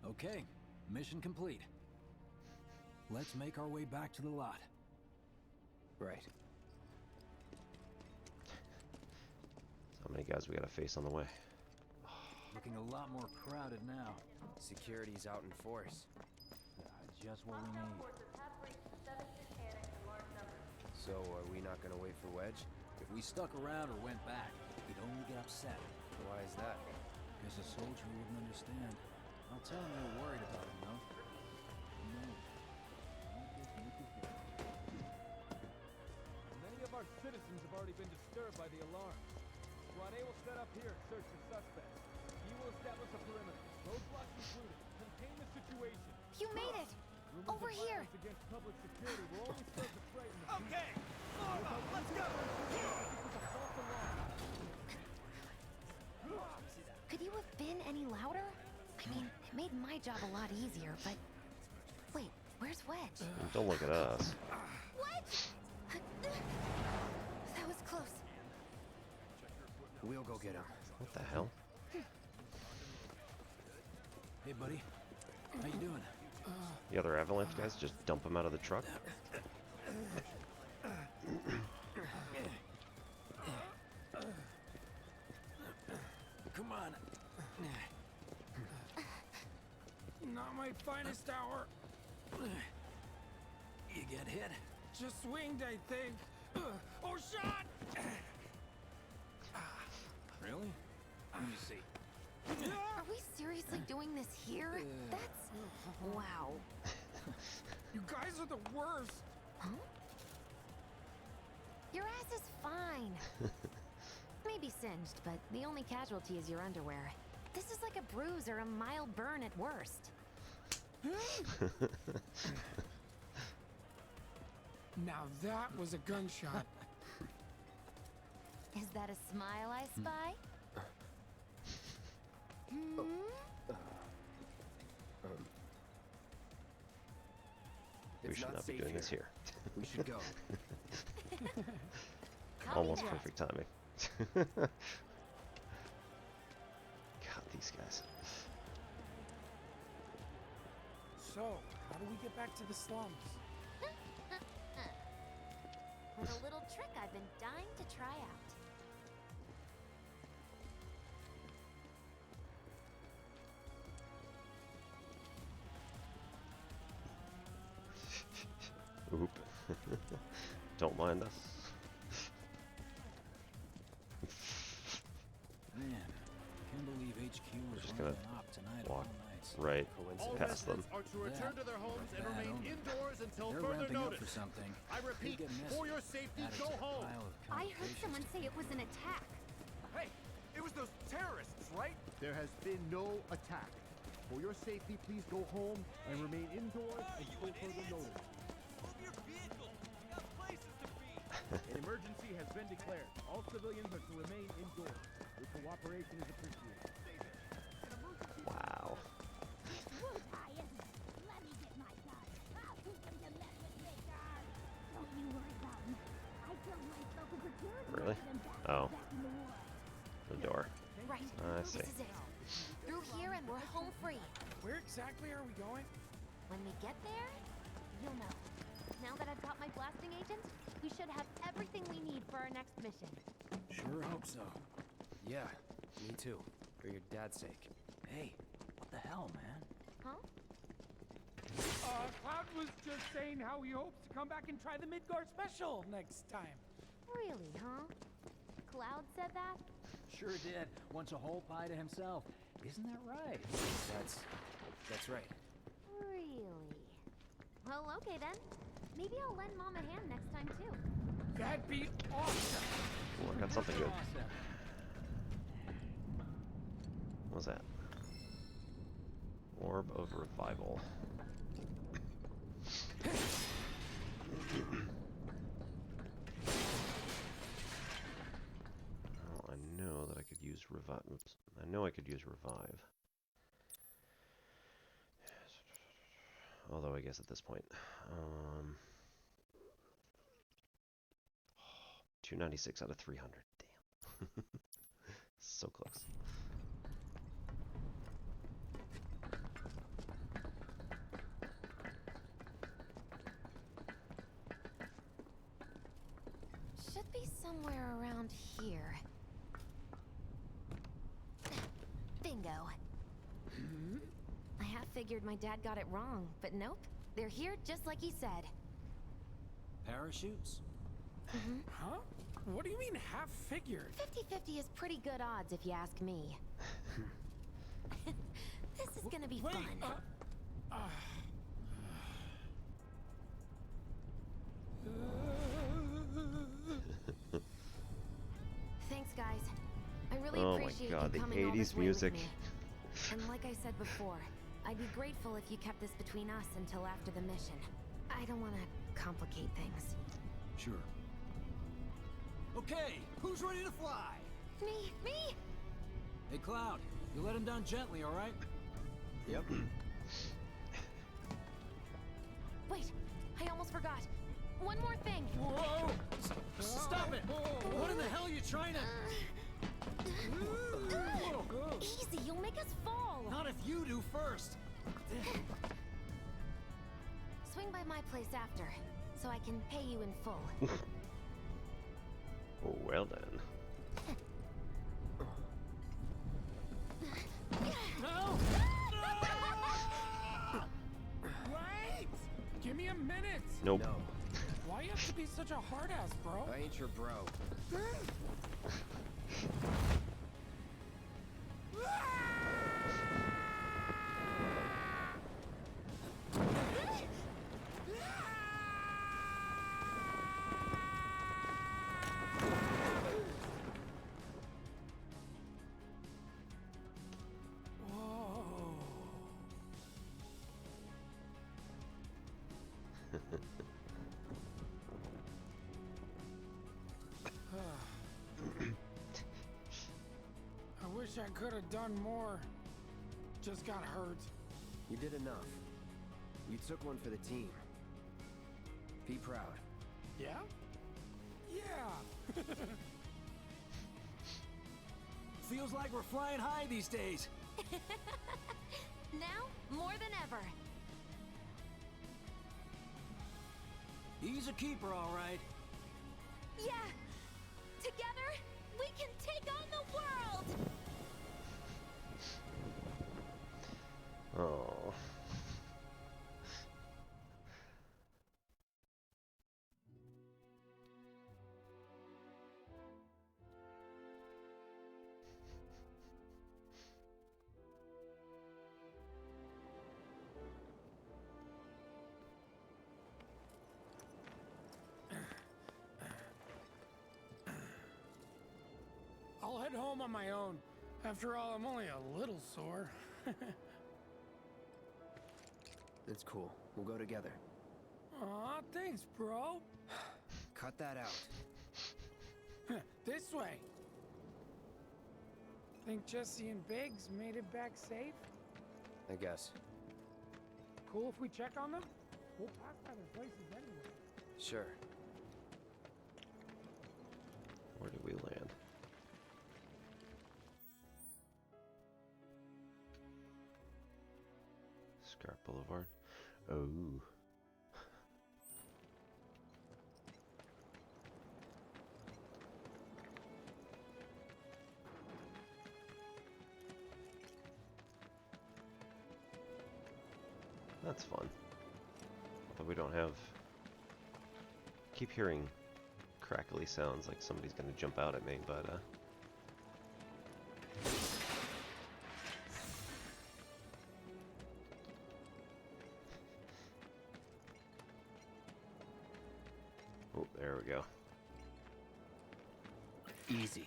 S16: Okay, mission complete. Let's make our way back to the lot.
S7: Right.
S1: How many guys we gotta face on the way?
S16: Looking a lot more crowded now.
S7: Security's out in force.
S16: Just what we need.
S7: So, are we not gonna wait for Wedge?
S16: If we stuck around or went back, he'd only get upset.
S7: Why is that?
S16: Because a soldier wouldn't understand. I'll tell him you're worried about him, though. No.
S5: Many of our citizens have already been disturbed by the alarm. Squad A will set up here and search for suspects. B will establish a perimeter, roadblocks included. Contain the situation.
S13: You made it! Over here!
S5: Against public security will only serve to frighten the people.
S6: Okay! Norma, let's go!
S13: Could you have been any louder? I mean, it made my job a lot easier, but... Wait, where's Wedge?
S1: Don't look at us.
S13: Wedge! That was close.
S7: We'll go get him.
S1: What the hell?
S16: Hey, buddy. How you doing?
S1: The other avalanche guys just dump him out of the truck?
S16: Come on.
S17: Not my finest hour.
S16: You get hit?
S17: Just swinged, I think. Oh, shot!
S16: Really? Let me see.
S13: Are we seriously doing this here? That's... wow.
S17: You guys are the worst.
S13: Huh? Your ass is fine. Maybe singed, but the only casualty is your underwear. This is like a bruise or a mild burn at worst.
S17: Now that was a gunshot.
S13: Is that a smile I spy?
S1: We should not be doing this here.
S7: We should go.
S1: Almost perfect timing. God, these guys.
S17: So, how do we get back to the slums?
S2: With a little trick I've been dying to try out.
S1: Oop. Don't mind us.
S16: Man, can't believe HQ was
S1: just
S16: running
S1: gonna
S16: up tonight
S1: walk
S16: all night.
S1: right
S4: All
S1: past them.
S4: residents are to return to their homes and
S16: Bad
S4: remain
S16: omen.
S4: indoors until
S16: They're
S4: further
S16: ramping up
S4: notice.
S16: for something.
S4: I repeat,
S16: Could get messy.
S4: for your safety,
S16: Added
S4: go
S16: to the
S4: home.
S16: pile of
S2: I heard
S16: complications.
S2: someone say it was an attack.
S3: Hey, it was those terrorists, right?
S22: There has been no attack. For your safety, please go home and remain indoors until further notice.
S6: Move your vehicle! We got places to be!
S22: An emergency has been declared. All civilians are to remain indoors. Your cooperation is appreciated.
S1: Wow.
S14: Let me get my gun. I'll teach them to mess with me, guard. Don't you worry about him. I killed myself as a kid.
S1: Really? Oh. The door.
S13: Right.
S1: I see.
S13: This is it. Through here and we're home free.
S17: Where exactly are we going?
S2: When we get there, you'll know. Now that I've got my blasting agent, we should have everything we need for our next mission.
S16: Sure hope so.
S7: Yeah, me too. For your dad's sake.
S16: Hey, what the hell, man?
S2: Huh?
S17: Cloud was just saying how he hopes to come back and try the Midgar special next time.
S2: Really, huh? Cloud said that?
S16: Sure did. Wants a whole pie to himself. Isn't that right?
S7: That's right.
S2: Really? Well, okay then. Maybe I'll lend Mom a hand next time too.
S17: That'd be awesome.
S1: Oh, I got something good.
S16: Awesome.
S1: What was that? Orb of Revival. Well, I know that I could use revive. Oops. I know I could use revive. Although I guess at this point, 296 out of 300. Damn. So close.
S13: Should be somewhere around here. Bingo. I half figured my dad got it wrong, but nope. They're here just like he said.
S16: Parachutes?
S17: Huh? What do you mean half figured?
S13: 50-50 is pretty good odds if you ask me. This is gonna be fun. Thanks, guys. I really appreciate you coming all this way with me. And like I said before, I'd be grateful if you kept this between us until after the mission. I don't want to complicate things.
S16: Sure. Okay, who's ready to fly?
S13: Me!
S16: Hey, Cloud, you let him down gently, all right?
S7: Yep.
S13: Wait, I almost forgot. One more thing.
S16: Whoa! Stop it! What in the hell are you trying to...
S13: Easy, you'll make us fall.
S16: Not if you do first.
S13: Swing by my place after, so I can pay you in full.
S1: Oh, well then.
S17: No! Wait! Give me a minute!
S1: Nope.
S7: No.
S17: Why you have to be such a hard ass, bro?
S7: I ain't your bro.
S17: I wish I could have done more. Just got hurt.
S7: You did enough. You took one for the team. Be proud.
S17: Yeah? Yeah!
S16: Feels like we're flying high these days.
S13: Now, more than ever.
S16: He's a keeper, all right.
S13: Yeah! Together, we can take on the world!
S1: Oh.
S17: I'll head home on my own. After all, I'm only a little sore.
S7: It's cool. We'll go together.
S17: Aw, thanks, bro.
S7: Cut that out.
S17: This way. Think Jesse and Biggs made it back safe?
S7: I guess.
S17: Cool if we check on them? We'll pass by their places anyway.
S7: Sure.
S1: Where did we land? Scarp Boulevard. Oh. That's fun. Although we don't have... keep hearing crackly sounds like somebody's gonna jump out at me, but oh, there we go.
S7: Easy.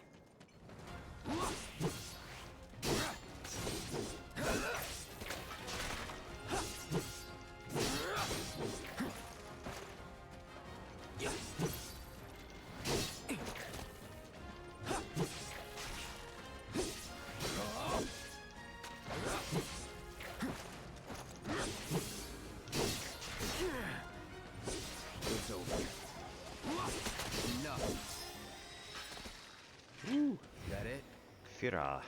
S1: Fira.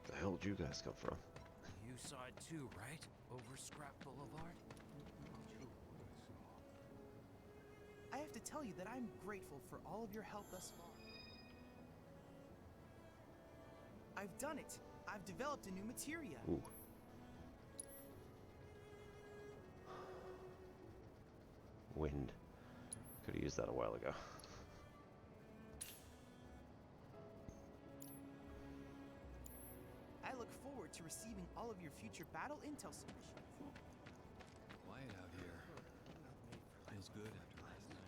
S1: The hell did you guys come from?
S12: You saw it too, right? Over Scrap Boulevard?
S10: I have to tell you that I'm grateful for all of your help thus far. I've done it. I've developed a new materia.
S1: Ooh. Wind. Could have used that a while ago.
S10: I look forward to receiving all of your future battle intel submissions.
S16: Quiet out here. Feels good after last night.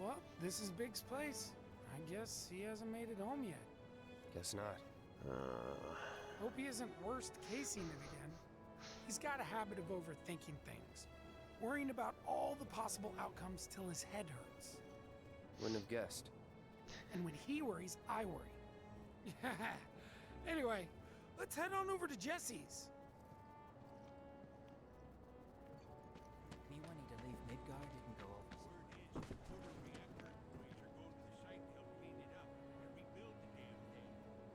S17: Well, this is Big's place. I guess he hasn't made it home yet.
S7: Guess not.
S17: Hope he isn't worst casing it again. He's got a habit of overthinking things, worrying about all the possible outcomes till his head hurts.
S7: Wouldn't have guessed.
S17: And when he worries, I worry. Anyway, let's head on over to Jesse's.
S12: Me wanting to leave Midgard didn't go over.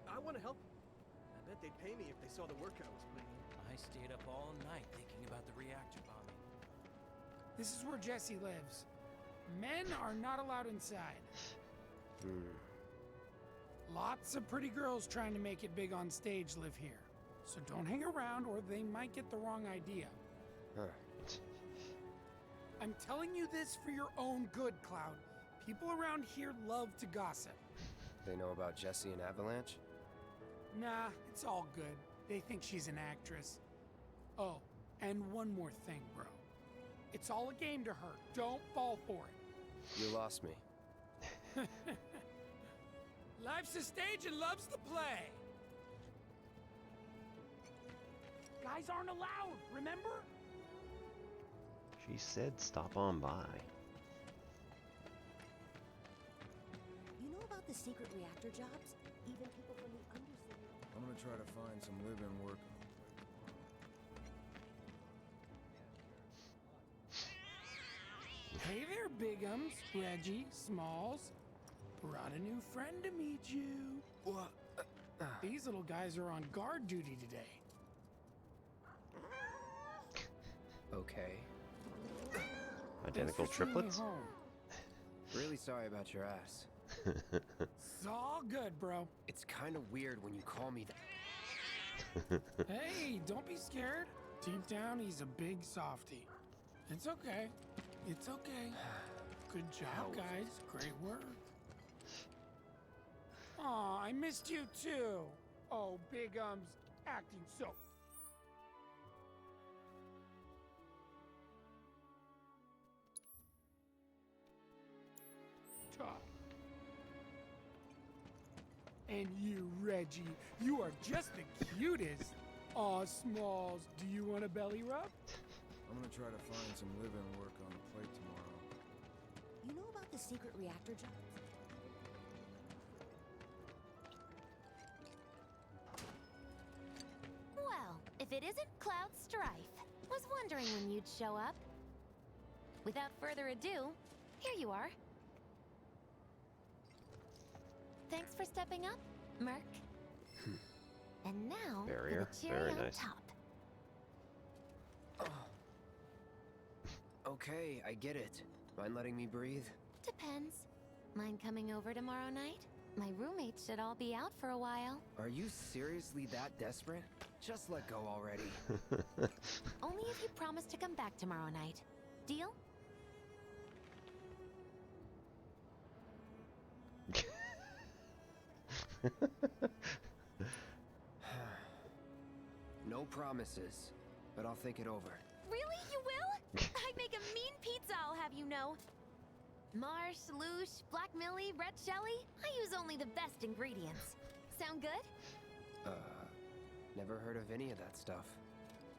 S6: I want to help. I bet they'd pay me if they saw the work I was putting in.
S12: I stayed up all night thinking about the reactor bombing.
S17: This is where Jesse lives. Men are not allowed inside. Lots of pretty girls trying to make it big on stage live here. So don't hang around or they might get the wrong idea.
S7: Huh.
S17: I'm telling you this for your own good, Cloud. People around here love to gossip.
S7: They know about Jesse and Avalanche?
S17: Nah, it's all good. They think she's an actress. Oh, and one more thing, bro. It's all a game to her. Don't fall for it.
S7: You lost me.
S17: Life's a stage and love's the play. Guys aren't allowed, remember?
S1: She said stop on by.
S14: You know about the secret reactor jobs? Even people from the undercity.
S7: I'm gonna try to find some live-in work.
S17: Hey there, Bigums, Reggie, Smalls. Brought a new friend to meet you.
S7: What?
S17: These little guys are on guard duty today.
S7: Okay.
S1: Identical
S17: Thanks for seeing me
S1: triplets?
S17: home.
S7: Really sorry about your ass.
S17: It's all good, bro.
S7: It's kind of weird when you call me that.
S17: Hey, don't be scared. Deep down, he's a big softie. It's okay. It's okay. Good job, guys. Great work. Aw, I missed you too. Oh, Bigums, acting so... tough. And you, Reggie, you are just the cutest. Aw, Smalls, do you want a belly rub?
S7: I'm gonna try to find some live-in work on the plate tomorrow.
S14: You know about the secret reactor jobs?
S21: Well, if it isn't Cloud Strife. Was wondering when you'd show up. Without further ado, here you are. Thanks for stepping up, Merc. And now,
S1: Barrier.
S21: for the cherry
S1: Very
S21: on
S1: nice.
S21: top.
S7: Okay, I get it. Mind letting me breathe?
S21: Depends. Mind coming over tomorrow night? My roommates should all be out for a while.
S7: Are you seriously that desperate? Just let go already.
S21: Only if you promise to come back tomorrow night. Deal?
S7: No promises, but I'll think it over.
S21: Really? You will? I'd make a mean pizza, I'll have you know. Marsh, Loosh, Black Millie, Red Shelly. I use only the best ingredients. Sound good?
S7: Never heard of any of that stuff.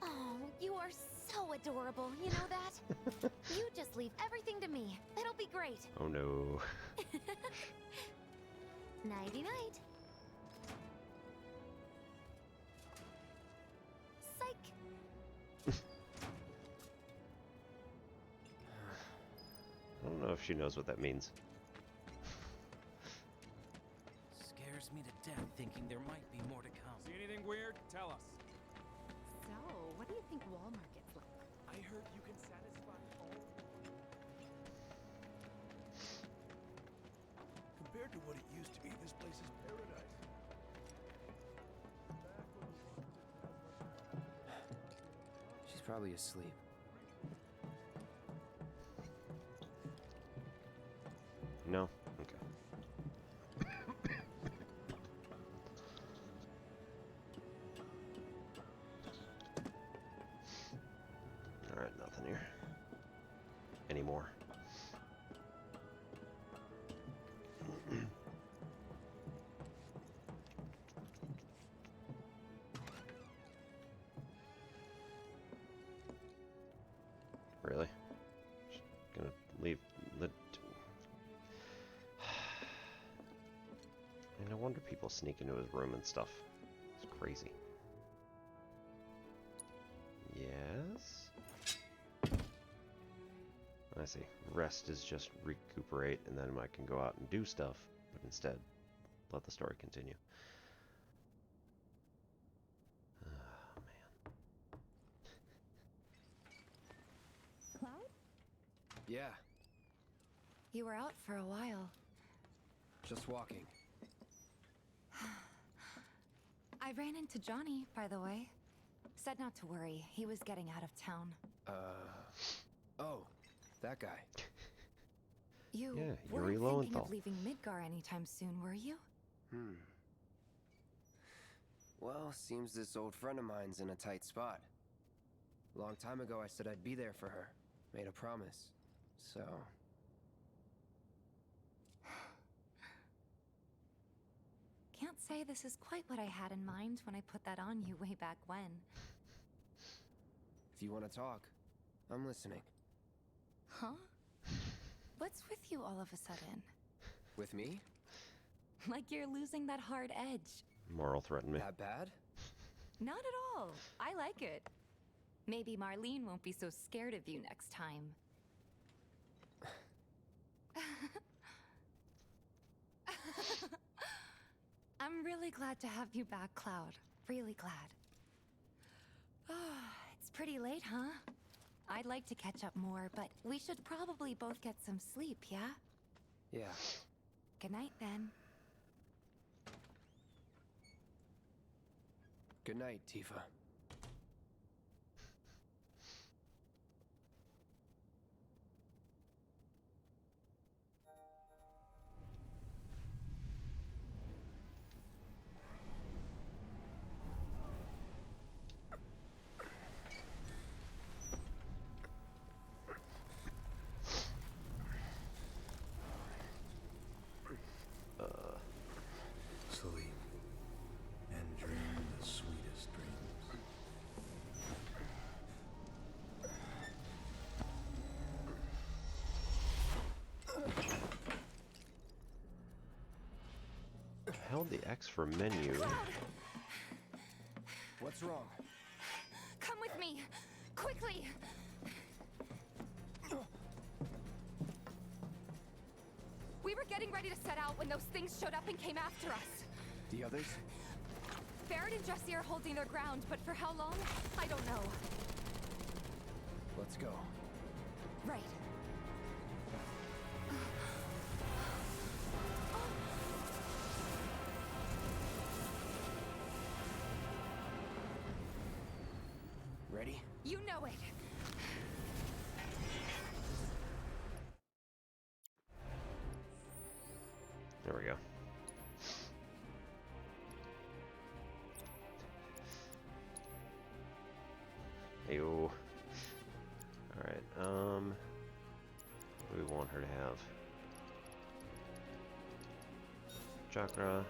S21: Oh, you are so adorable, you know that? You just leave everything to me. It'll be great.
S1: Oh no.
S21: Nighty-night. Psych.
S1: I don't know if she knows what that means.
S12: Scares me to death thinking there might be more to come.
S4: See anything weird? Tell us.
S11: So, what do you think Walmart gets like?
S4: I heard you can satisfy all.
S3: Compared to what it used to be, this place is paradise.
S7: She's probably asleep.
S1: No? Okay. Alright, nothing here. Anymore. Really? Just gonna leave the... No wonder people sneak into his room and stuff. It's crazy. Yes? I see. Rest is just recuperate, and then I can go out and do stuff, but instead, let the story continue. Oh, man.
S18: Cloud?
S7: Yeah,
S13: You were out for a while.
S7: just walking.
S13: I ran into Johnny, by the way. Said not to worry. He was getting out of town.
S7: Oh, that guy.
S13: You
S1: Yeah,
S13: weren't
S1: Yuri
S13: thinking
S1: Lowenthal.
S13: of leaving Midgar anytime soon, were you?
S7: Well, seems this old friend of mine's in a tight spot. Long time ago I said I'd be there for her. Made a promise. So...
S13: Can't say this is quite what I had in mind when I put that on you way back when.
S7: If you want to talk, I'm listening.
S13: Huh? What's with you all of a sudden?
S7: With me?
S13: Like you're losing that hard edge.
S1: Moral threaten me.
S7: That bad?
S13: Not at all. I like it. Maybe Marlene won't be so scared of you next time. I'm really glad to have you back, Cloud. Really glad. It's pretty late, huh? I'd like to catch up more, but we should probably both get some sleep, yeah?
S7: Yeah.
S13: Good night, then.
S7: Good night, Tifa.
S3: Sleep and dream the sweetest dreams.
S1: Held the X for menu.
S7: What's wrong?
S13: Come with me! Quickly! We were getting ready to set out when those things showed up and came after us.
S7: The others?
S13: Barrett and Jesse are holding their ground, but for how long? I don't know.
S7: Let's go.
S13: Right.
S7: Ready?
S13: You know it.
S1: There we go. Ayo. Alright, what do we want her to have? Chakra,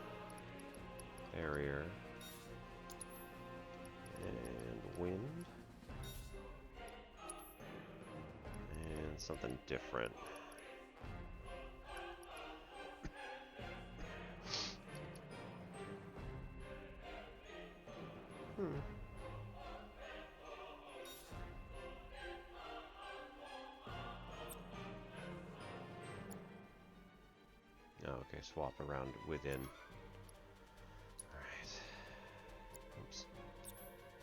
S1: barrier, And wind. And something different. Oh, okay, swap around within. Alright. Oops.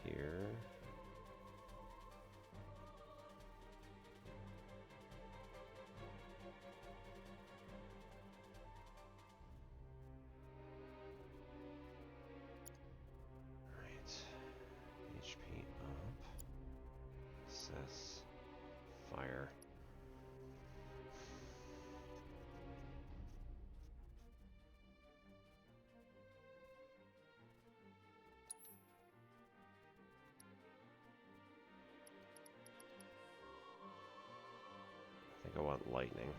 S1: Here. Alright. HP up. Assess. Fire. I think I want lightning.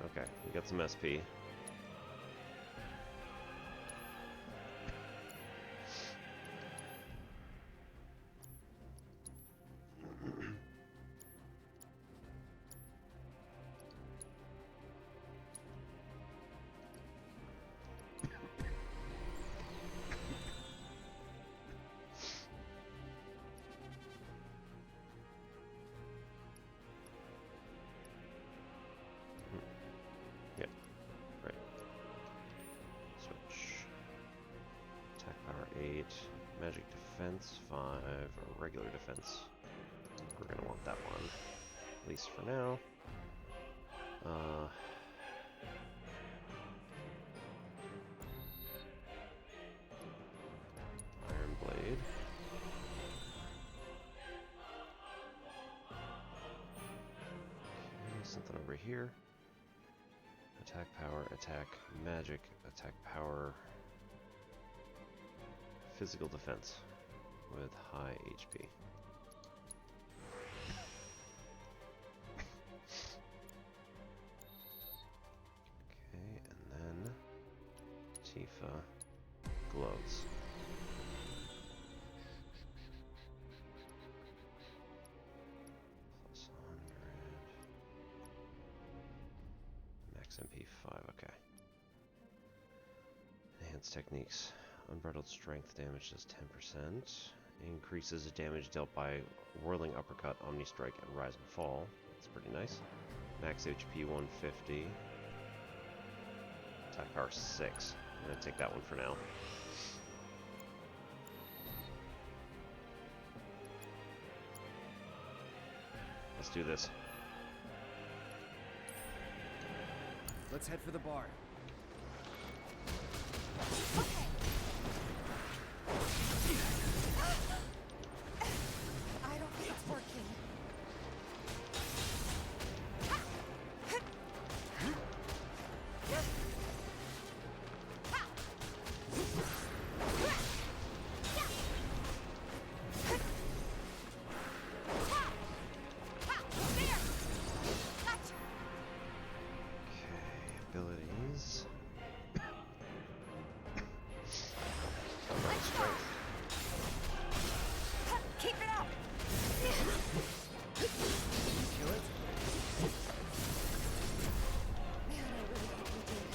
S1: Okay, we got some SP. Yep, right. Switch. Attack power 8, magic defense 5, or regular defense. We're gonna want that one, at least for now. Iron Blade. Okay, something over here. Attack power, attack, magic, attack power, physical defense with high HP. Okay, and then Tifa gloves. Plus 100. Max MP 5, okay. Enhanced techniques. Unbridled strength damage does 10%. Increases the damage dealt by whirling uppercut, omni strike, and rise and fall. That's pretty nice. Max HP 150. Attack power 6. I'm gonna take that one for now. Let's do this.
S7: Let's head for the bar.
S13: I don't think it's working.
S1: Abilities.
S2: Keep it up!
S7: Kill it?
S13: Man, I really hope we did.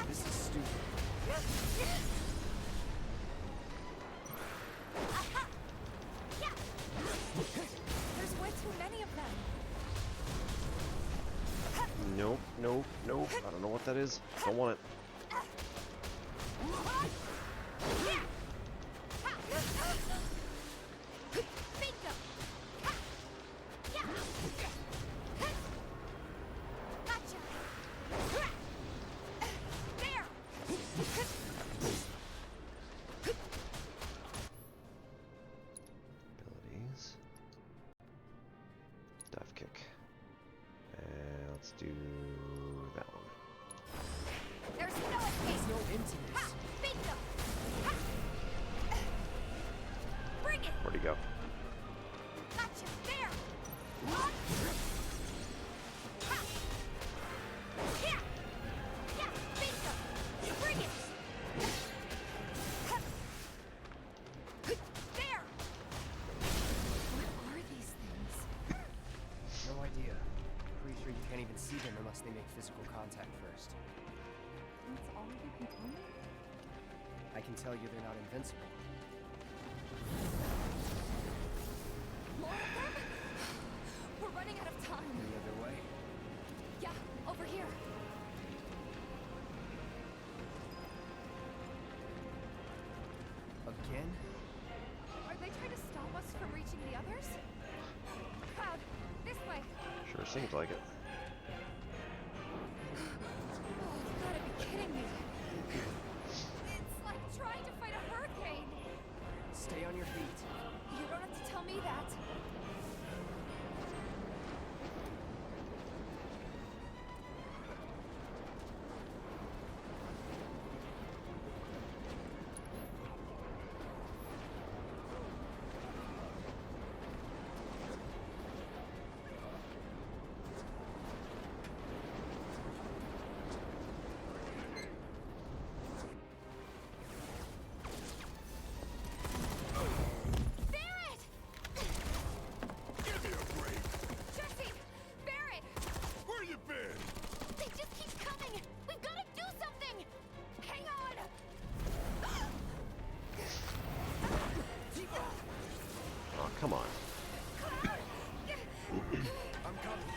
S7: This is stupid.
S13: There's way too many of them.
S1: Nope, nope, nope. I don't know what that is. Don't want it. Abilities. Dive kick. And let's do that one.
S2: There's no escape!
S20: There's no end to this.
S2: Bingo! Bring it!
S1: Where'd he go?
S7: see them unless they make physical contact first.
S11: That's all you can tell me?
S7: I can tell you they're not invincible.
S13: More of them? We're running out of time.
S7: Any other way?
S13: Yeah, over here.
S7: Again?
S13: Are they trying to stop us from reaching the others? Cloud, this way.
S1: Sure seems like it.
S13: Oh, you gotta be kidding me. It's like trying to fight a hurricane.
S7: Stay on your feet.
S13: You don't have to tell me that.
S1: Come on.
S6: I'm coming.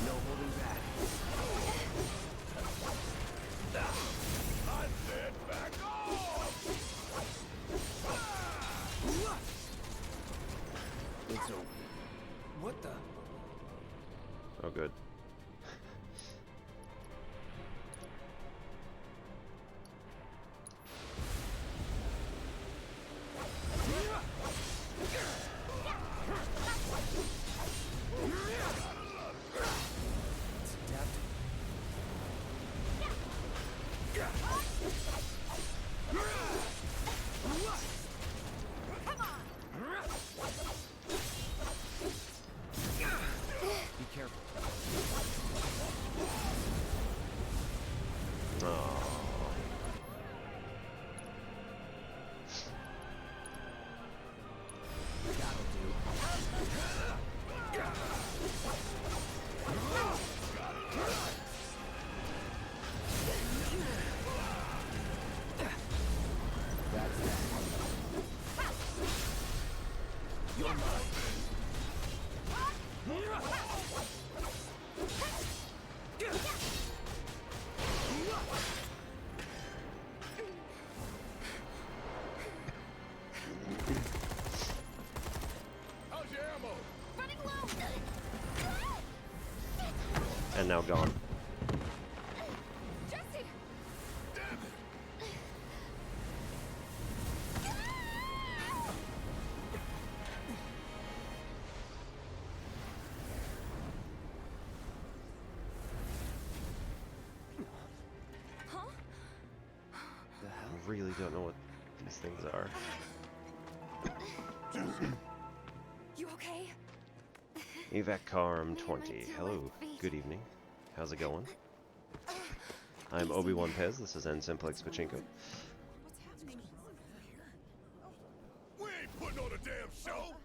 S7: No holding back.
S6: I said back off!
S7: It's a... What the?
S1: Oh, good.
S7: Be careful. You're mine.
S6: How's your ammo?
S21: Running low.
S1: And now gone.
S21: Jesse.
S6: Damn it.
S13: Huh?
S7: The hell?
S1: I really don't know what these things are.
S13: You okay?
S1: Evac Carm 20. Hello. Good evening. How's it going? I'm Obi-Wan Pez. This is Ensign Plex Pachinko.
S6: We ain't putting on a damn show!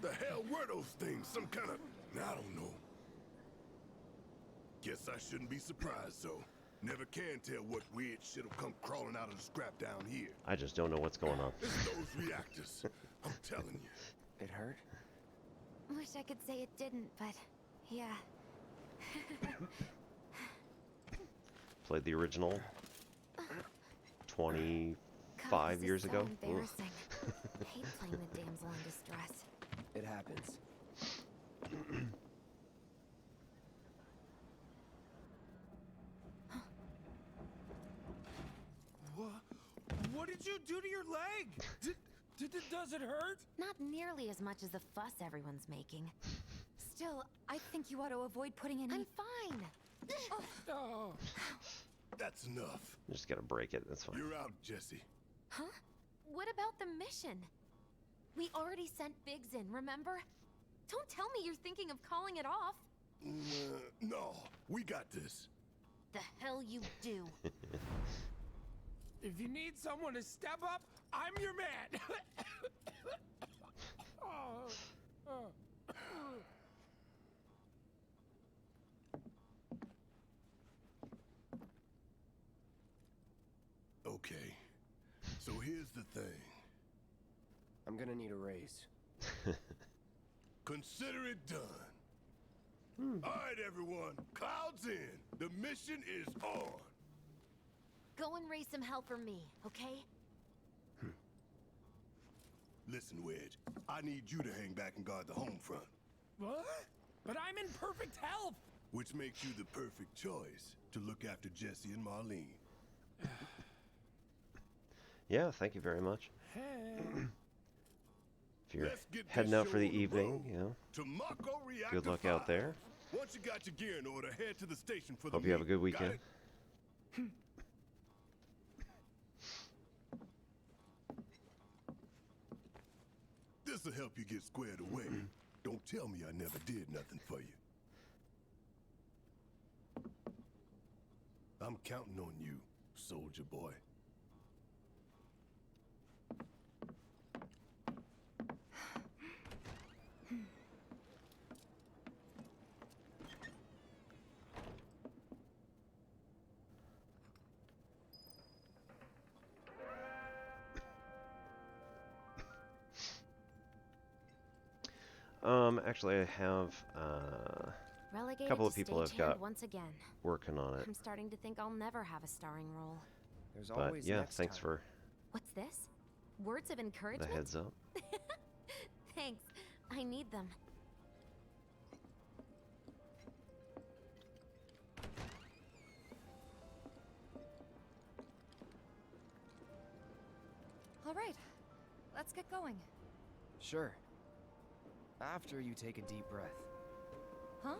S6: The hell were those things? Some kind of... I don't know. Guess I shouldn't be surprised, though. Never can tell what weird shit'll come crawling out of the scrap down here.
S1: I just don't know what's going on.
S6: It's those reactors. I'm telling you.
S7: It hurt?
S21: Wish I could say it didn't, but yeah.
S1: Played the original 25 years ago.
S21: So embarrassing. Hate playing the damsel in distress.
S7: It happens.
S10: What did you do to your leg? Does it hurt?
S21: Not nearly as much as the fuss everyone's making.
S13: Still, I think you ought to avoid putting any...
S21: I'm fine.
S10: Oh.
S6: That's enough.
S1: Just gotta break it. That's fine.
S6: You're out, Jesse.
S21: Huh? What about the mission? We already sent Biggs in, remember? Don't tell me you're thinking of calling it off.
S6: No, we got this.
S21: the hell you do.
S17: If you need someone to step up, I'm your man.
S4: Okay, so here's the thing.
S7: I'm gonna need a raise.
S4: Consider it done. All right, everyone, clouds in. The mission is on.
S21: Go and raise some hell for me, okay?
S4: Listen, Wedge, I need you to hang back and guard the home front.
S17: What? But I'm in perfect health.
S4: Which makes you the perfect choice to look after Jesse and Marlene.
S1: Yeah, thank you very much. If you're
S4: Let's get
S1: heading
S4: this
S1: out for
S4: show
S1: the
S4: on
S1: evening,
S4: road.
S1: you know,
S4: To Mako Reactor
S1: good luck out
S4: 5.
S1: there.
S4: Once you got your gear in order, head to the station for the
S1: Hope you have a
S4: meet.
S1: good
S4: Got
S1: weekend.
S4: it? This'll help you get squared away. Don't tell me I never did nothing for you. I'm counting on you, soldier boy.
S1: Actually, I have a
S21: Relegated
S1: couple of
S21: to
S1: people I've
S21: stagehand
S1: got
S21: once again.
S1: working on it.
S21: I'm starting to think I'll never have a starring role.
S7: There's
S1: But
S7: always
S1: yeah,
S7: next
S1: thanks
S7: time.
S1: for
S21: What's this? Words of
S1: the
S21: encouragement?
S1: heads up.
S21: Thanks. I need them.
S13: All right, let's get going.
S7: Sure. After you take a deep breath.
S13: Huh?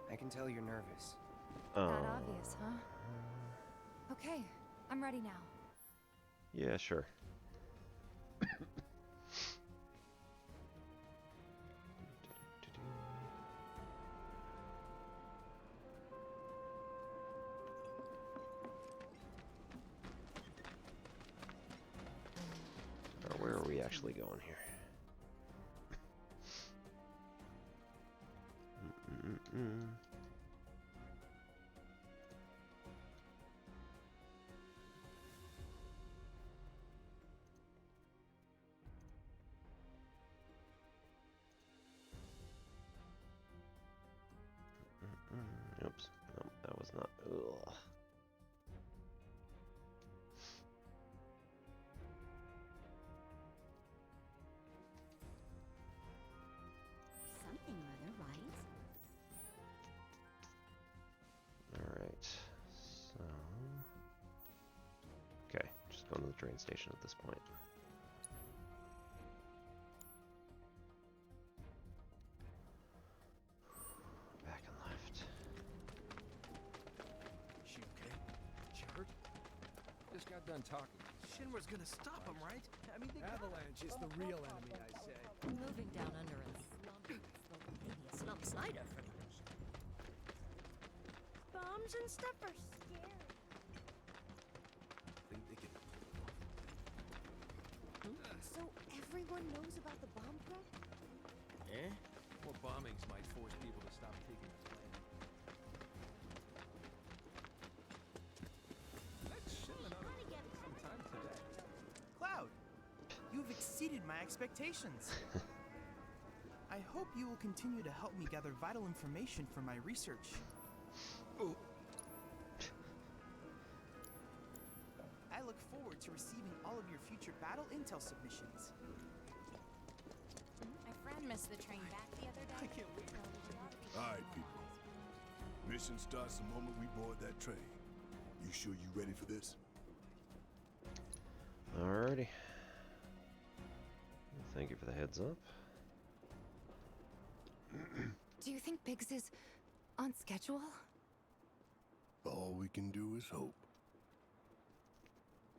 S7: I can tell you're nervous.
S13: That obvious, huh? Okay, I'm ready now.
S1: Yeah, sure. Where are we actually going here? Oops. No, that was not. Ugh.
S14: Something or other, right?
S1: Alright. So. Okay, just going to the train station at this point. Back and left.
S16: She okay? She hurt? Just got done talking.
S10: Shinra's gonna stop him, right? I mean,
S5: Avalanche is the real enemy, I say.
S8: Moving down under a slum. Maybe a slum slider for lunch.
S14: Bombs and stuff are scary.
S16: Think they can...
S14: So everyone knows about the bomb threat?
S16: Eh? More bombings might force people to stop taking the plane.
S5: Let's chill another sometime today.
S10: Cloud, you've exceeded my expectations. I hope you will continue to help me gather vital information for my research.
S16: Oh.
S10: I look forward to receiving all of your future battle intel submissions.
S2: My friend missed the train back the other day.
S10: I can't wait.
S4: All right, people. Mission starts the moment we board that train. You sure you ready for this?
S1: Alrighty. Thank you for the heads up.
S13: Do you think Biggs is on schedule?
S4: All we can do is hope.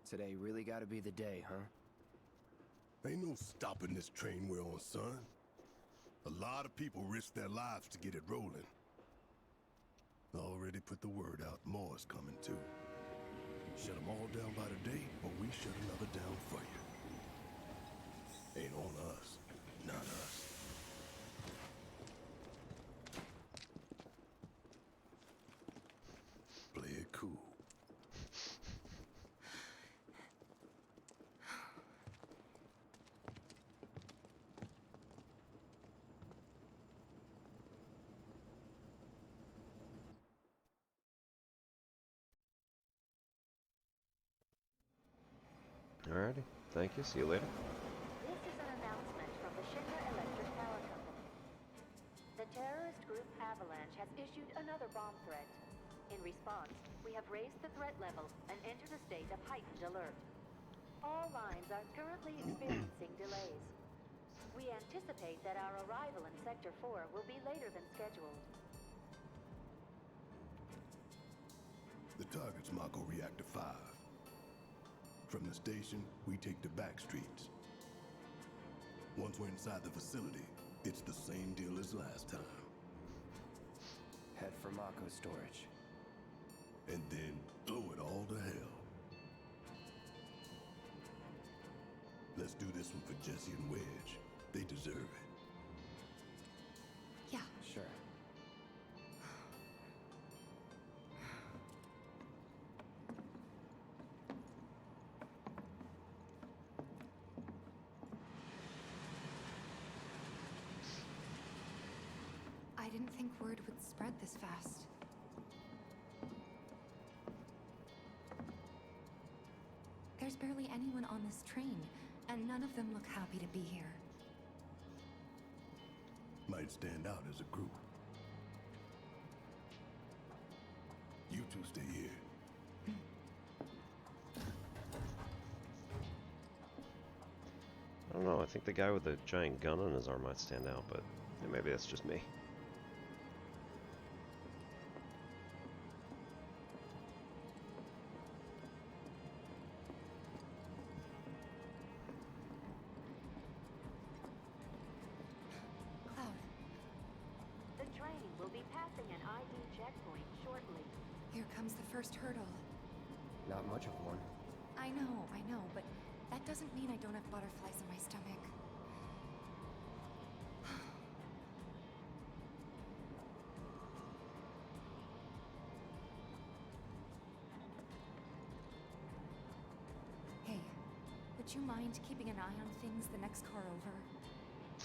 S7: Today really gotta be the day, huh?
S4: Ain't no stopping this train we're on, son. A lot of people risk their lives to get it rolling.
S9: Already put the word out, more is coming too. Shut them all down by the day, or we shut another down for you. Ain't on us, not us. Play it cool.
S1: Alrighty. Thank you. See you later.
S15: This is an announcement from the Shinra Electric Power Company. The terrorist group Avalanche has issued another bomb threat. In response, we have raised the threat level and entered a state of heightened alert. All lines are currently experiencing delays. We anticipate that our arrival in Sector 4 will be later than scheduled.
S9: The target's Mako Reactor 5. From the station, we take the back streets. Once we're inside the facility, it's the same deal as last time.
S7: Head for Mako storage.
S9: And then blow it all to hell. Let's do this one for Jesse and Wedge. They deserve it.
S13: Yeah.
S7: Sure.
S13: I didn't think word would spread this fast. There's barely anyone on this train, and none of them look happy to be here.
S9: Might stand out as a group. You two stay here.
S1: I don't know. I think the guy with the giant gun on his arm might stand out, but maybe that's just me.
S15: The train will be passing an ID checkpoint shortly.
S13: Here comes the first hurdle.
S7: Not much of one.
S13: I know, but that doesn't mean I don't have butterflies in my stomach. Hey, would you mind keeping an eye on things the next car over?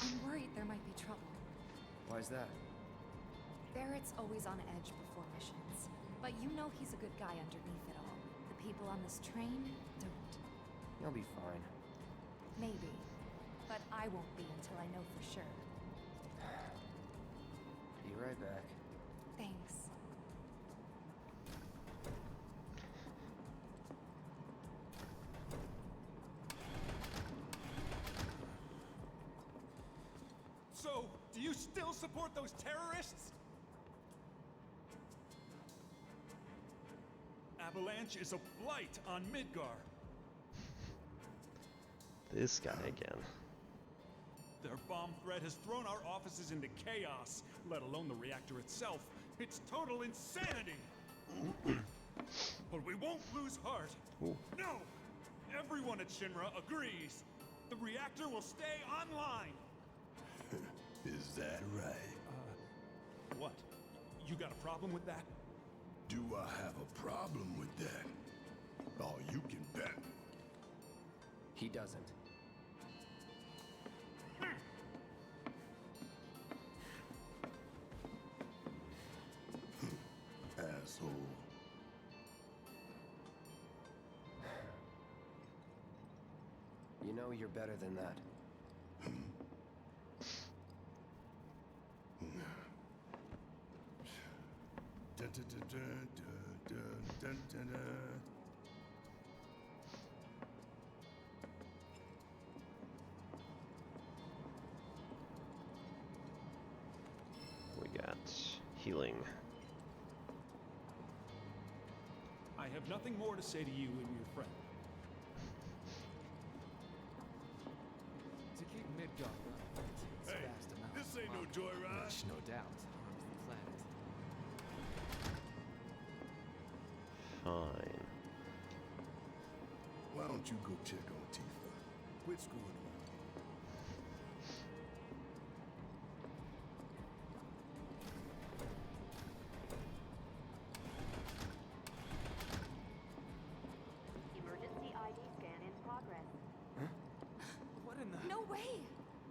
S13: I'm worried there might be trouble.
S7: Why's that?
S13: Barrett's always on edge before missions, but you know he's a good guy underneath it all. The people on this train don't.
S7: You'll be fine.
S13: Maybe, but I won't be until I know for sure.
S7: Be right back.
S13: Thanks.
S4: So, do you still support those terrorists? Avalanche is a blight on Midgar.
S1: This guy again.
S4: Their bomb threat has thrown our offices into chaos, let alone the reactor itself. It's total insanity! But we won't lose heart.
S1: Ooh.
S4: No! Everyone at Shinra agrees. The reactor will stay online.
S9: Is that right?
S4: What? You got a problem with that?
S9: Do I have a problem with that? Oh, you can bet.
S7: He doesn't.
S9: Asshole.
S7: You know you're better than that.
S9: Dun, dun, dun, dun, dun, dun, dun, dun.
S1: We got healing.
S4: I have nothing more to say to you and your friend.
S12: To keep Midgar running, it takes
S9: Hey,
S12: vast amounts
S9: this
S12: of
S9: ain't no
S12: rocket,
S9: joyride.
S12: which, no doubt, harms the planet.
S1: fine.
S9: Why don't you go check on Tifa? Quit screwing around.
S15: Emergency ID scan in progress.
S10: What in the...
S21: No way!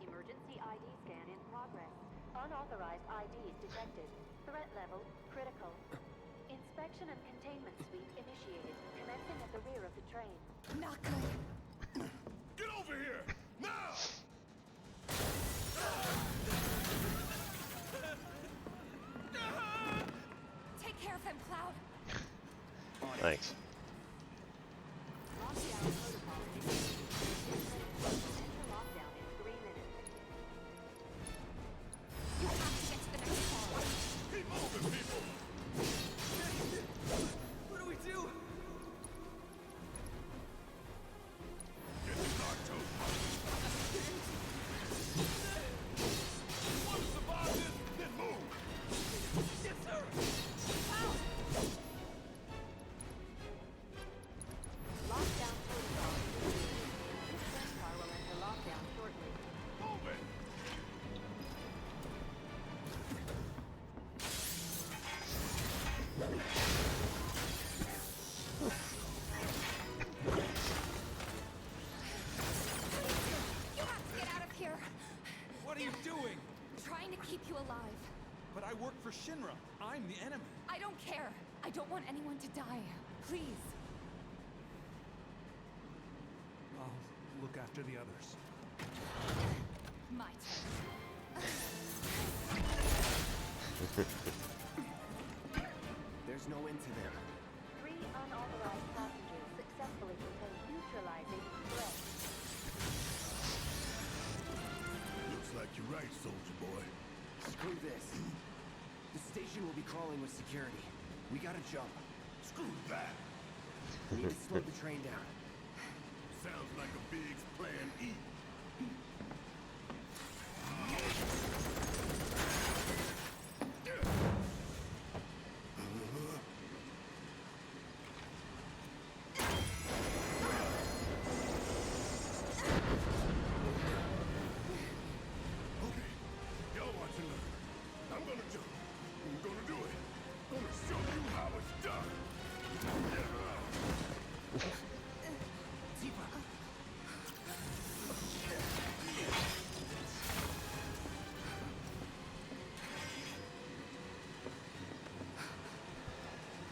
S15: Emergency ID scan in progress. Unauthorized IDs detected. Threat level critical. Inspection and containment sweep initiated, commencing at the rear of the train.
S21: Not good.
S9: Get over here! Now!
S21: Take care of him, Cloud.
S1: Thanks.
S15: Lockdown protocol initiated. Enter lockdown in 3 minutes.
S21: You have to get to the next car.
S9: Keep moving, people!
S10: What do we do?
S9: Get the dark toad. Want to survive this? Then move!
S10: Yes, sir!
S15: Lockdown protocol initiated. This train car will enter lockdown shortly.
S9: Move it!
S21: You have to get out of here.
S4: What are you doing?
S21: Trying to keep you alive.
S4: But I work for Shinra. I'm the enemy.
S21: I don't care. I don't want anyone to die. Please.
S4: I'll look after the others.
S21: My turn.
S7: There's no end to them.
S15: 3 unauthorized passengers successfully contain neutralizing threat.
S9: Looks like you're right, soldier boy.
S7: Screw this. The station will be crawling with security. We gotta jump.
S9: Screw that!
S7: Need to slow the train down.
S9: Sounds like a big plan E. Okay, y'all watch and learn. I'm gonna jump. I'm gonna do it. I'm gonna show you how it's done.
S7: Tifa!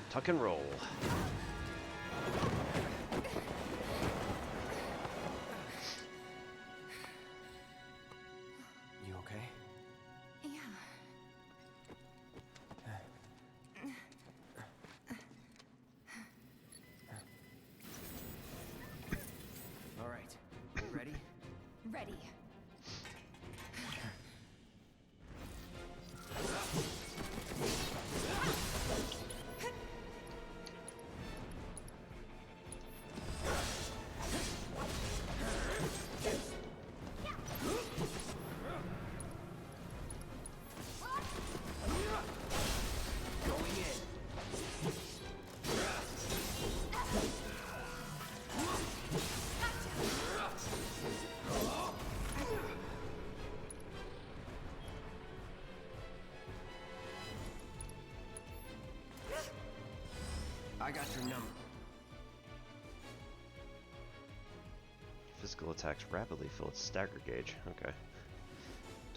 S1: Tuck and roll.
S7: You okay?
S21: Yeah.
S7: All right. You ready?
S21: Ready.
S7: Going in. I got your number.
S1: Physical attacks rapidly fill its stagger gauge. Okay.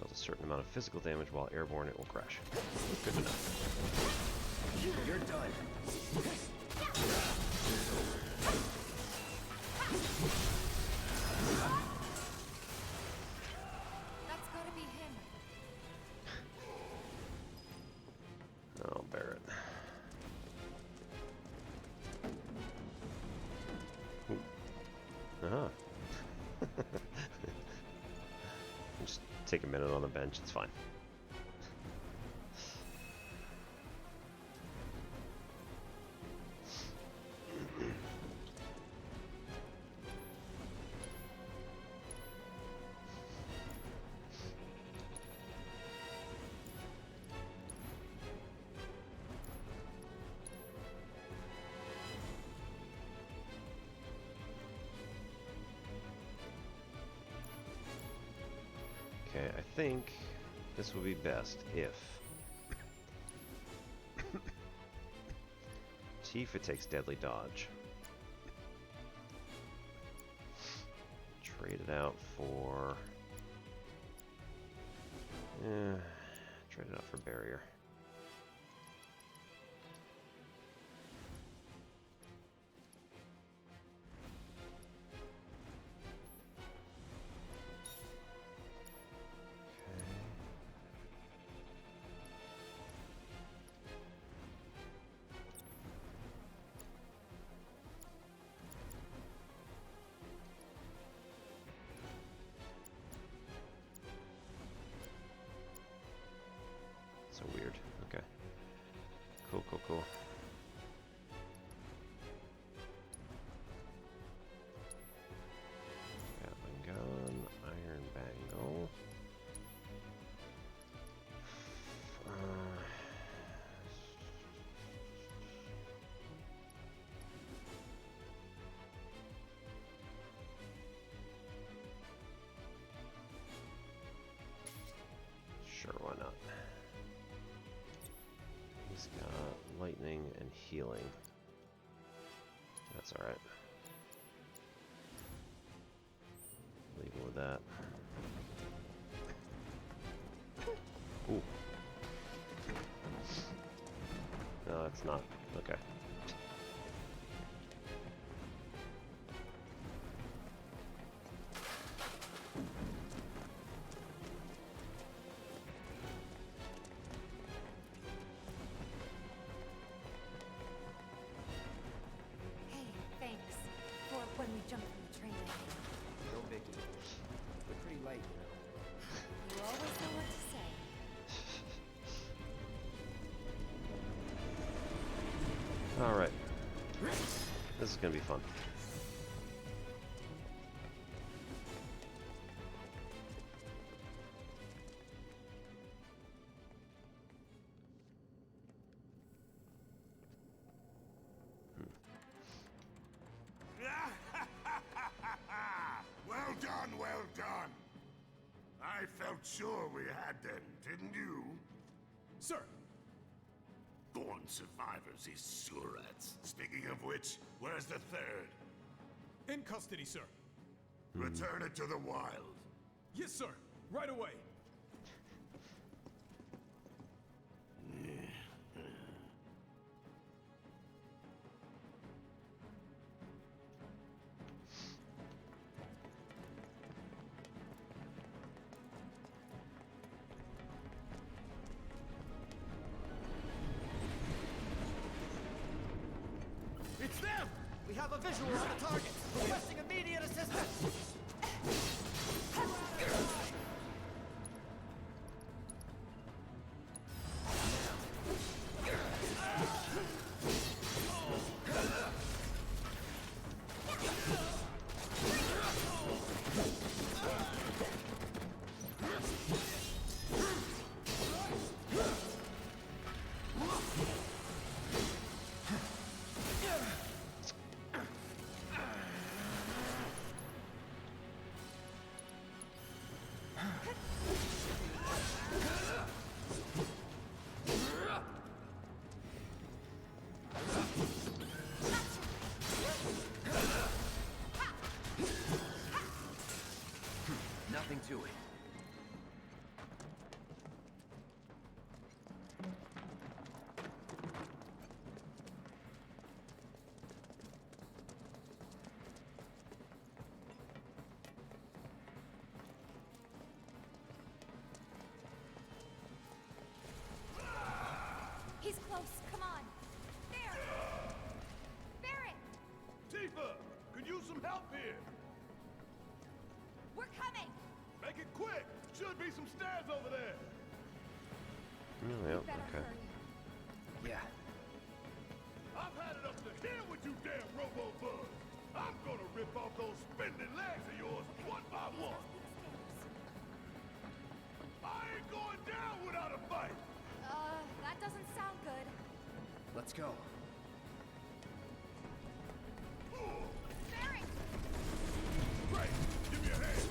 S1: Does a certain amount of physical damage while airborne, it will crash. Good to know.
S7: You're done.
S21: That's gotta be him.
S1: Oh, Barrett. Ooh. Uh-huh. Just take a minute on the bench, it's fine. think this would be best if Tifa takes deadly dodge. Trade it out for... trade it out for barrier. So weird. Okay. Cool, cool, cool. Gatling gun, iron bangle. Sure, why not? He's got lightning and healing. That's alright. Leave him with that. Ooh. No, it's not. Okay.
S13: Hey, thanks for when we jumped from the train.
S7: No biggie. They're pretty light, you know.
S13: You always know what to say.
S1: Alright. This is gonna be fun.
S19: Well done, well done. I felt sure we had them, didn't you?
S4: Sir!
S19: Born survivors, these surats. Speaking of which, where's the third?
S4: In custody, sir.
S19: Return it to the wild.
S4: Yes, sir. Right away.
S6: It's them! We have a visual on the target. Requesting immediate assistance. Nothing to it.
S2: He's close. Come on. There. Barret,
S19: Tifa, could use some help here.
S2: we're coming.
S19: Make it quick. Should be some stairs over there.
S1: Yep,
S2: Better
S1: okay.
S2: hurry.
S7: Yeah.
S19: I've had it up to here with you damn robo-bugs. I'm gonna rip off those spindly legs of yours one by one. I ain't going down without a fight.
S2: That doesn't sound good.
S7: Let's go.
S2: Barret!
S19: Great, give me a hand.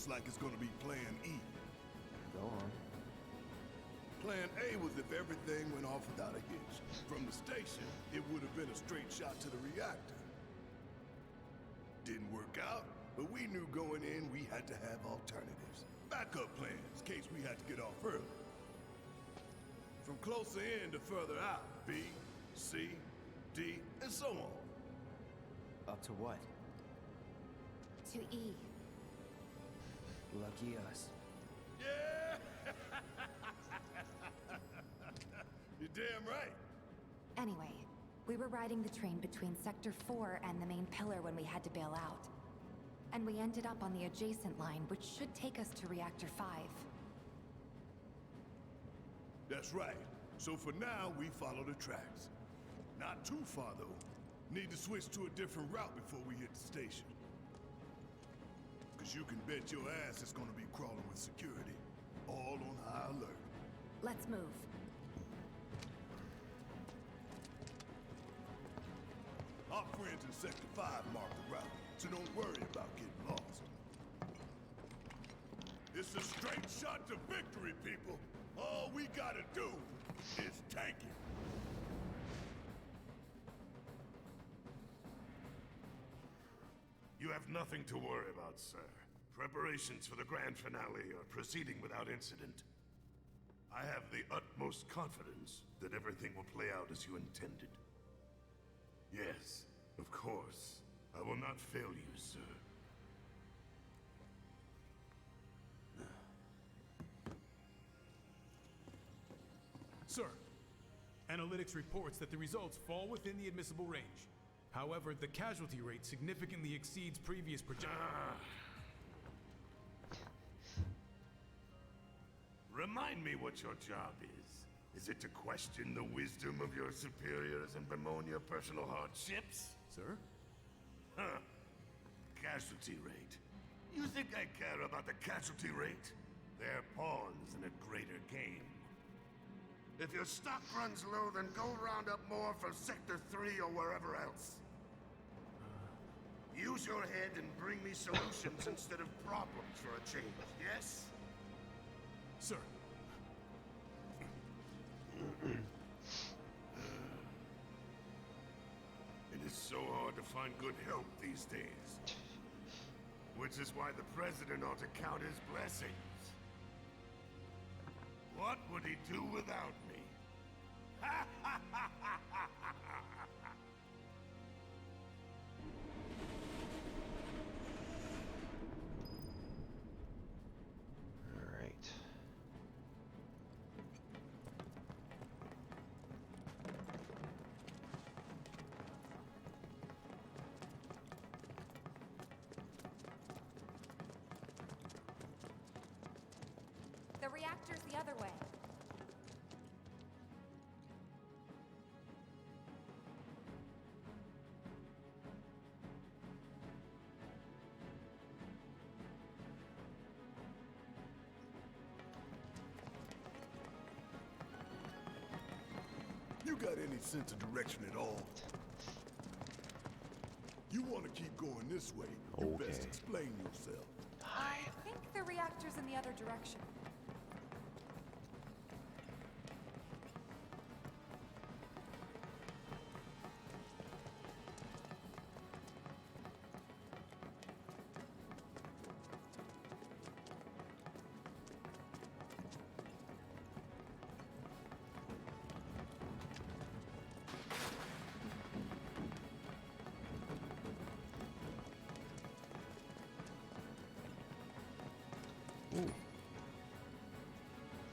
S9: Looks like it's gonna be Plan E.
S7: Go on.
S9: Plan A was if everything went off without a hitch. From the station, it would have been a straight shot to the reactor. Didn't work out, but we knew going in we had to have alternatives. Backup plans, in case we had to get off early. From closer in to further out, B, C, D, and so on.
S7: Up to what?
S11: To E.
S7: Lucky us.
S9: Yeah! You're damn right.
S11: Anyway, we were riding the train between Sector 4 and the main pillar when we had to bail out. And we ended up on the adjacent line, which should take us to Reactor 5.
S9: That's right. So for now, we follow the tracks. Not too far, though. Need to switch to a different route before we hit the station. Because you can bet your ass it's gonna be crawling with security. All on high alert.
S11: Let's move.
S9: Our friends in Sector 5 marked the route, so don't worry about getting lost. It's a straight shot to victory, people. All we gotta do is tank it.
S19: You have nothing to worry about, sir. Preparations for the grand finale are proceeding without incident. I have the utmost confidence that everything will play out as you intended. Yes, of course. I will not fail you, sir.
S4: Sir, analytics reports that the results fall within the admissible range. However, the casualty rate significantly exceeds previous projections.
S19: Remind me what your job is. Is it to question the wisdom of your superiors and bemoan your personal hardships?
S4: Sir?
S19: Huh. Casualty rate. You think I care about the casualty rate? They're pawns in a greater game. If your stock runs low, then go round up more from Sector 3 or wherever else. Use your head and bring me solutions instead of problems for a change, yes?
S4: Sir.
S19: It is so hard to find good help these days. Which is why the President ought to count his blessings. What would he do without me?
S1: All right.
S11: The reactor's the other way.
S9: You got any sense of direction at all? You want to keep going this way, you best explain yourself.
S11: I think the reactor's in the other direction.
S1: Ooh.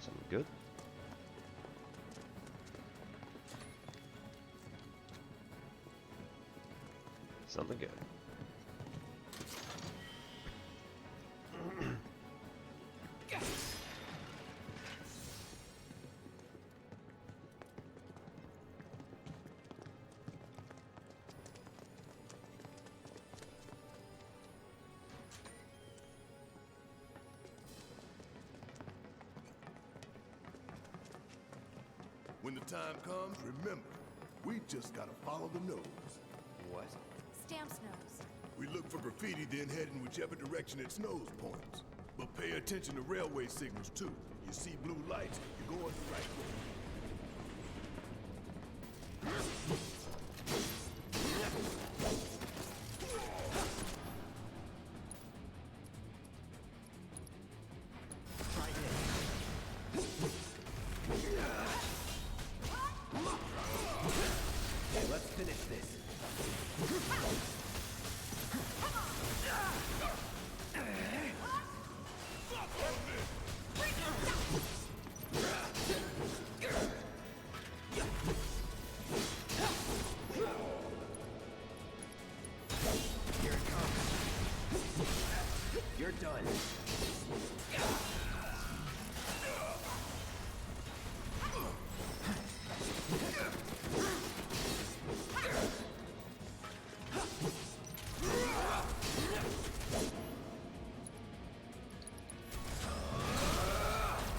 S1: Something good. Something good.
S9: When the time comes, remember, we just gotta follow the nose.
S7: What?
S11: Stamp's nose.
S9: We look for graffiti, then head in whichever direction its nose points. But pay attention to railway signals, too. You see blue lights, you're going the right way.
S7: Let's finish this. Here it comes. You're done.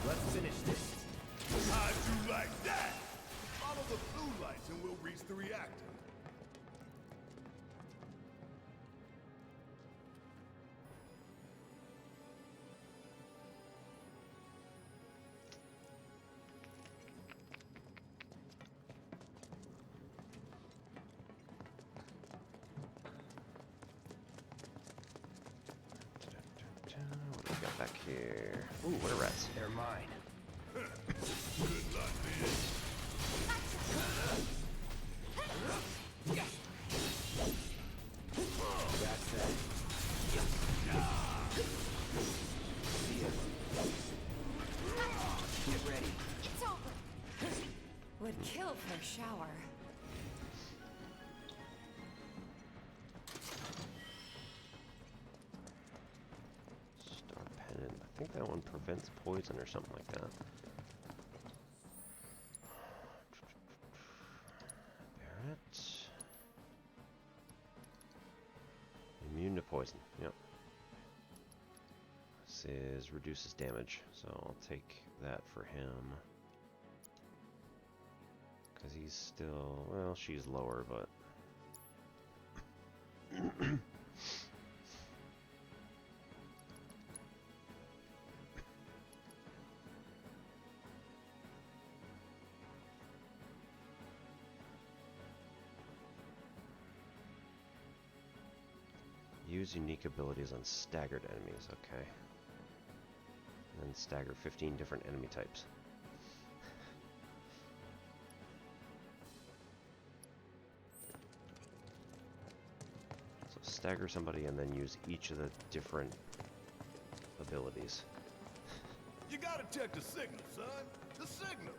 S7: Let's finish this.
S9: How'd you like that? Follow the blue lights and we'll reach the reactor.
S1: What do we got back here? Ooh, what are rats?
S7: They're mine.
S9: Good luck, man.
S7: That's that. See ya. Get ready.
S11: It's over. Would kill for a shower.
S1: Star Pennant. I think that one prevents poison or something like that. Barrett. Immune to poison. Yep. This is reduces damage, so I'll take that for him. Because he's still, well, she's lower, but use unique abilities on staggered enemies, okay. And stagger 15 different enemy types. So stagger somebody and then use each of the different abilities.
S9: You gotta check the signals, son. The signals.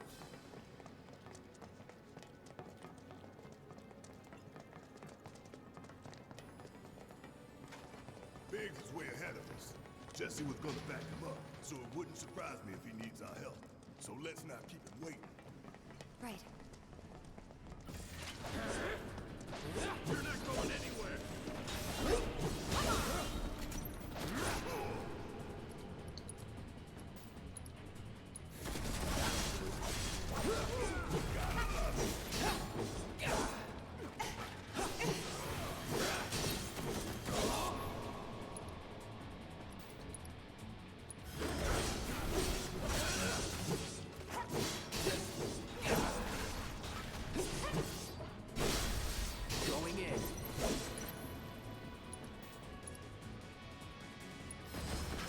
S9: Biggs is way ahead of us. Jesse was gonna back him up, so it wouldn't surprise me if he needs our help. So let's not keep him waiting.
S11: Right.
S9: You're not going anywhere.
S7: Going in.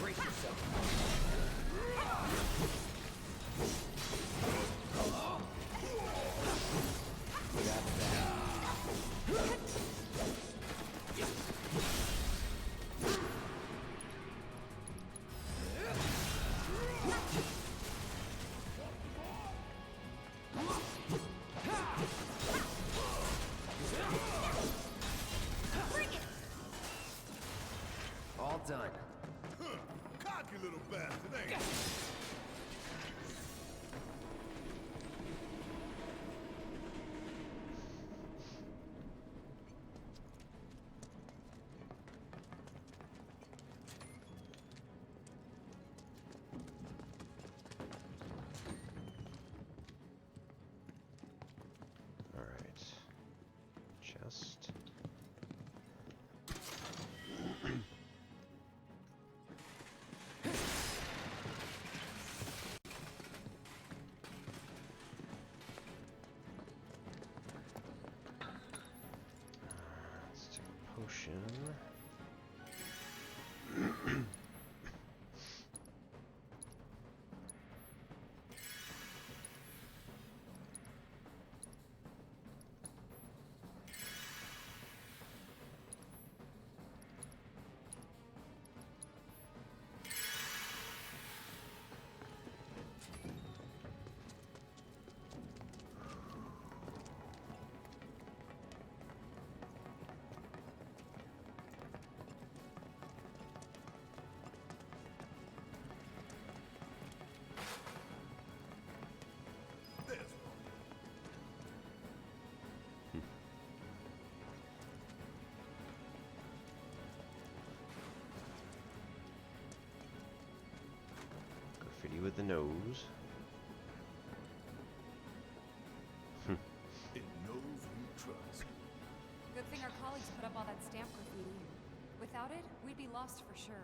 S7: Brace yourself. All done.
S9: Cocky little bastard, ain't you?
S1: Alright. Chest. potion. Graffiti with the nose.
S9: It knows who you trust.
S13: Good thing our colleagues put up all that stamp graffiti. Without it, we'd be lost for sure.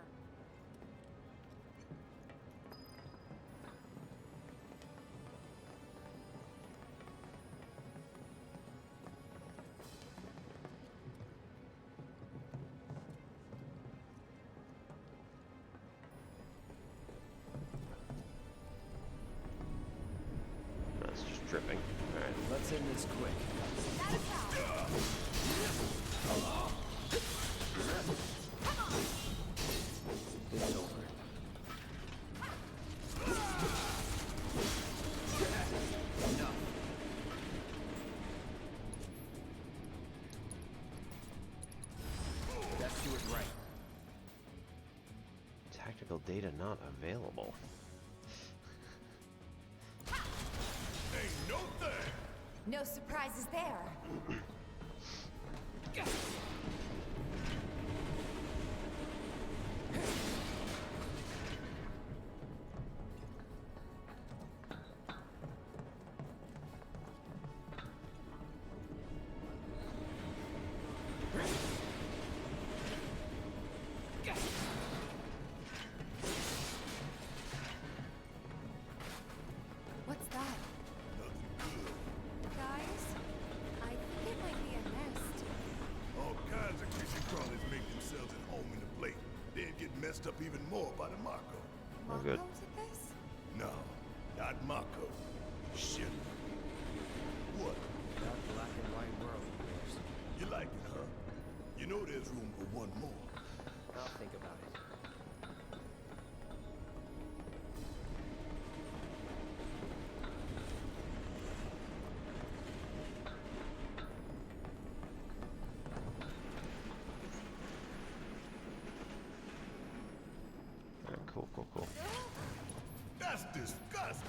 S1: That's just dripping. Alright.
S20: Let's end this quick. It's over. Enough. Let's do it right.
S1: Tactical data not available.
S9: Ain't no thing.
S11: No surprises there. What's that? Guys, I think it might be a nest.
S9: All kinds of creature crawlers make themselves at home in the plate, then get messed up even more by the Mako.
S1: Oh, good.
S11: Mako's at this?
S9: No, not Mako. Shit. What?
S7: That black and white world of yours.
S9: You like it, huh? You know there's room for one more.
S7: I'll think about it.
S1: Alright, cool, cool, cool.
S9: That's disgusting.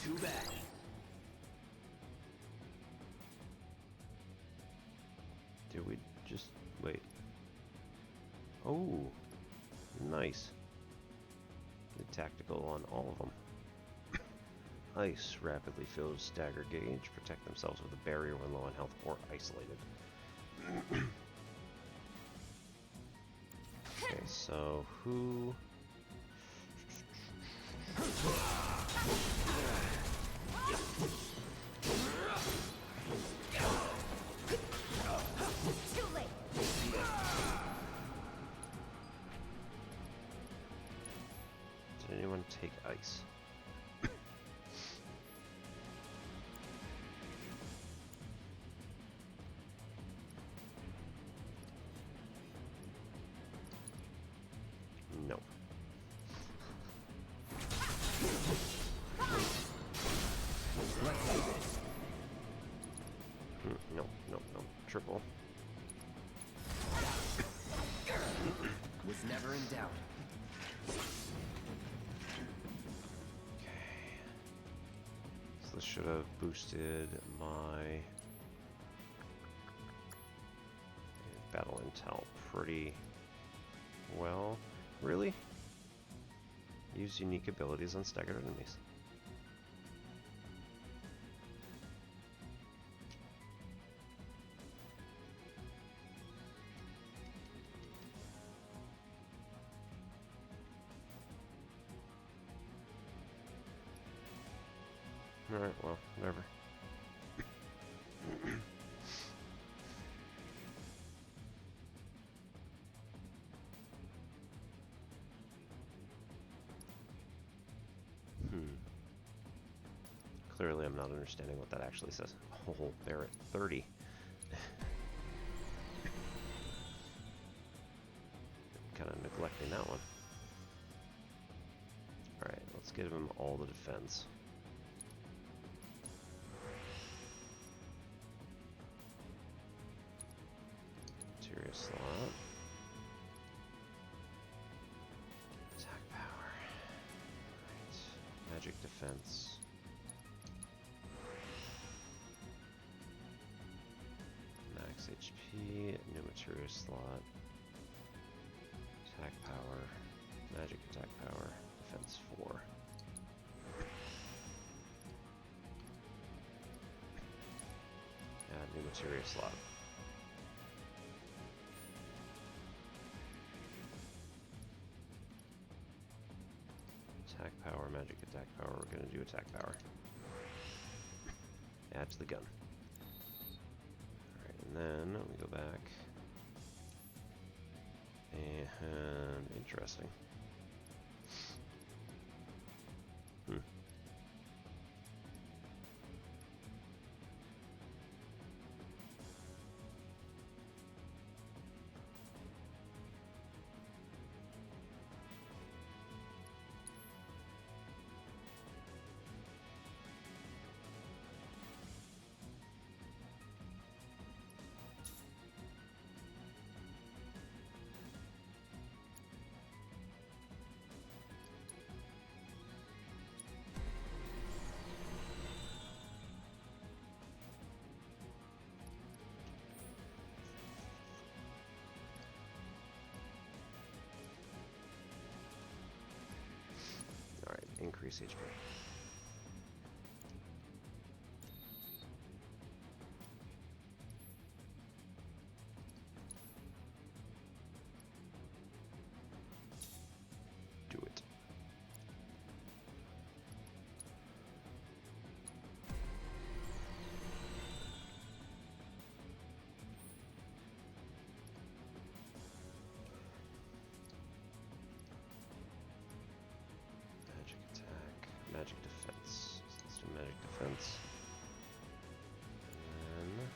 S20: Too bad.
S1: Did we just wait? Oh, nice. Good tactical on all of them. Ice rapidly fills stagger gauge. Protect themselves with a barrier when low on health or isolated. Okay, so who?
S14: Too late.
S1: Did anyone take ice? No.
S20: Let's do this.
S1: No, no, no. Triple.
S20: Was never in doubt.
S1: So this should have boosted my battle intel pretty well. Really? Use unique abilities on staggered enemies. Alright, well, whatever. Clearly I'm not understanding what that actually says. Oh, Barrett, 30. Kind of neglecting that one. Alright, let's give him all the defense. Materia slot. Attack power. Right. Magic defense. Max HP, new materia slot. Attack power, magic attack power, defense 4. Add new materia slot. Attack power, magic attack power, we're gonna do attack power. Add to the gun. Alright, and then we go back. And interesting. Increase HP. Do it. Magic defense. Let's do magic defense. And then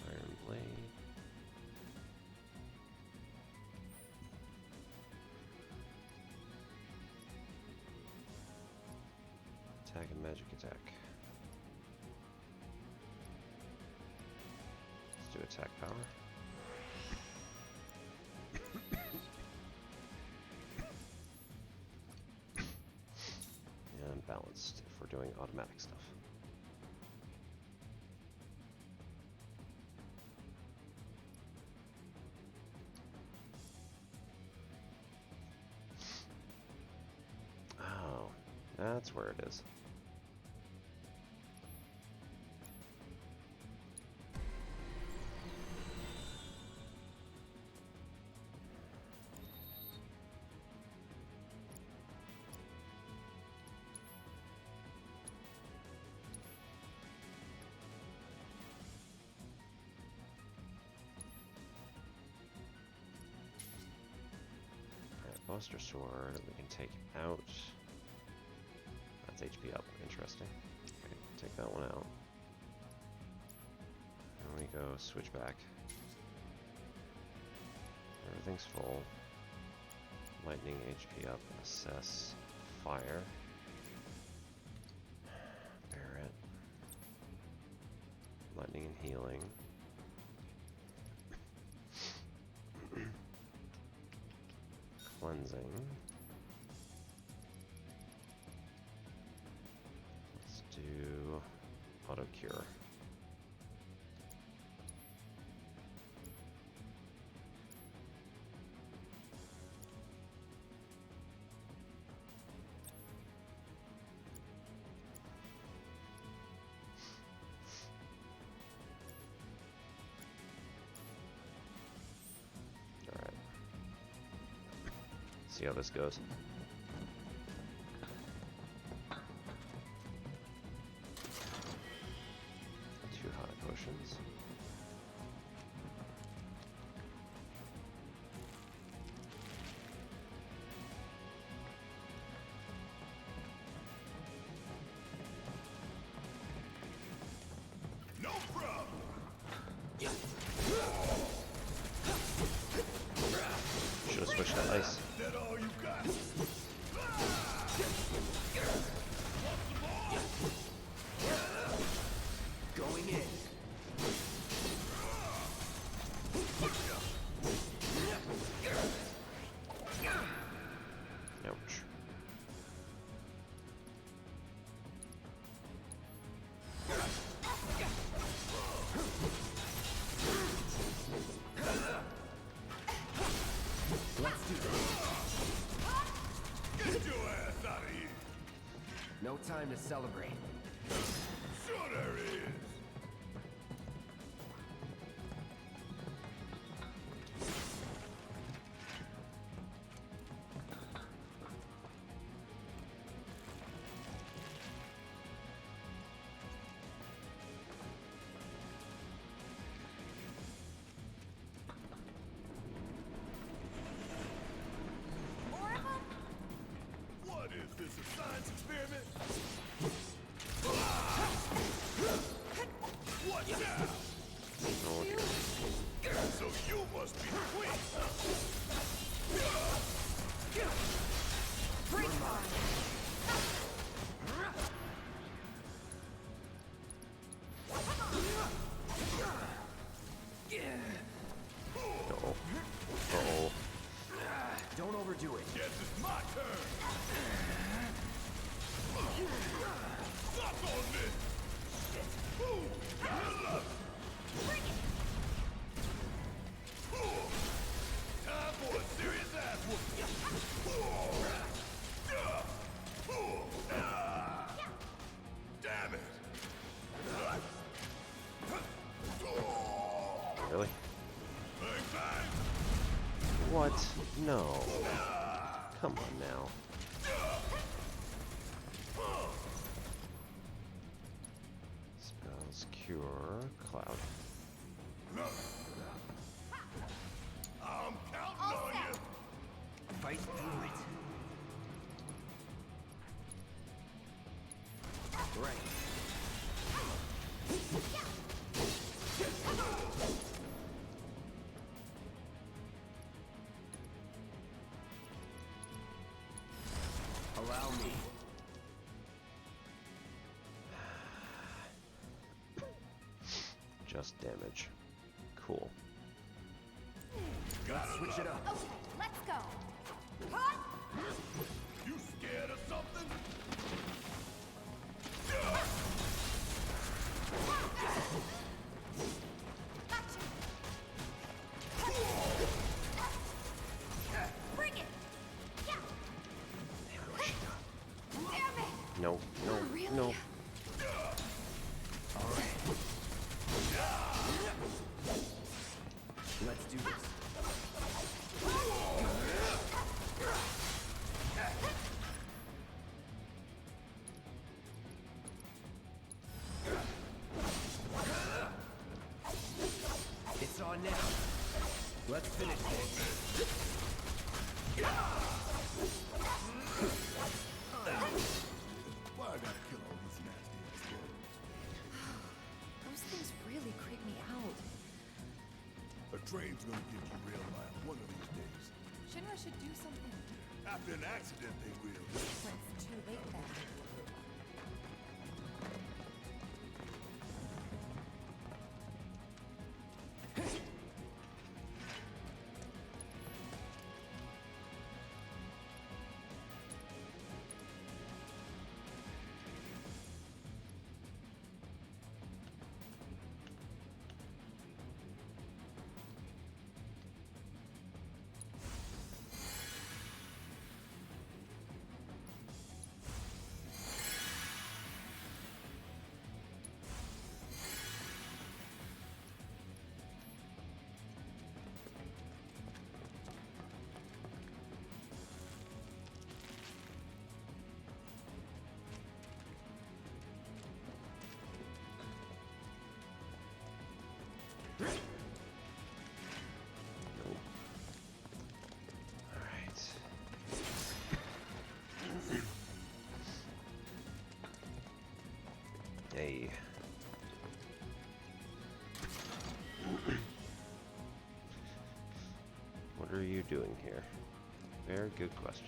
S1: Iron Blade. Attack and magic attack. Let's do attack power. Balanced if we're doing automatic stuff. Oh, that's where it is. Buster Sword, we can take out. That's HP up, interesting. Okay, take that one out. And we go switch back. Everything's full. Lightning HP up, assess, fire. Barrett. Lightning and healing. Cleansing. Let's do auto cure. See how this goes. Two high potions.
S19: No problem.
S1: Should have switched to ice.
S19: That all you got?
S7: Going in.
S1: Ouch.
S7: Let's do this.
S19: Get your ass out of here.
S7: No time to celebrate.
S19: Sure there is. What is this, a science experiment? What now?
S1: Oh dear.
S19: So you must be quick.
S1: Uh-oh. Uh-oh.
S7: Don't overdo it.
S19: Guess it's my turn. Suck on this. Ooh, I love it. Time for a serious ass whooping. Damn it.
S1: Really?
S19: Bang, bang.
S1: What? No. Come on now. Spells cure cloud.
S19: I'm counting on you.
S7: Fight through it. Right. Allow me.
S1: Just damage. Cool.
S7: Let's switch it up.
S14: Okay, let's go.
S19: You scared of something?
S14: Bring it. Yeah. Damn it.
S1: No, no,
S14: Really?
S1: no.
S7: All right. Let's do this. It's on now. Let's finish this.
S9: Why I gotta kill all these nasty experiments?
S13: Those things really creep me out.
S9: A train's gonna give you real life one of these days.
S13: Shinra should do something.
S9: After an accident, they will.
S13: When it's too late then.
S1: doing here? Very good question.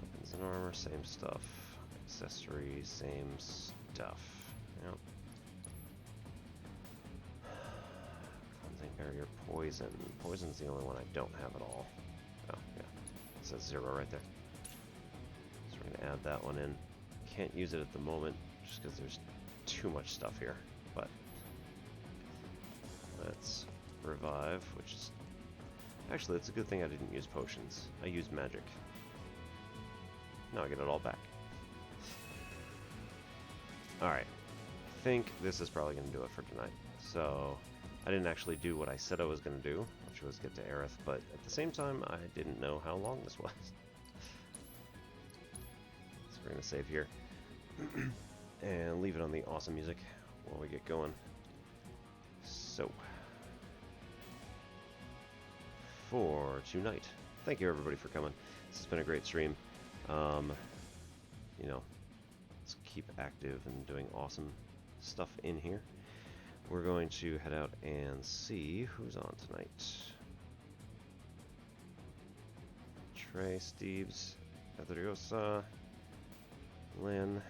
S1: Weapons and armor, same stuff. Accessories, same stuff. Yep. Cleansing barrier, poison. Poison's the only one I don't have at all. Oh, yeah. It says 0 right there. So we're gonna add that one in. Can't use it at the moment just because there's too much stuff here. But let's revive, which is actually it's a good thing I didn't use potions. I used magic. Now I get it all back. Alright. I think this is probably going to do it for tonight. So, I didn't actually do what I said I was going to do, which was get to Aerith, but at the same time, I didn't know how long this was. So we're going to save here. And leave it on the awesome music while we get going. So, for tonight, thank you everybody for coming. This has been a great stream. You know, let's keep active and doing awesome stuff in here. We're going to head out and see who's on tonight. Trey, Steves, Adriosa, Lynn.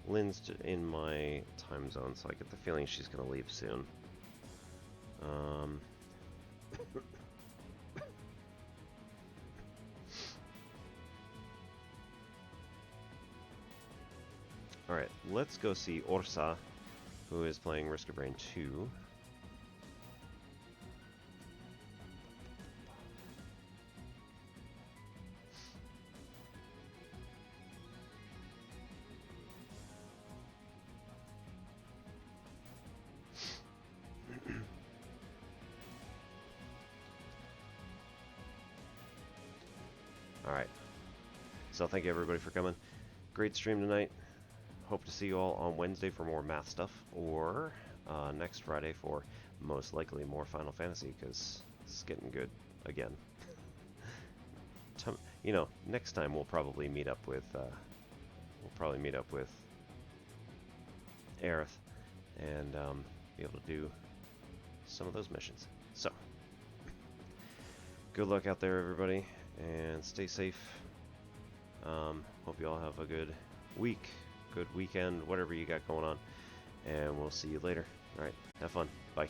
S1: Lynn's in my time zone, so I get the feeling she's going to leave soon. Alright, let's go see Orsa, who is playing Risk of Rain 2. Alright, so thank you everybody for coming. Great stream tonight. Hope to see you all on Wednesday for more math stuff, or next Friday for most likely more Final Fantasy, because it's getting good again. You know, next time we'll probably meet up with Aerith and be able to do some of those missions. So, good luck out there, everybody, and stay safe. Hope you all have a good week. Good weekend, whatever you got going on, and we'll see you later. All right, have fun. Bye.